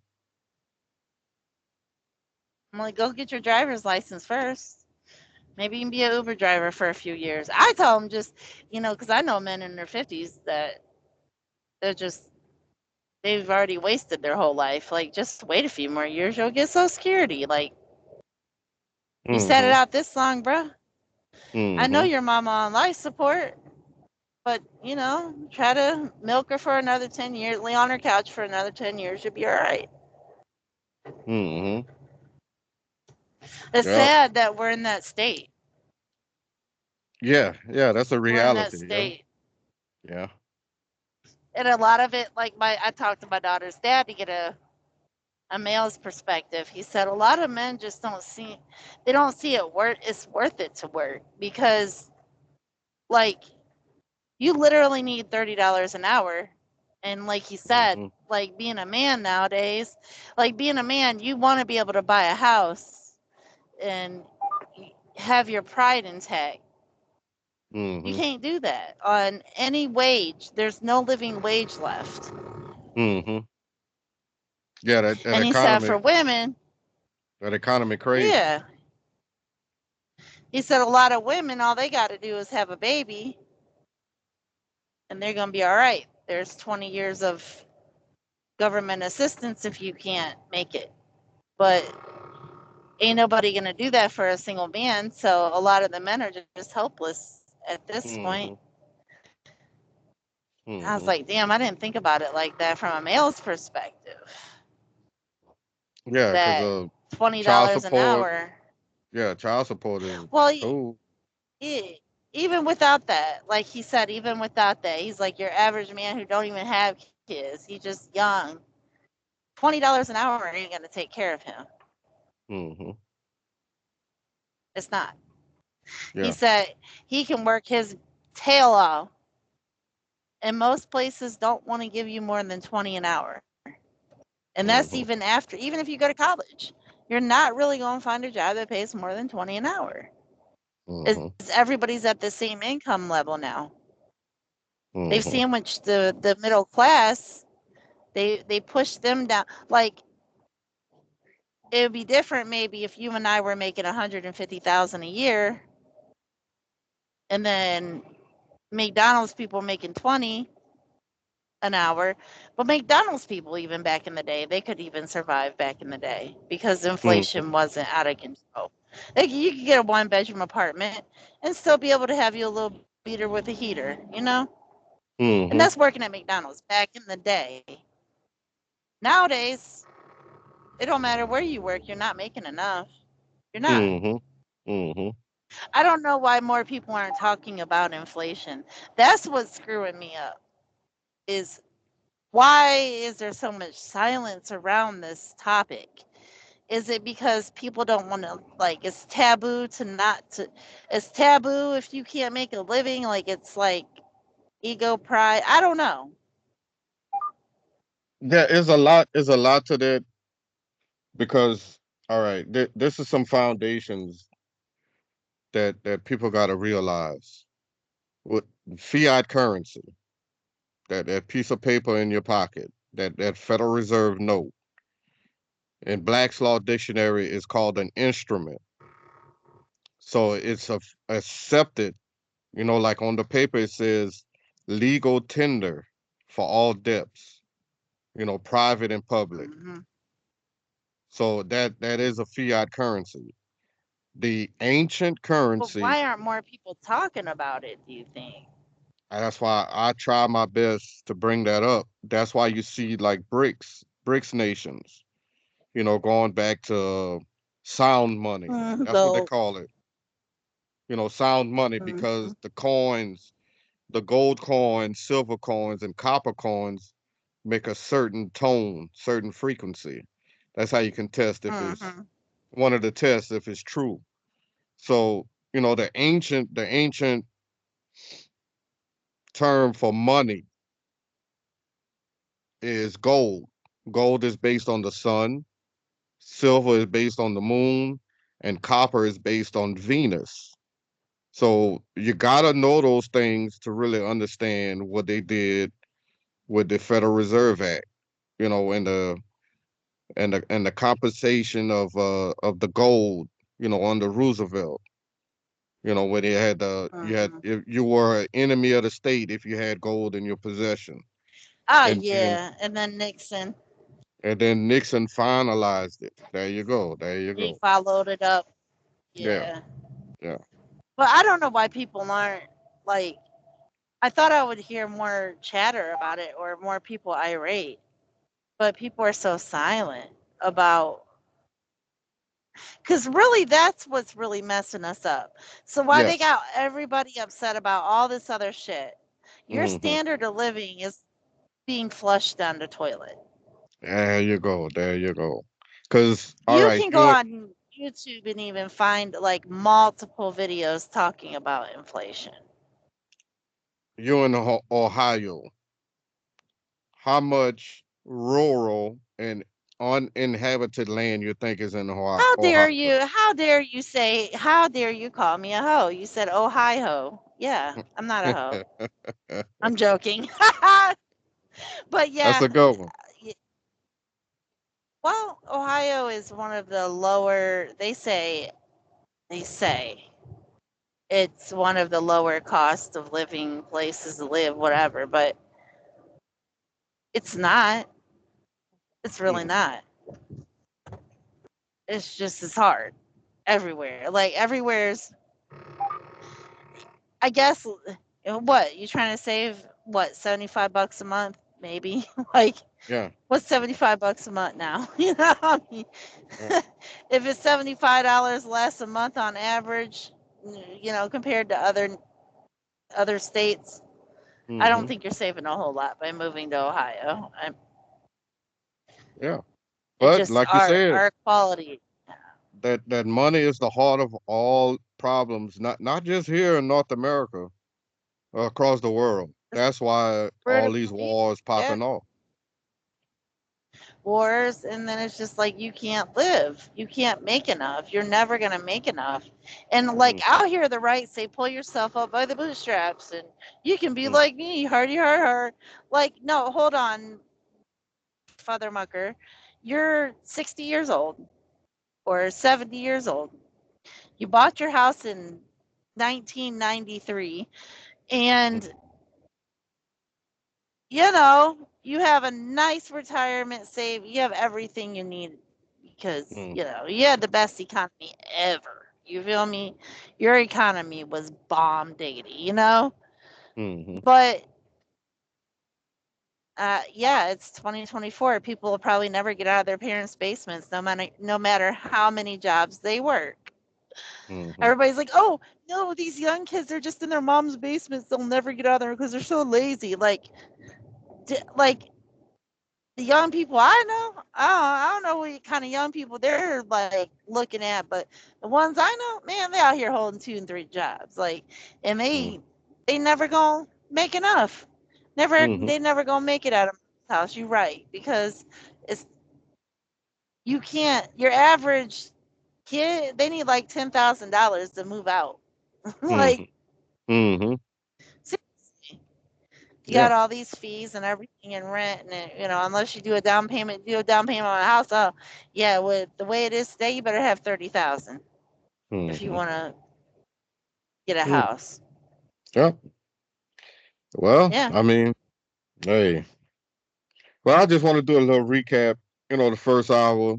I'm like, go get your driver's license first. Maybe you can be an Uber driver for a few years. I tell them just, because I know men in their 50s that they're just, they've already wasted their whole life. Like, just wait a few more years, you'll get Social Security. Like, you set it Mm-hmm. out this long, bruh. I know Mm-hmm. your mama on life support, but, try to milk her for another 10 years, lay on her couch for another 10 years, you'll be all right. Mm-hmm. It's Yep. sad that we're in that state. Yeah, yeah. That's a We're in that reality. Yeah, state. yeah. And a lot of it, like, I talked to my daughter's dad to get a male's perspective. He said a lot of men just they don't see it's worth it to work, because, like, you literally need $30 an hour. And like he said, Mm-hmm. like, being a man nowadays, like, being a man, you want to be able to buy a house and have your pride intact. You Mm-hmm. can't do that on any wage. There's no living wage left. Mm-hmm. Yeah, And he said for women, that economy crazy. yeah, he said a lot of women, all they got to do is have a baby and they're going to be all right. There's 20 years of government assistance if you can't make it. But ain't nobody going to do that for a single man. So a lot of the men are just helpless at this point. Mm-hmm. I was Mm-hmm. like, damn, I didn't think about it like that from a male's perspective. Yeah, because That $20 child an support. hour. Yeah, child support is Well, cool. even without that, like he said, even without that, he's like your average man who don't even have kids. He's just young. $20 an hour ain't gonna take care of him. Mm-hmm. It's not. He Yeah. said he can work his tail off, and most places don't want to give you more than 20 an hour. And that's Mm-hmm. even after, even if you go to college, you're not really going to find a job that pays more than 20 an hour. It's, Mm-hmm. everybody's at the same income level now. They've Mm-hmm. sandwiched the middle class. They push them down. Like, it would be different maybe if you and I were making 150,000 a year, and then McDonald's people making 20 an hour. But McDonald's people, even back in the day, they could even survive back in the day because Mm-hmm. inflation wasn't out of control. Like, you could get a 1-bedroom apartment and still be able to have you a little beater with a heater, And Mm-hmm. that's working at McDonald's back in the day. Nowadays, it don't matter where you work, you're not making enough. You're not. Mm-hmm. Mm-hmm. I don't know why more people aren't talking about inflation. That's what's screwing me up. Is why is there so much silence around this topic? Is it because people don't want to, like, it's taboo to not to it's taboo if you can't make a living, like, it's like ego, pride. I don't know. There is a lot. Is a lot to that because all right, this is some foundations that people got to realize with fiat currency, that piece of paper in your pocket, that Federal Reserve note, in Black's Law Dictionary is called an instrument. So it's accepted, like on the paper it says legal tender for all debts, private and public. Mm-hmm. So that is a fiat currency. The ancient But currency, why aren't more people talking about it, do you think? that's why I try my best to bring that up. That's why you see like BRICS nations, going back to sound money. That's what they Go. call it. Sound money Mm-hmm. because the coins, the gold coins, silver coins, and copper coins make a certain tone, certain frequency. That's how you can test if it's Mm-hmm. one of the tests if it's true. So, the ancient term for money is gold. Gold is based on the sun, silver is based on the moon, and copper is based on Venus. So you gotta know those things to really understand what they did with the Federal Reserve Act, and the compensation of the gold, under Roosevelt. Where they had Mm-hmm. you were an enemy of the state if you had gold in your possession. Oh And then yeah, and then Nixon, Nixon finalized it. There you go. There you he go. followed it up. Yeah, Yeah, yeah. but I don't know why people aren't like. I thought I would hear more chatter about it or more people irate, but people are so silent about. Because really, that's what's really messing us up. So why they Yes. got everybody upset about all this other shit? Your Hmm. standard of living is being flushed down the toilet. There you go. There you go. Cause all You right, can go on YouTube and even find like multiple videos talking about inflation. you in Ohio, how much rural and uninhabited land you think is in How dare Ohio? you? How dare you say? How dare you call me a hoe? You said oh hi ho. Yeah, I'm not a hoe. I'm joking. But That's yeah, a good one. well, Ohio is one of the lower. They say it's one of the lower cost of living places to live, whatever. But it's not. It's really Mm, not. It's just as hard everywhere. Like everywhere's. I guess. What you trying to save? What $75 a month? Maybe like yeah. what's $75 a month now? I mean, Yeah. if it's $75 less a month on average, compared to other states, I don't Hmm. think you're saving a whole lot by moving to Ohio. Yeah. It But just like you said, our quality. that money is the heart of all problems, not just here in North America, across the world. That's why all these wars Yeah, popping off. wars, and then it's just like you can't live, you can't make enough, you're never going to make enough. And like Mm, out here the right say pull yourself up by the bootstraps and you can be mm, like me, hardy hard. Like no, hold on, Father Mucker, you're 60 years old or 70 years old. You bought your house in 1993 mm, and you have a nice retirement save. You have everything you need because, mm, you had the best economy ever. You feel me? Your economy was bomb diggity. mm, But yeah, it's 2024. People will probably never get out of their parents' basements, no matter how many jobs they work. mm, Everybody's like, "Oh no, these young kids are just in their mom's basements. They'll never get out there because they're so lazy." Like the young people I know, I don't know what kind of young people they're like looking at, but the ones I know, man, they out here holding 2 and 3 jobs, like, and mm, they never gonna make enough. mm, They never gonna make it out of my house. You're right because it's you can't. Your average kid, they need like $10,000 to move out. Like, Mm-hmm. seriously, you Yeah. got all these fees and everything and rent, and unless you do a down payment on a house. Oh, yeah, with the way it is today, you better have 30,000 if you Mm-hmm. want to get a Mm. house. Yeah. Well, Yeah. I mean, hey. Well, I just want to do a little recap. The first hour,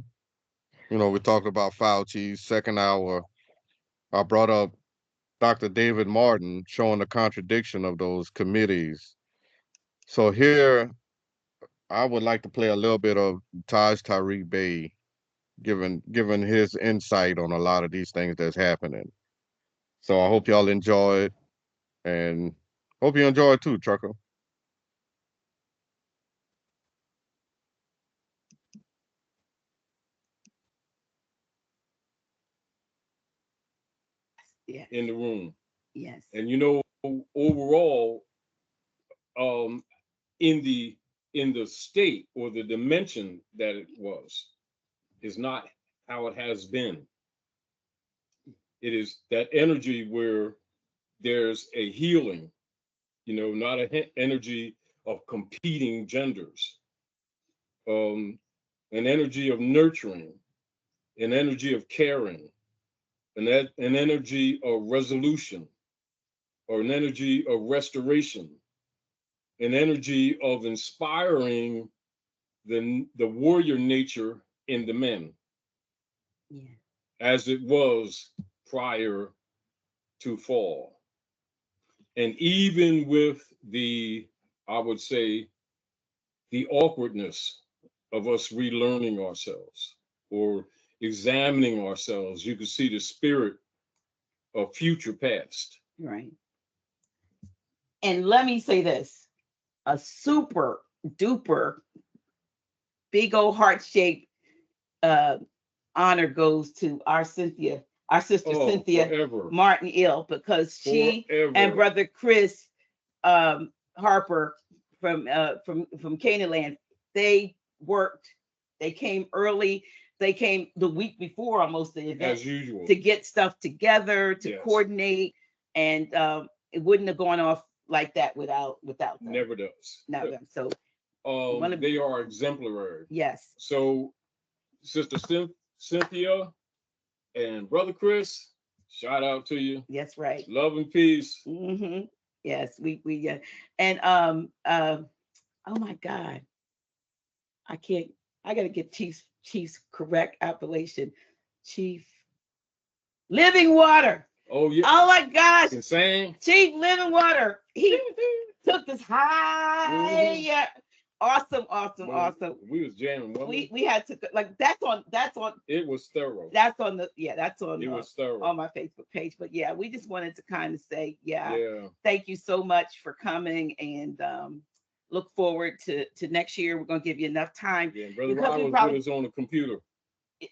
we talked about Fauci. Second hour, I brought up Dr. David Martin showing the contradiction of those committees. So here, I would like to play a little bit of Taj Tarik Bey, giving his insight on a lot of these things that's happening. So I hope y'all enjoy it, and hope you enjoy it too, Trucker. in the room. Yes. And overall, in the state or the dimension that it was, is not how it has been. It is that energy where there's a healing, not an energy of competing genders, an energy of nurturing, an energy of caring, an energy of resolution, or an energy of restoration, an energy of inspiring the warrior nature in the men, as it was prior to fall. And even with I would say, the awkwardness of us relearning ourselves or examining ourselves, you can see the spirit of future past. Right. And let me say this, a super duper big old heart-shaped honor goes to our sister Cynthia forever. Martin Ill, because she and brother Chris Harper from Canaan Land, they came early. They came the week before almost the event, as usual, to get stuff together, to coordinate, and it wouldn't have gone off like that without them. Never does. Not them. So they are exemplary. Yes. So Sister Cynthia and Brother Chris, shout out to you. That's right. Love and peace. Mm-hmm. Yes, we and oh my God, I gotta get Chief's correct appellation. Chief Living Water. Oh yeah. Oh my gosh. Insane. Chief Living Water. He took us high. Yeah. Awesome. We was jamming. We had to, like, that's on. It was thorough. That's on that's on. It was thorough on my Facebook page. But yeah, we just wanted to kind of say, thank you so much for coming, and look forward to next year. We're gonna give you enough time. Yeah, Brother Rod was with us on the computer.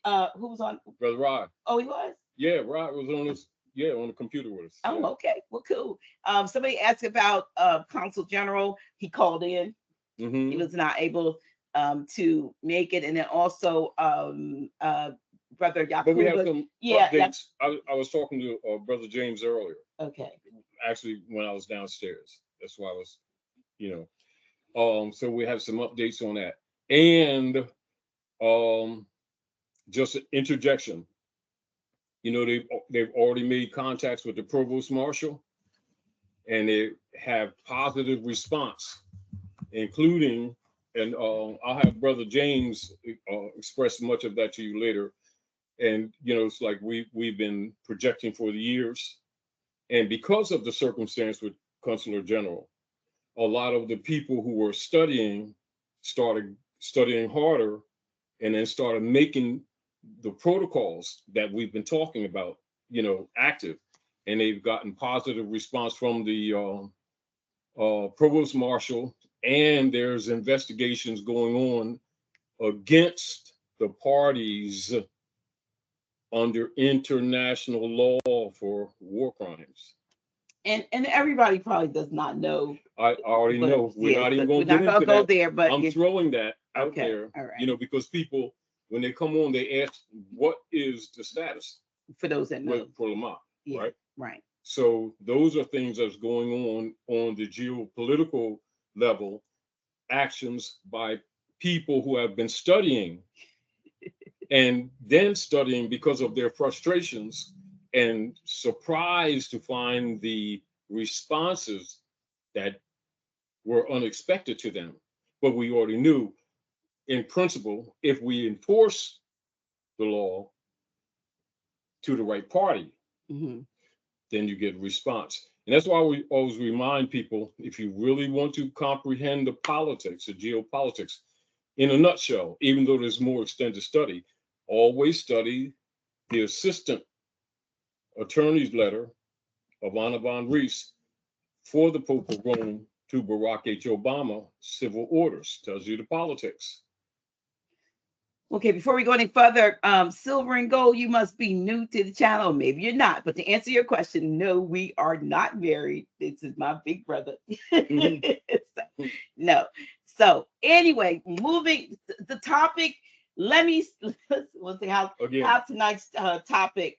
Who was on? Brother Rod. Oh, he was? Yeah, Rod was on us. Yeah, on the computer with us. Oh, okay. Well, cool. Somebody asked about Consul General. He called in. Mm-hmm. He was not able to make it, and then also Brother Yakuba. But we have some updates. I was talking to Brother James earlier. Okay. Actually, when I was downstairs, that's why I was, so we have some updates on that, and just an interjection. They've already made contacts with the Provost Marshal, and they have positive response, including, and I'll have Brother James express much of that to you later. And it's like we've been projecting for the years, and because of the circumstance with Consular General, a lot of the people who were studying started studying harder, and then started making the protocols that we've been talking about, active, and they've gotten positive response from the Provost Marshal, and there's investigations going on against the parties under international law for war crimes. And everybody probably does not know. I already know. We're not even going to get into that. There, but I'm throwing that out there. All right. Because people, when they come on, they ask, what is the status for those that know for Lamont, right? Right. So those are things that's going on the geopolitical level, actions by people who have been studying and then studying because of their frustrations and surprised to find the responses that were unexpected to them. But we already knew, in principle, if we enforce the law to the right party, then you get a response. And that's why we always remind people, if you really want to comprehend the politics, the geopolitics, in a nutshell, even though there's more extended study, always study the assistant attorney's letter of Anna von Rees for the Pope of Rome to Barack H. Obama, civil orders, tells you the politics. Okay, before we go any further, Silver and Gold, you must be new to the channel. Maybe you're not, but to answer your question, no, we are not married. This is my big brother. No. So anyway, moving the topic. Let's see how tonight's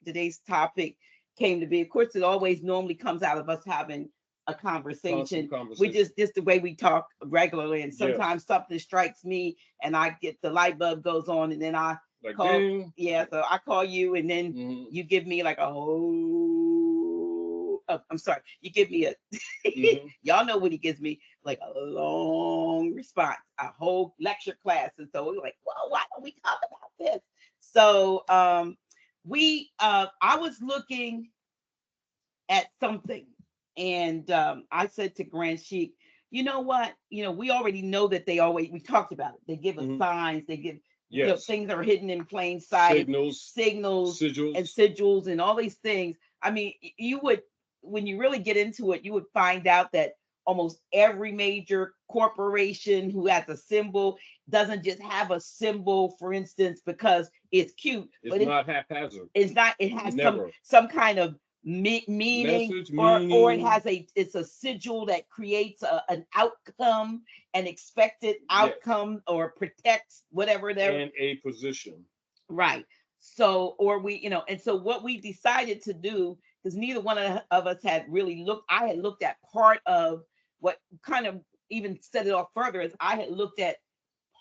today's topic came to be. Of course, it always normally comes out of us having a conversation. We just the way we talk regularly, and sometimes something strikes me and I get the light bulb goes on, and then I call so I call you, and then you give me like a I'm sorry, you give me a y'all know what he gives me, like a long response, a whole lecture class. And so we're like, well, why don't we talk about this? So I was looking at something, and I said to Grand Sheik, you know what? We already know that we talked about it. They give us signs, they give things that are hidden in plain sight, signals, sigils, and all these things. I mean, you would, when you really get into it, you would find out that almost every major corporation who has a symbol doesn't just have a symbol, for instance, because it's cute. It's not haphazard. It's not. It has some kind of meaning, or it's a sigil that creates an outcome, an expected outcome, or protects whatever they're in a position. Right. So, and so what we decided to do, because neither one of us had really looked. I had looked at part of what kind of even set it off further, is I had looked at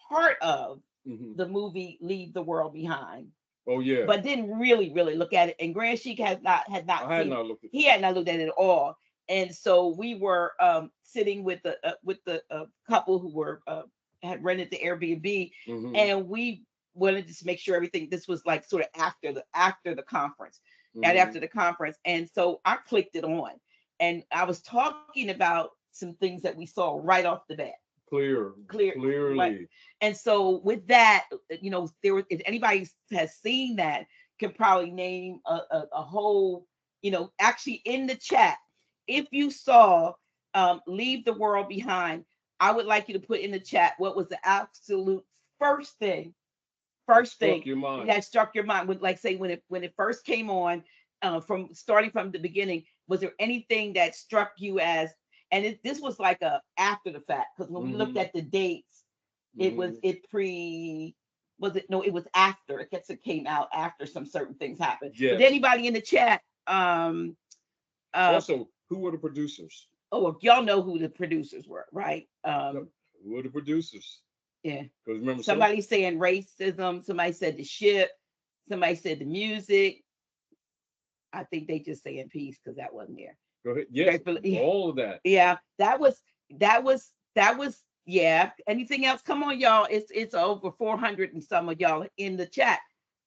part of the movie Leave the World Behind. Oh yeah. But didn't really look at it. And Grand Sheik had not looked at it at all. And so we were sitting with the couple who were had rented the Airbnb, and we wanted to make sure everything. This was like sort of after the conference, and after the conference. And so I clicked it on, and I was talking about some things that we saw right off the bat. Clearly. Right. And so with that, if anybody has seen that, can probably name a whole, actually in the chat, if you saw Leave the World Behind, I would like you to put in the chat what was the absolute first thing that struck your mind. With, like, say, when it first came on, starting from the beginning, was there anything that struck you as, and this was like a after the fact, because when we looked at the dates, it was it was after. I guess it came out after some certain things happened. Yes. Did anybody in the chat? Also, who were the producers? Oh, well, y'all know who the producers were, right? Who were the producers? Yeah. Because remember, somebody saying racism. Somebody said the ship. Somebody said the music. I think they just saying peace because that wasn't there. Go ahead. Yes, all of that. Yeah, that was. Yeah. Anything else? Come on, y'all. It's over 400 and some of y'all in the chat.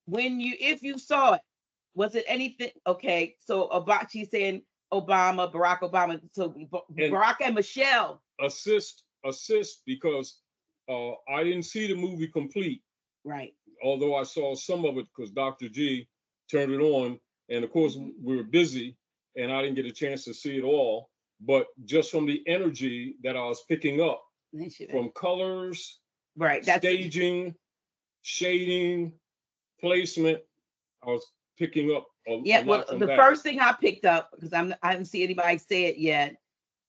If you saw it, was it anything? Okay, so she's saying Obama, Barack Obama. So Barack and Michelle assist because I didn't see the movie complete. Right. Although I saw some of it because Dr. G turned it on, and of course we were busy, and I didn't get a chance to see it all. But just from the energy that I was picking up from colors, right, staging, shading, placement, I was picking up a lot from the first thing I picked up, because I haven't seen anybody say it yet,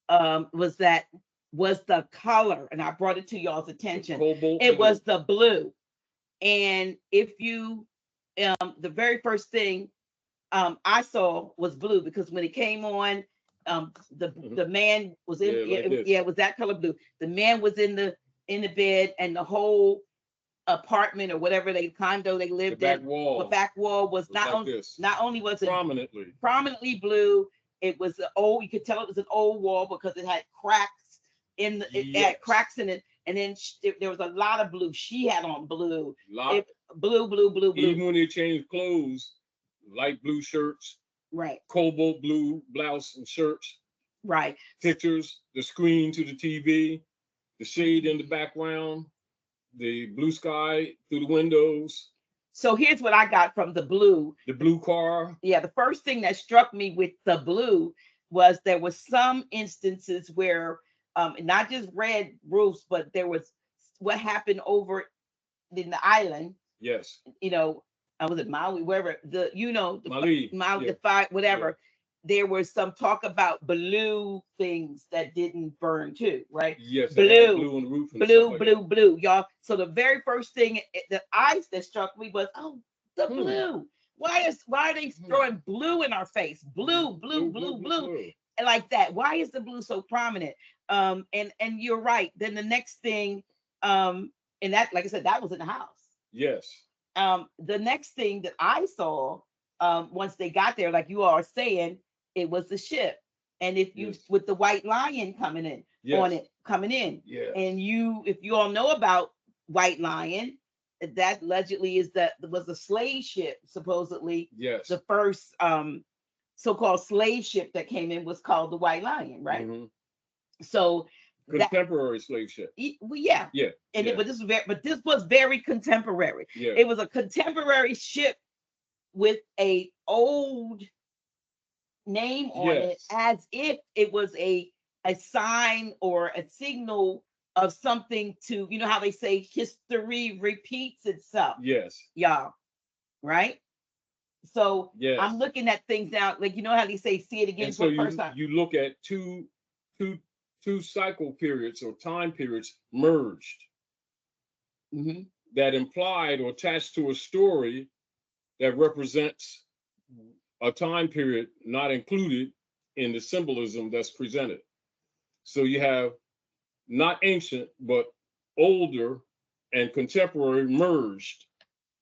was the color, and I brought it to y'all's attention. It was the blue. And if you the very first thing I saw was blue, because when it came on, the man was in, it was that color blue. The man was in the bed, and the whole apartment or whatever condo they lived in, the back wall was not only was it prominently blue, it was old. You could tell it was an old wall because it had cracks in the, it had cracks in it, and then there was a lot of blue. She had on blue, blue. Even when they changed clothes, light blue shirts, right? Cobalt blue blouse and shirts, right? Pictures, the screen to the TV, the shade in the background, the blue sky through the windows. So here's what I got from the blue. The blue car. Yeah, the first thing that struck me with the blue was there was some instances where, not just red roofs, but there was what happened over in the island. Yes. You know, was it Maui, wherever the, Maui, the fire, whatever. Yeah. There was some talk about blue things that didn't burn too, right? Yes, blue on the roof. Blue, y'all. So the very first thing that struck me was, oh, the blue. Why are they throwing blue in our face? Blue. And like that. Why is the blue so prominent? And you're right. Then the next thing, and that, like I said, that was in the house. Yes. The next thing that I saw, once they got there, like you are saying, it was the ship. And if you, with the white lion coming in, and if you all know about White Lion, that allegedly was a slave ship, supposedly. Yes. The first so-called slave ship that came in was called the White Lion, right? Mm-hmm. So contemporary slave ship. Yeah. And but this was very contemporary. Yeah. It was a contemporary ship with a old name on it, as if it was a sign or a signal of something to, you know how they say history repeats itself. Yes. Y'all, right? So I'm looking at things now, like, you know how they say see it again for the first time. You look at two cycle periods or time periods merged that implied or attached to a story that represents a time period not included in the symbolism that's presented. So you have not ancient, but older and contemporary merged,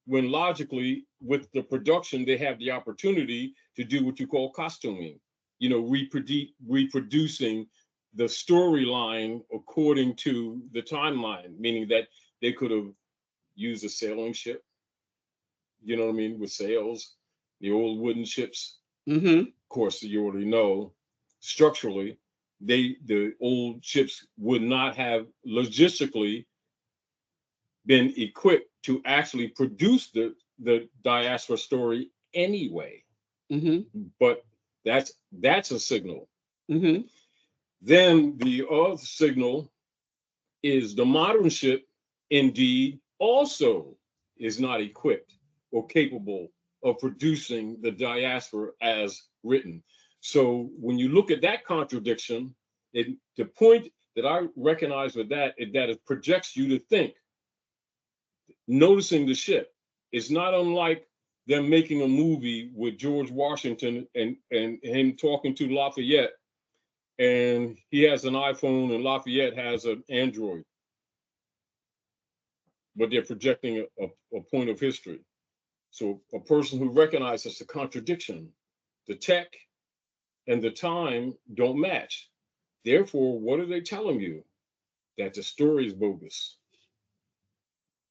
when logically with the production, they have the opportunity to do what you call costuming, reproducing the storyline according to the timeline, meaning that they could have used a sailing ship, you know what I mean, with sails, the old wooden ships. Of course, you already know, structurally, the old ships would not have logistically been equipped to actually produce the diaspora story anyway. But that's a signal. Then the other signal is the modern ship indeed also is not equipped or capable of producing the diaspora as written. So when you look at that contradiction, the point that I recognize with that is that it projects you to think. Noticing the ship is not unlike them making a movie with George Washington and him talking to Lafayette, and he has an iPhone and Lafayette has an Android, but they're projecting a point of history. So a person who recognizes the contradiction, the tech and the time don't match. Therefore, what are they telling you? That the story is bogus.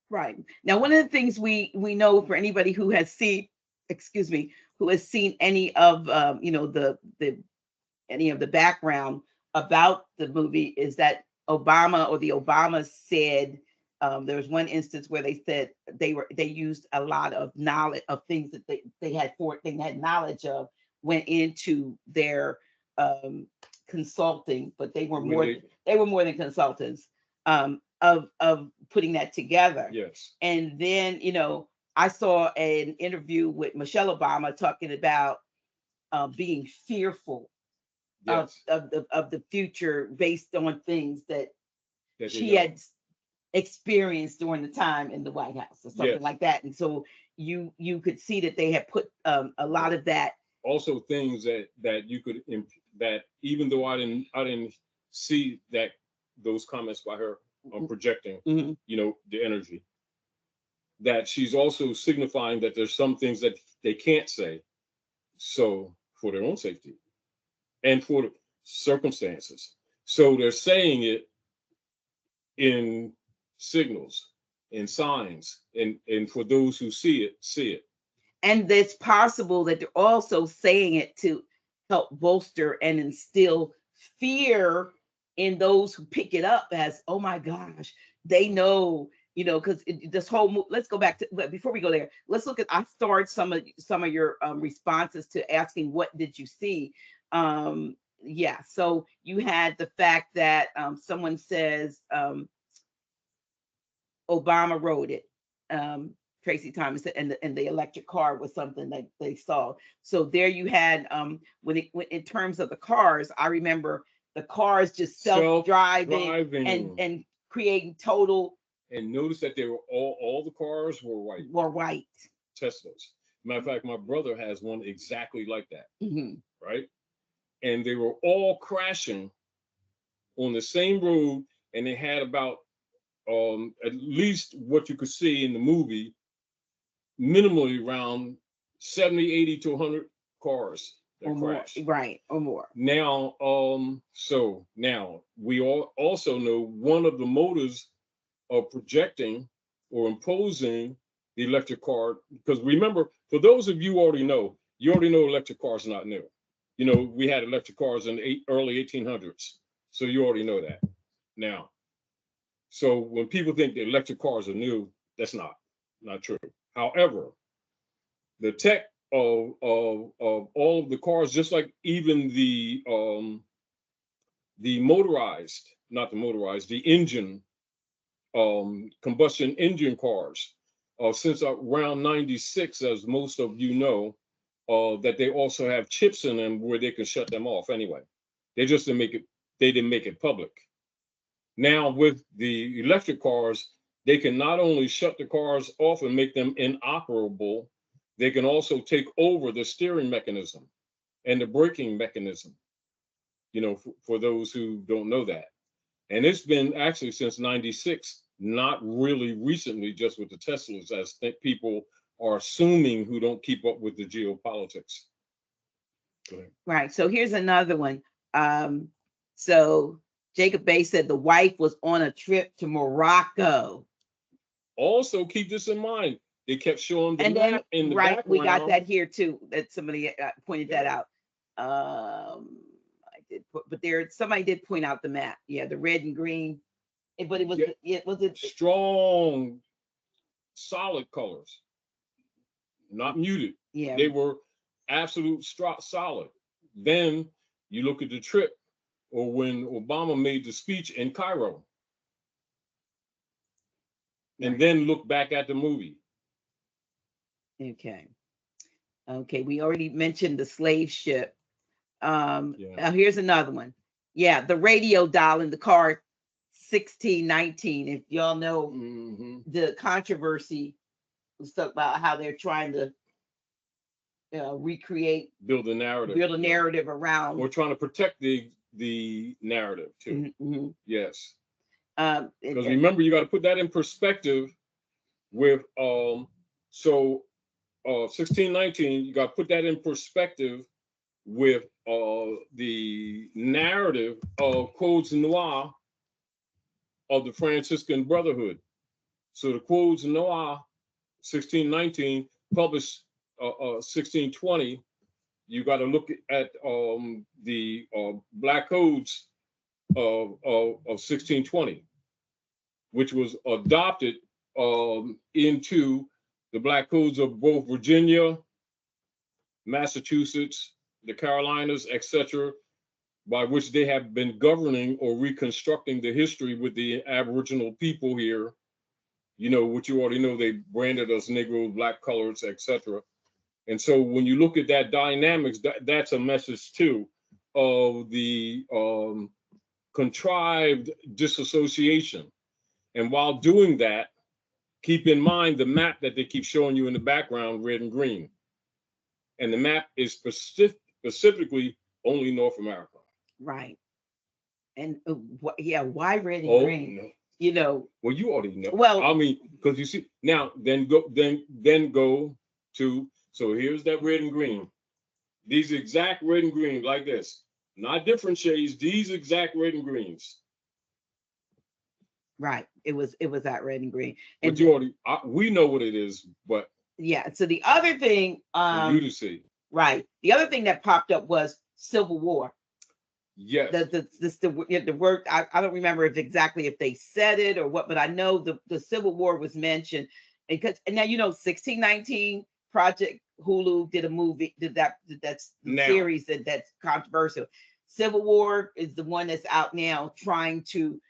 Right. Now, one of the things we know, for anybody who has seen, who has seen any of any of the background about the movie, is that Obama said, there was one instance where they said they used a lot of knowledge of things that they had knowledge of, went into their consulting, but they were more than consultants of putting that together. Yes. And then, I saw an interview with Michelle Obama talking about being fearful of the future based on things that she had experienced during the time in the White House or something like that. And so you could see that they had put a lot of that. Also, things that you could that even though I didn't see that those comments by her on projecting, you know, the energy, that she's also signifying that there's some things that they can't say, so for their own safety and for the circumstances. So they're saying it in signals, in signs, and for those who see it, see it. And it's possible that they're also saying it to help bolster and instill fear in those who pick it up as, oh my gosh, they know, you know, because this whole let's go back to, before we go there, let's look at, I started some of your responses to asking what did you see. Yeah, so you had the fact that someone says Obama wrote it. Tracy Thomas and the electric car was something that they saw. So there you had when in terms of the cars, I remember the cars just self-driving and creating total. And notice that they were all the cars were white. Were white. Teslas. Matter of fact, my brother has one exactly like that. Right? And they were all crashing on the same road, and they had about at least what you could see in the movie, minimally around 70, 80 to 100 cars that or crashed. More, right, or more. Now, so now we all also know one of the motives of projecting or imposing the electric car, because remember, for those of you already know electric cars are not new. You know, we had electric cars in the early 1800s, so you already know that. Now, so when people think the electric cars are new, that's not true. However, the tech of all of the cars, just like even the motorized, not the motorized, the engine, combustion engine cars, since around 96, as most of you know, that they also have chips in them where they can shut them off anyway. They just didn't make it public. Now with the electric cars, they can not only shut the cars off and make them inoperable, they can also take over the steering mechanism and the braking mechanism, you know, for those who don't know that. And it's been actually since 96, not really recently, just with the Teslas, as people are assuming who don't keep up with the geopolitics. Right. So here's another one. So Jacob Bay said the wife was on a trip to Morocco. Also, keep this in mind. They kept showing the map in the right, background. We got that here too. That somebody pointed that out. I did, but somebody did point out the map. Yeah, the red and green. But it was strong, solid colors, not muted. Yeah, they were absolute solid. Then you look at the trip, or when Obama made the speech in Cairo, and then look back at the movie. Okay, we already mentioned the slave ship. Here's another one. Yeah, the radio dial in the car 1619. If y'all know the controversy about how they're trying to recreate, build a narrative around, or trying to protect the narrative too. Yes, because remember, you got to put that in perspective with 1619. You got to put that in perspective with the narrative of Codes Noirs of the Franciscan Brotherhood. So the Codes Noirs 1619 published 1620. You got to look at the Black Codes of 1620, which was adopted into the Black Codes of both Virginia, Massachusetts, the Carolinas, etc., by which they have been governing or reconstructing the history with the Aboriginal people here. You know, which you already know, they branded us Negroes, black colors, etc. And so when you look at that dynamics, that's a message too of the contrived disassociation. And while doing that, keep in mind the map that they keep showing you in the background, red and green. And the map is specifically only North America. Right. And why red and green? No. You know. Well, you already know. Well, I mean, because you see now, then go to. So here's that red and green. These exact red and green, like this, not different shades. These exact red and greens. Right. It was that red and green. And but you already, we know what it is, but yeah. So the other thing, for you to see. Right. The other thing that popped up was Civil War. Yes. The word, I don't remember if they said it or what, but I know the Civil War was mentioned. And now, you know, 1619 Project Hulu did a movie, that's the series that's controversial. Civil War is the one that's out now trying to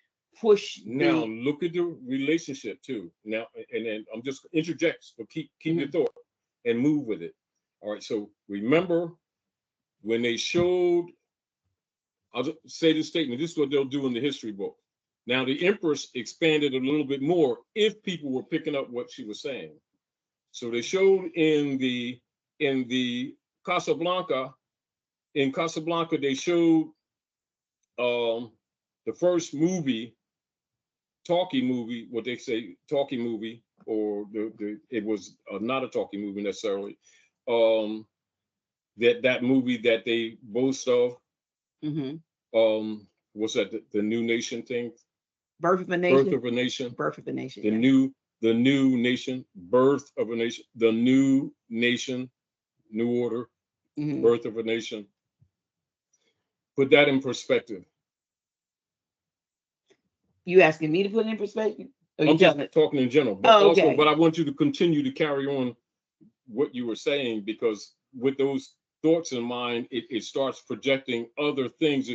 push. Now look at the relationship too. Now, and then I'm just interject, but keep your thought and move with it. All right. So remember when they showed, I'll just say this statement. This is what they'll do in the history book. Now the Empress expanded a little bit more if people were picking up what she was saying. So they showed in the Casablanca. In Casablanca, they showed the first movie, talkie movie, what they say, talkie movie, or it was not a talkie movie necessarily. That movie that they boast of. What's that? The New Nation thing? Birth of a Nation. Birth of a Nation. Birth of a Nation. The new nation. Birth of a Nation. The new nation. New order. Birth of a Nation. Put that in perspective. You asking me to put it in perspective? I'm just talking in general, but okay. But I want you to continue to carry on what you were saying, because with those thoughts in mind, it starts projecting other things.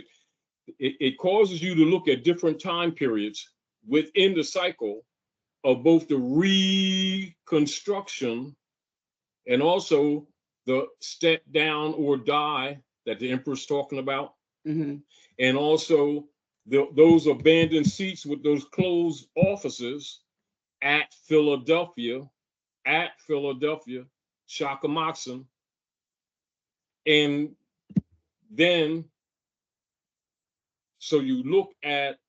It causes you to look at different time periods within the cycle of both the reconstruction and also the step down or die that the Emperor's talking about. And also those abandoned seats with those closed offices at Philadelphia, Shakamoxon. And then, so you look at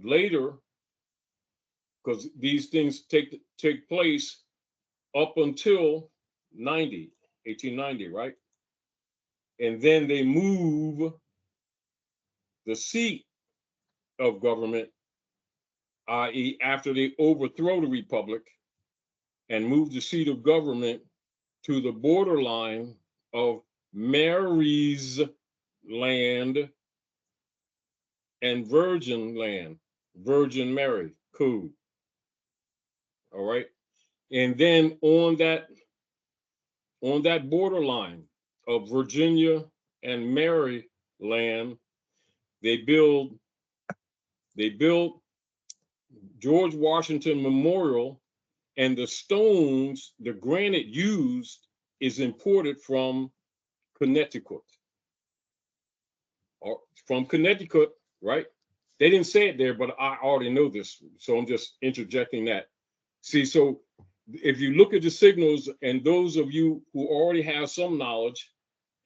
later, because these things take place up until 1890, right? And then they move the seat of government, i.e. after they overthrow the Republic, and move the seat of government to the borderline of Mary's land and Virgin land, Virgin Mary, code. All right. And then on that borderline of Virginia and Maryland, they built George Washington Memorial, and the stones, the granite used is imported from Connecticut. Or from Connecticut, right? They didn't say it there, but I already know this, so I'm just interjecting that. See, so if you look at the signals, and those of you who already have some knowledge,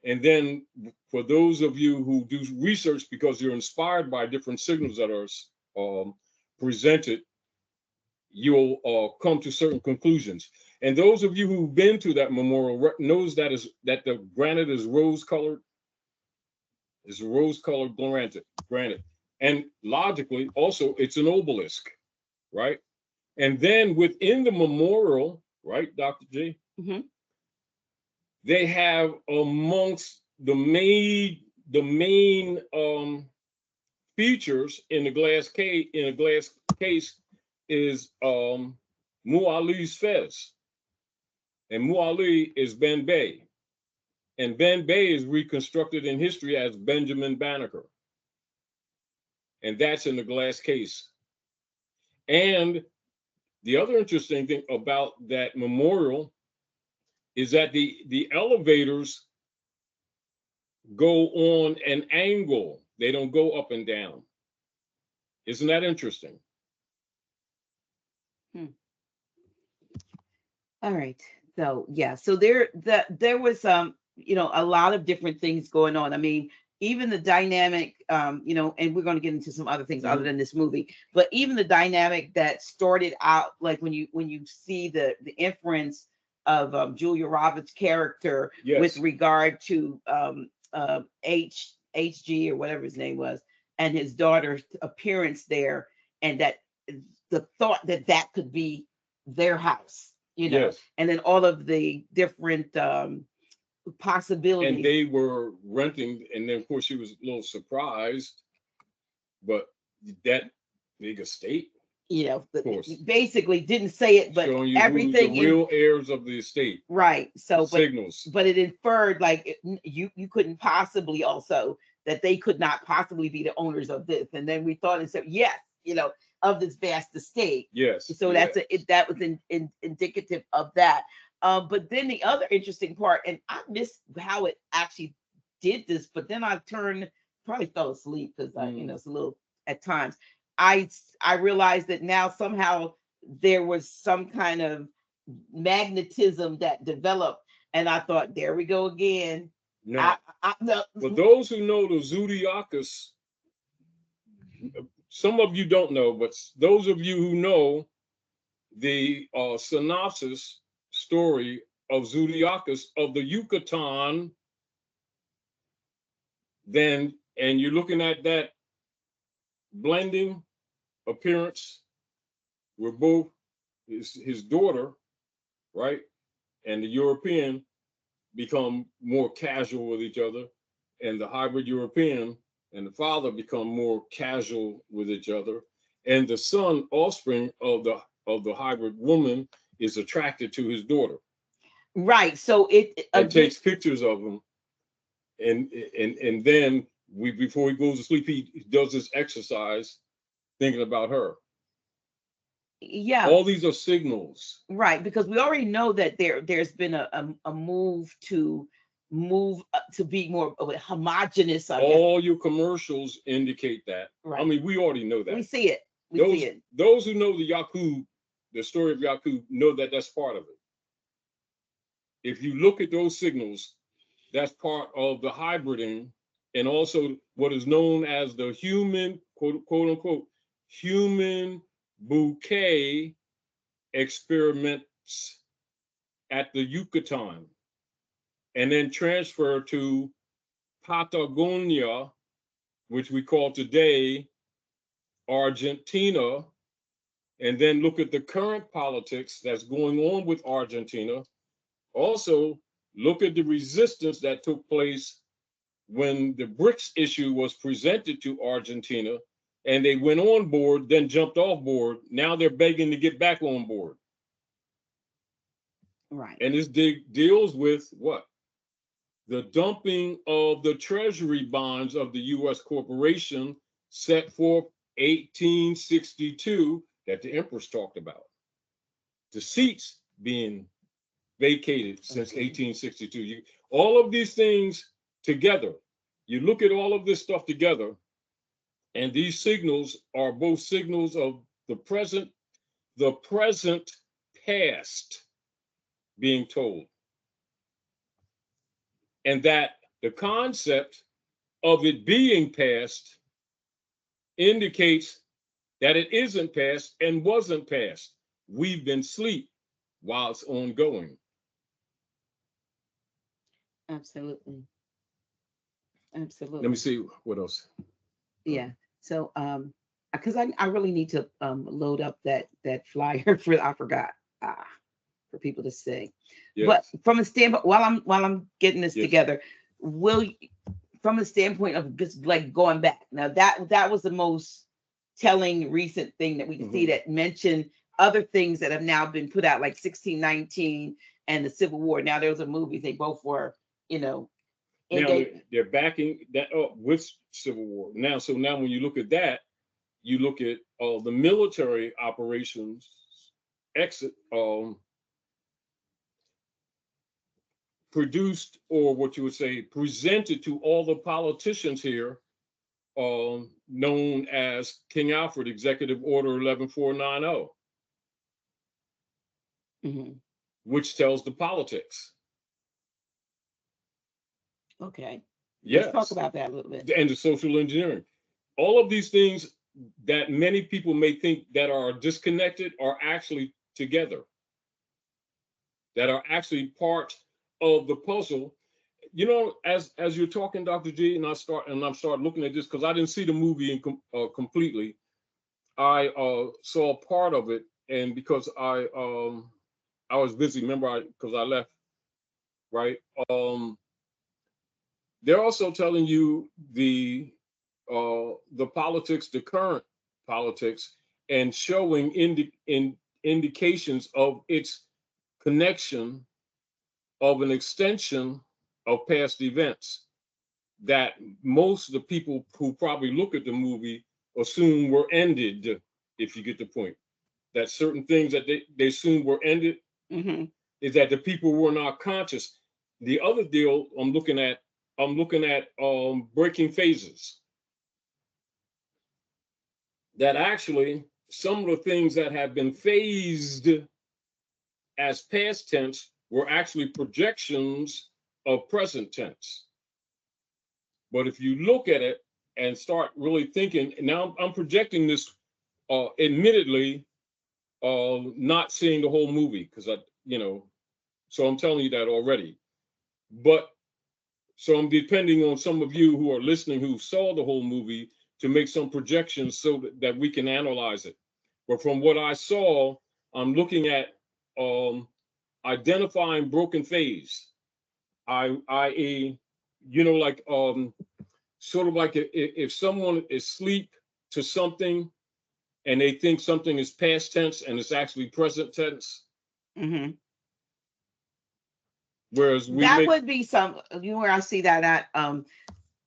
and then for those of you who do research because you're inspired by different signals that are presented, you'll come to certain conclusions. And those of you who've been to that memorial knows that the granite is rose-colored. It's rose-colored granite. And logically, also, it's an obelisk, right? And then within the memorial, right, Dr. G? They have amongst the main features in a glass case is Muali's fez. And Muali is Ben Bey. And Ben Bey is reconstructed in history as Benjamin Banneker. And that's in the glass case. And the other interesting thing about that memorial is that the elevators go on an angle. They don't go up and down. Isn't that interesting? All right. So yeah, so there was a lot of different things going on. I mean, even the dynamic, and we're going to get into some other things other than this movie, but even the dynamic that started out, like when you see the inference of Julia Roberts' character with regard to HG or whatever his name was, and his daughter's appearance there, and that the thought that could be their house. And then all of the different possibilities. And they were renting, and then of course she was a little surprised, but that big estate, of course, basically didn't say it, but showing you everything who's the real heirs of the estate, right? So signals, but it inferred like you couldn't possibly also that they could not possibly be the owners of this, and then we thought and said yes, of this vast estate. Yes. So that was indicative of that. But then the other interesting part, and I missed how it actually did this, but then I probably fell asleep because it's a little at times. I realized that now somehow there was some kind of magnetism that developed, and I thought, there we go again. No. No. For those who know the Zodiacus, some of you don't know, but those of you who know the synopsis story of Zodiacus of the Yucatan, and you're looking at that blending appearance where both his daughter, right, and the European become more casual with each other, and the hybrid European and the father become more casual with each other, and the son, offspring of the hybrid woman, is attracted to his daughter. Right. So it takes pictures of him, and then before he goes to sleep, he does this exercise thinking about her. Yeah. All these are signals. Right, because we already know that there's been a move to be more of a homogenous. All your commercials indicate that. Right. I mean, we already know that. We see it. See it. Those who know the story of Yakub, know that that's part of it. If you look at those signals, that's part of the hybriding, and also what is known as the human, quote unquote, human bouquet experiments at the Yucatan, and then transfer to Patagonia, which we call today Argentina, and then look at the current politics that's going on with Argentina. Also, look at the resistance that took place when the BRICS issue was presented to Argentina, and they went on board, then jumped off board. Now they're begging to get back on board. Right. And this deals with what? The dumping of the treasury bonds of the U.S. corporation set forth 1862 that the Empress talked about. The seats being vacated since 1862. All of these things together, you look at all of this stuff together, and these signals are both signals of the present past being told. And that the concept of it being past indicates that it isn't past and wasn't past. We've been asleep while it's ongoing. Absolutely. Let me see what else. Yeah. So because I really need to load up that flyer for I forgot for people to see. Yes. But from a standpoint, while I'm getting this together, from a standpoint of just like going back, now that was the most telling recent thing that we can see that mentioned other things that have now been put out, like 1619 and the Civil War. Now those are movies. They both were, now they're backing that up with Civil War. Now when you look at that, you look at the military operations produced, or what you would say, presented to all the politicians here, known as King Alfred Executive Order 11490. which tells the politics. Okay. Yes. Let's talk about that a little bit. And the social engineering. All of these things that many people may think that are disconnected are actually together, that are actually part of the puzzle. You know, as you're talking, Dr. G, and I'm starting looking at this because I didn't see the movie completely. I saw part of it, and because I was busy, remember, because I left, right? They're also telling you the politics, the current politics, and showing indications of its connection of an extension of past events that most of the people who probably look at the movie assume were ended, if you get the point. That certain things that they assume were ended is that the people were not conscious. The other deal I'm looking at breaking phases. That actually some of the things that have been phased as past tense were actually projections of present tense. But if you look at it and start really thinking, now I'm projecting this, admittedly, not seeing the whole movie because so I'm telling you that already. But so I'm depending on some of you who are listening who saw the whole movie to make some projections so that we can analyze it. But from what I saw, I'm looking at identifying broken phase, i.e., like sort of like if someone is asleep to something and they think something is past tense and it's actually present tense. Whereas that would be some, where I see that at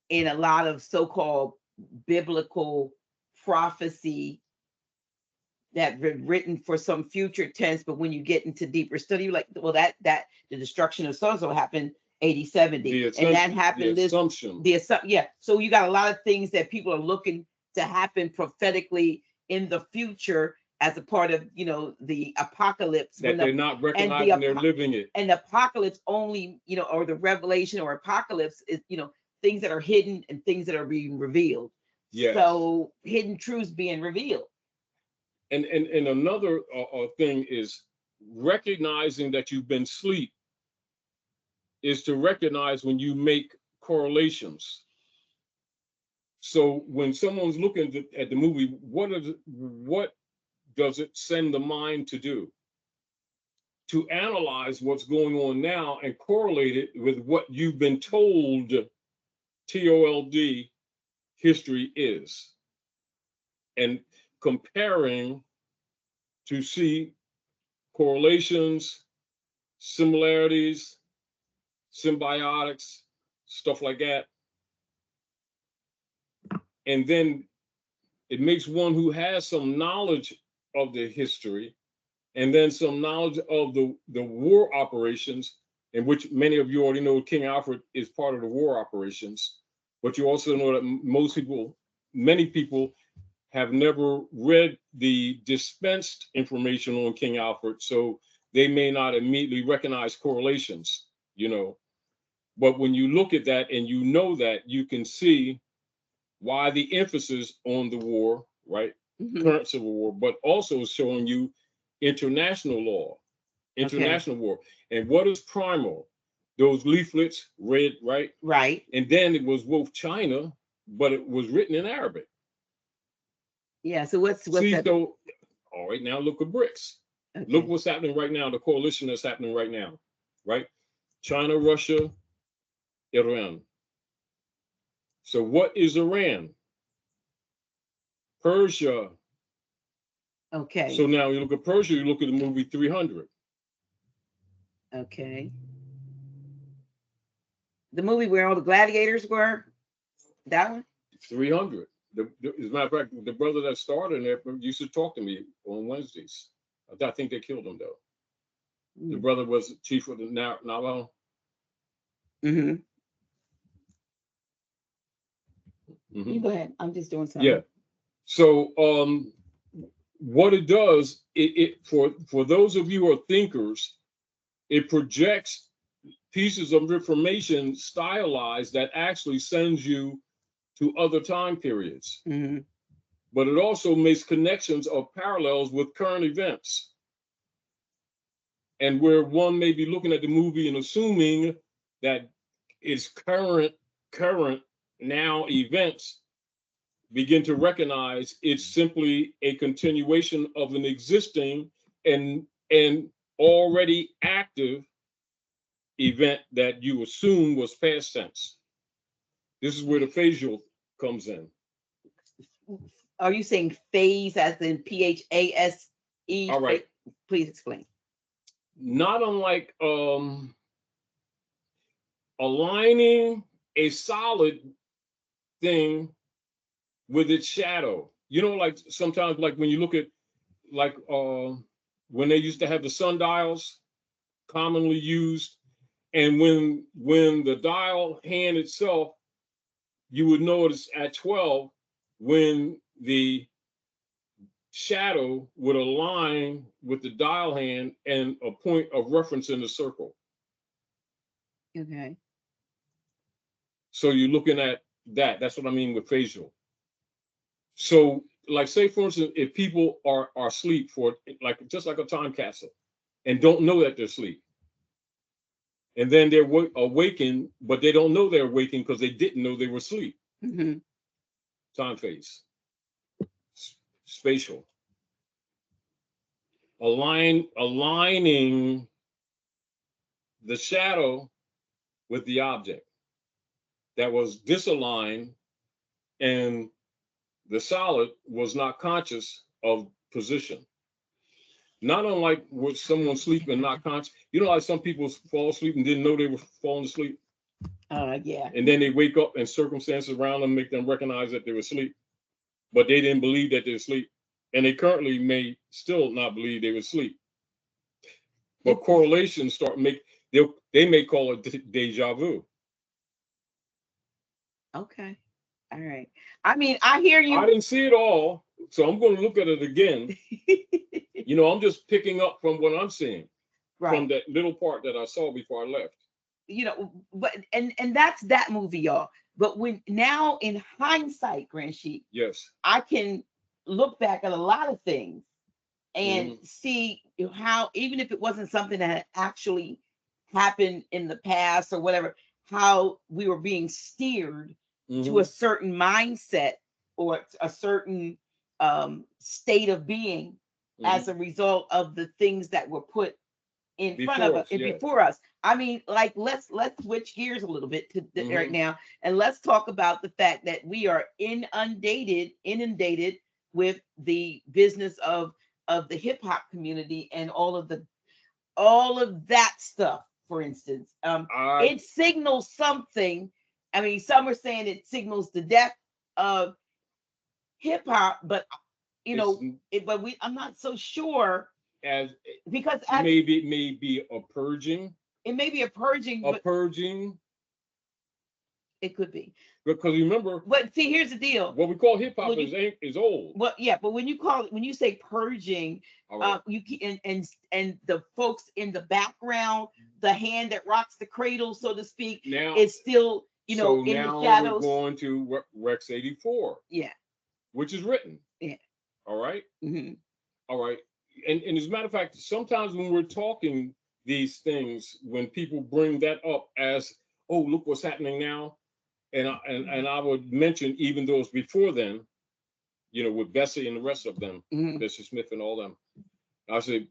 in a lot of so-called biblical prophecy that written for some future tense, but when you get into deeper study, you're like, well, that the destruction of so-and-so happened 80, 70, and that happened the assumption. Yeah. So you got a lot of things that people are looking to happen prophetically in the future as a part of, the apocalypse. That they're not recognizing they're living it. And the apocalypse only, or the revelation or apocalypse is, things that are hidden and things that are being revealed. Yes. So hidden truths being revealed. And another thing is recognizing that you've been asleep is to recognize when you make correlations. So when someone's looking at the movie, what does it send the mind to do? To analyze what's going on now and correlate it with what you've been told TOLD history is. And comparing to see correlations, similarities, symbiotics, stuff like that. And then it makes one who has some knowledge of the history and then some knowledge of the war operations, in which many of you already know King Alfred is part of the war operations. But you also know that many people have never read the dispensed information on King Alfred, so they may not immediately recognize correlations, But when you look at that and you know that, you can see why the emphasis on the war, right? Current civil war, but also showing you international law, international war. And what is primal? Those leaflets read, right? Right. And then it was both China, but it was written in Arabic. Yeah, so what's See, that? so, all right, now look at BRICS. Okay. Look what's happening right now, the coalition that's happening right now, right? China, Russia, Iran. So what is Iran? Persia. Okay. So now you look at Persia, you look at the movie 300. Okay. The movie where all the gladiators were? That one? 300. As a matter of fact, the brother that started it used to talk to me on Wednesdays. I think they killed him, though. The brother was chief of the Navajo. You go ahead. I'm just doing something. Yeah. So what it does, for those of you who are thinkers, it projects pieces of information stylized that actually sends you to other time periods. Mm-hmm. But it also makes connections of parallels with current events. And where one may be looking at the movie and assuming that it's current now events, begin to recognize it's simply a continuation of an existing and already active event that you assume was past tense. This is where the phasal comes in. Are you saying phase as in P-H-A-S-E? All right. Please explain. Not unlike aligning a solid thing with its shadow. You know, like sometimes, like when you look at, like when they used to have the sundials, commonly used, and when the dial hand itself, you would notice at 12 when the shadow would align with the dial hand and a point of reference in the circle. Okay. So you're looking at that. That's what I mean with phasal. So, like, say for instance, if people are asleep for just like a time capsule and don't know that they're asleep, and then they're awakened, but they don't know they're awakened because they didn't know they were asleep. Mm-hmm. Time phase. Spatial. Aligning the shadow with the object that was disaligned, and the solid was not conscious of position. Not unlike with someone sleeping and not conscious. You know, like some people fall asleep and didn't know they were falling asleep. Yeah. And then they wake up and circumstances around them make them recognize that they were asleep, but they didn't believe that they were asleep. And they currently may still not believe they were asleep. But correlations they may call it deja vu. Okay. All right. I mean, I hear you. I didn't see it all, so I'm going to look at it again. You know, I'm just picking up from what I'm seeing, from that little part that I saw before I left. You know, but and that's that movie, y'all. But when now in hindsight, Grand Sheik, yes, I can look back at a lot of things and see how, even if it wasn't something that actually happened in the past or whatever, how we were being steered to a certain mindset or a certain state of being as a result of the things that were put in front of us and before us. I mean, like, let's switch gears a little bit to right now, and let's talk about the fact that we are inundated with the business of the hip hop community and all of that stuff. For instance, it signals something. I mean, some are saying it signals the death of hip hop, but I'm not so sure. Because maybe it may be a purging. It may be a purging. It could be. Because remember. But see, here's the deal. What we call hip hop is old. Well, yeah, but when you say purging, you and the folks in the background, the hand that rocks the cradle, so to speak, is still in the shadows. We're going to Rex 84. Yeah. Which is written. Yeah. All right. All right. And as a matter of fact, sometimes when we're talking these things, when people bring that up as, oh, look what's happening now, and I would mention, even though it's before then, you know, with Bessie and the rest of them, Bessie Smith and all them, I say,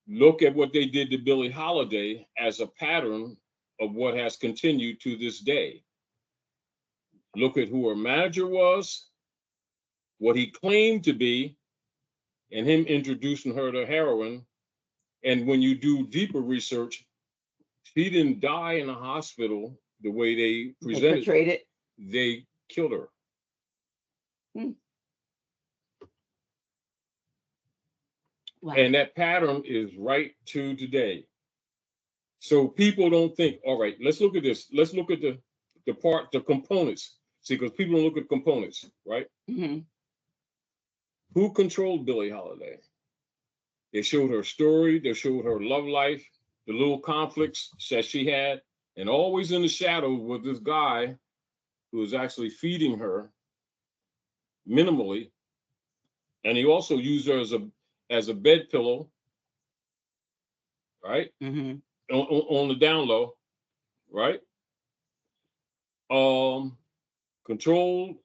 look at what they did to Billie Holiday as a pattern of what has continued to this day. Look at who her manager was, what he claimed to be, and him introducing her to heroin. And when you do deeper research, she didn't die in a hospital the way they portrayed it. They killed her. Wow. And that pattern is right to today. So people don't think, all right, let's look at this. Let's look at the components. See, because people don't look at components, right? Who controlled Billie Holiday? They showed her story, they showed her love life, the little conflicts that she had, and always in the shadow was this guy who was actually feeding her minimally, and he also used her as a bed pillow, right? On the down low, right? Controlled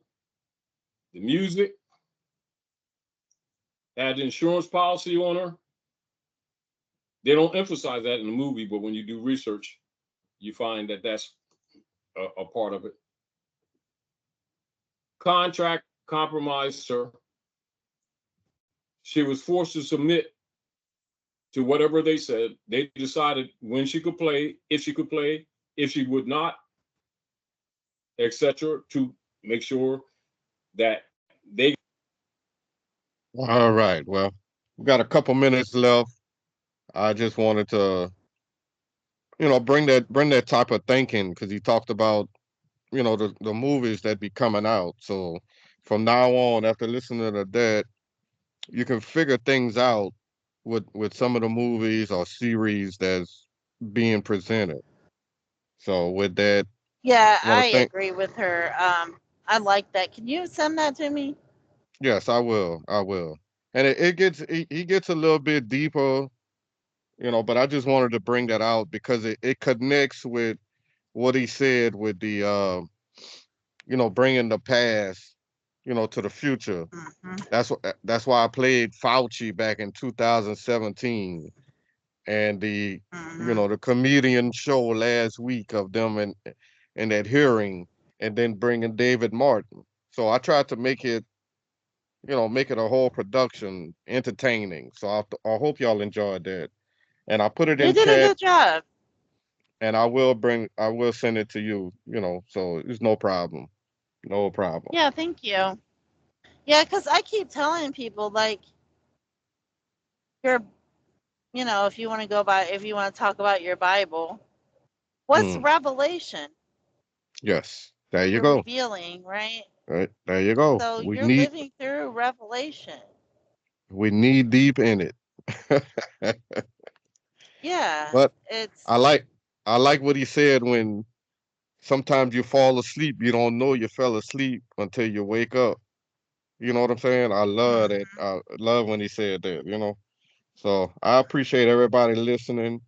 the music, had the insurance policy on her. They don't emphasize that in the movie, but when you do research, you find that that's a part of it. Contract compromised her. She was forced to submit to whatever they said. They decided when she could play, if she would not, etc., to make sure that they. All right. Well, we got a couple minutes left. I just wanted to, bring that type of thinking because he talked about, the movies that be coming out. So from now on, after listening to that, you can figure things out with some of the movies or series that's being presented. So with that, Yeah, I want I to thank. agree with her. I like that. Can you send that to me? Yes, I will. I will. And it gets he gets a little bit deeper, but I just wanted to bring that out because it connects with what he said with the bringing the past, to the future. That's why I played Fauci back in 2017 and the comedian show last week of them in that hearing and then bringing David Martin. So I tried to make it a whole production entertaining. So I hope y'all enjoyed that. And I put it You in did a chat good job. and I will send it to you, so it's no problem. No problem. Yeah, thank you. Yeah, because I keep telling people like you're, if you want to if you want to talk about your Bible, what's Mm, Revelation? yes. There you The go. revealing, right? Right. There you go. So you're living through Revelation. We need deep in it. Yeah, But it's I like I like what he said when sometimes you fall asleep, you don't know you fell asleep until you wake up. You know what I'm saying? I love that. I love when he said that. So I appreciate everybody listening.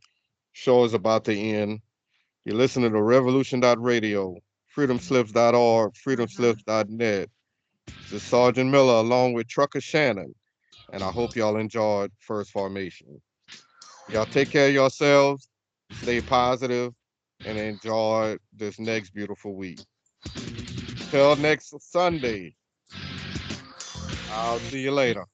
Show is about to end. You're listening to Revolution.radio, freedomslips.org, freedomslips.net. This is Sergeant Miller along with Trucker Shannon, and I hope y'all enjoyed First Formation. Y'all take care of yourselves, stay positive, and enjoy this next beautiful week. Till next Sunday, I'll see you later.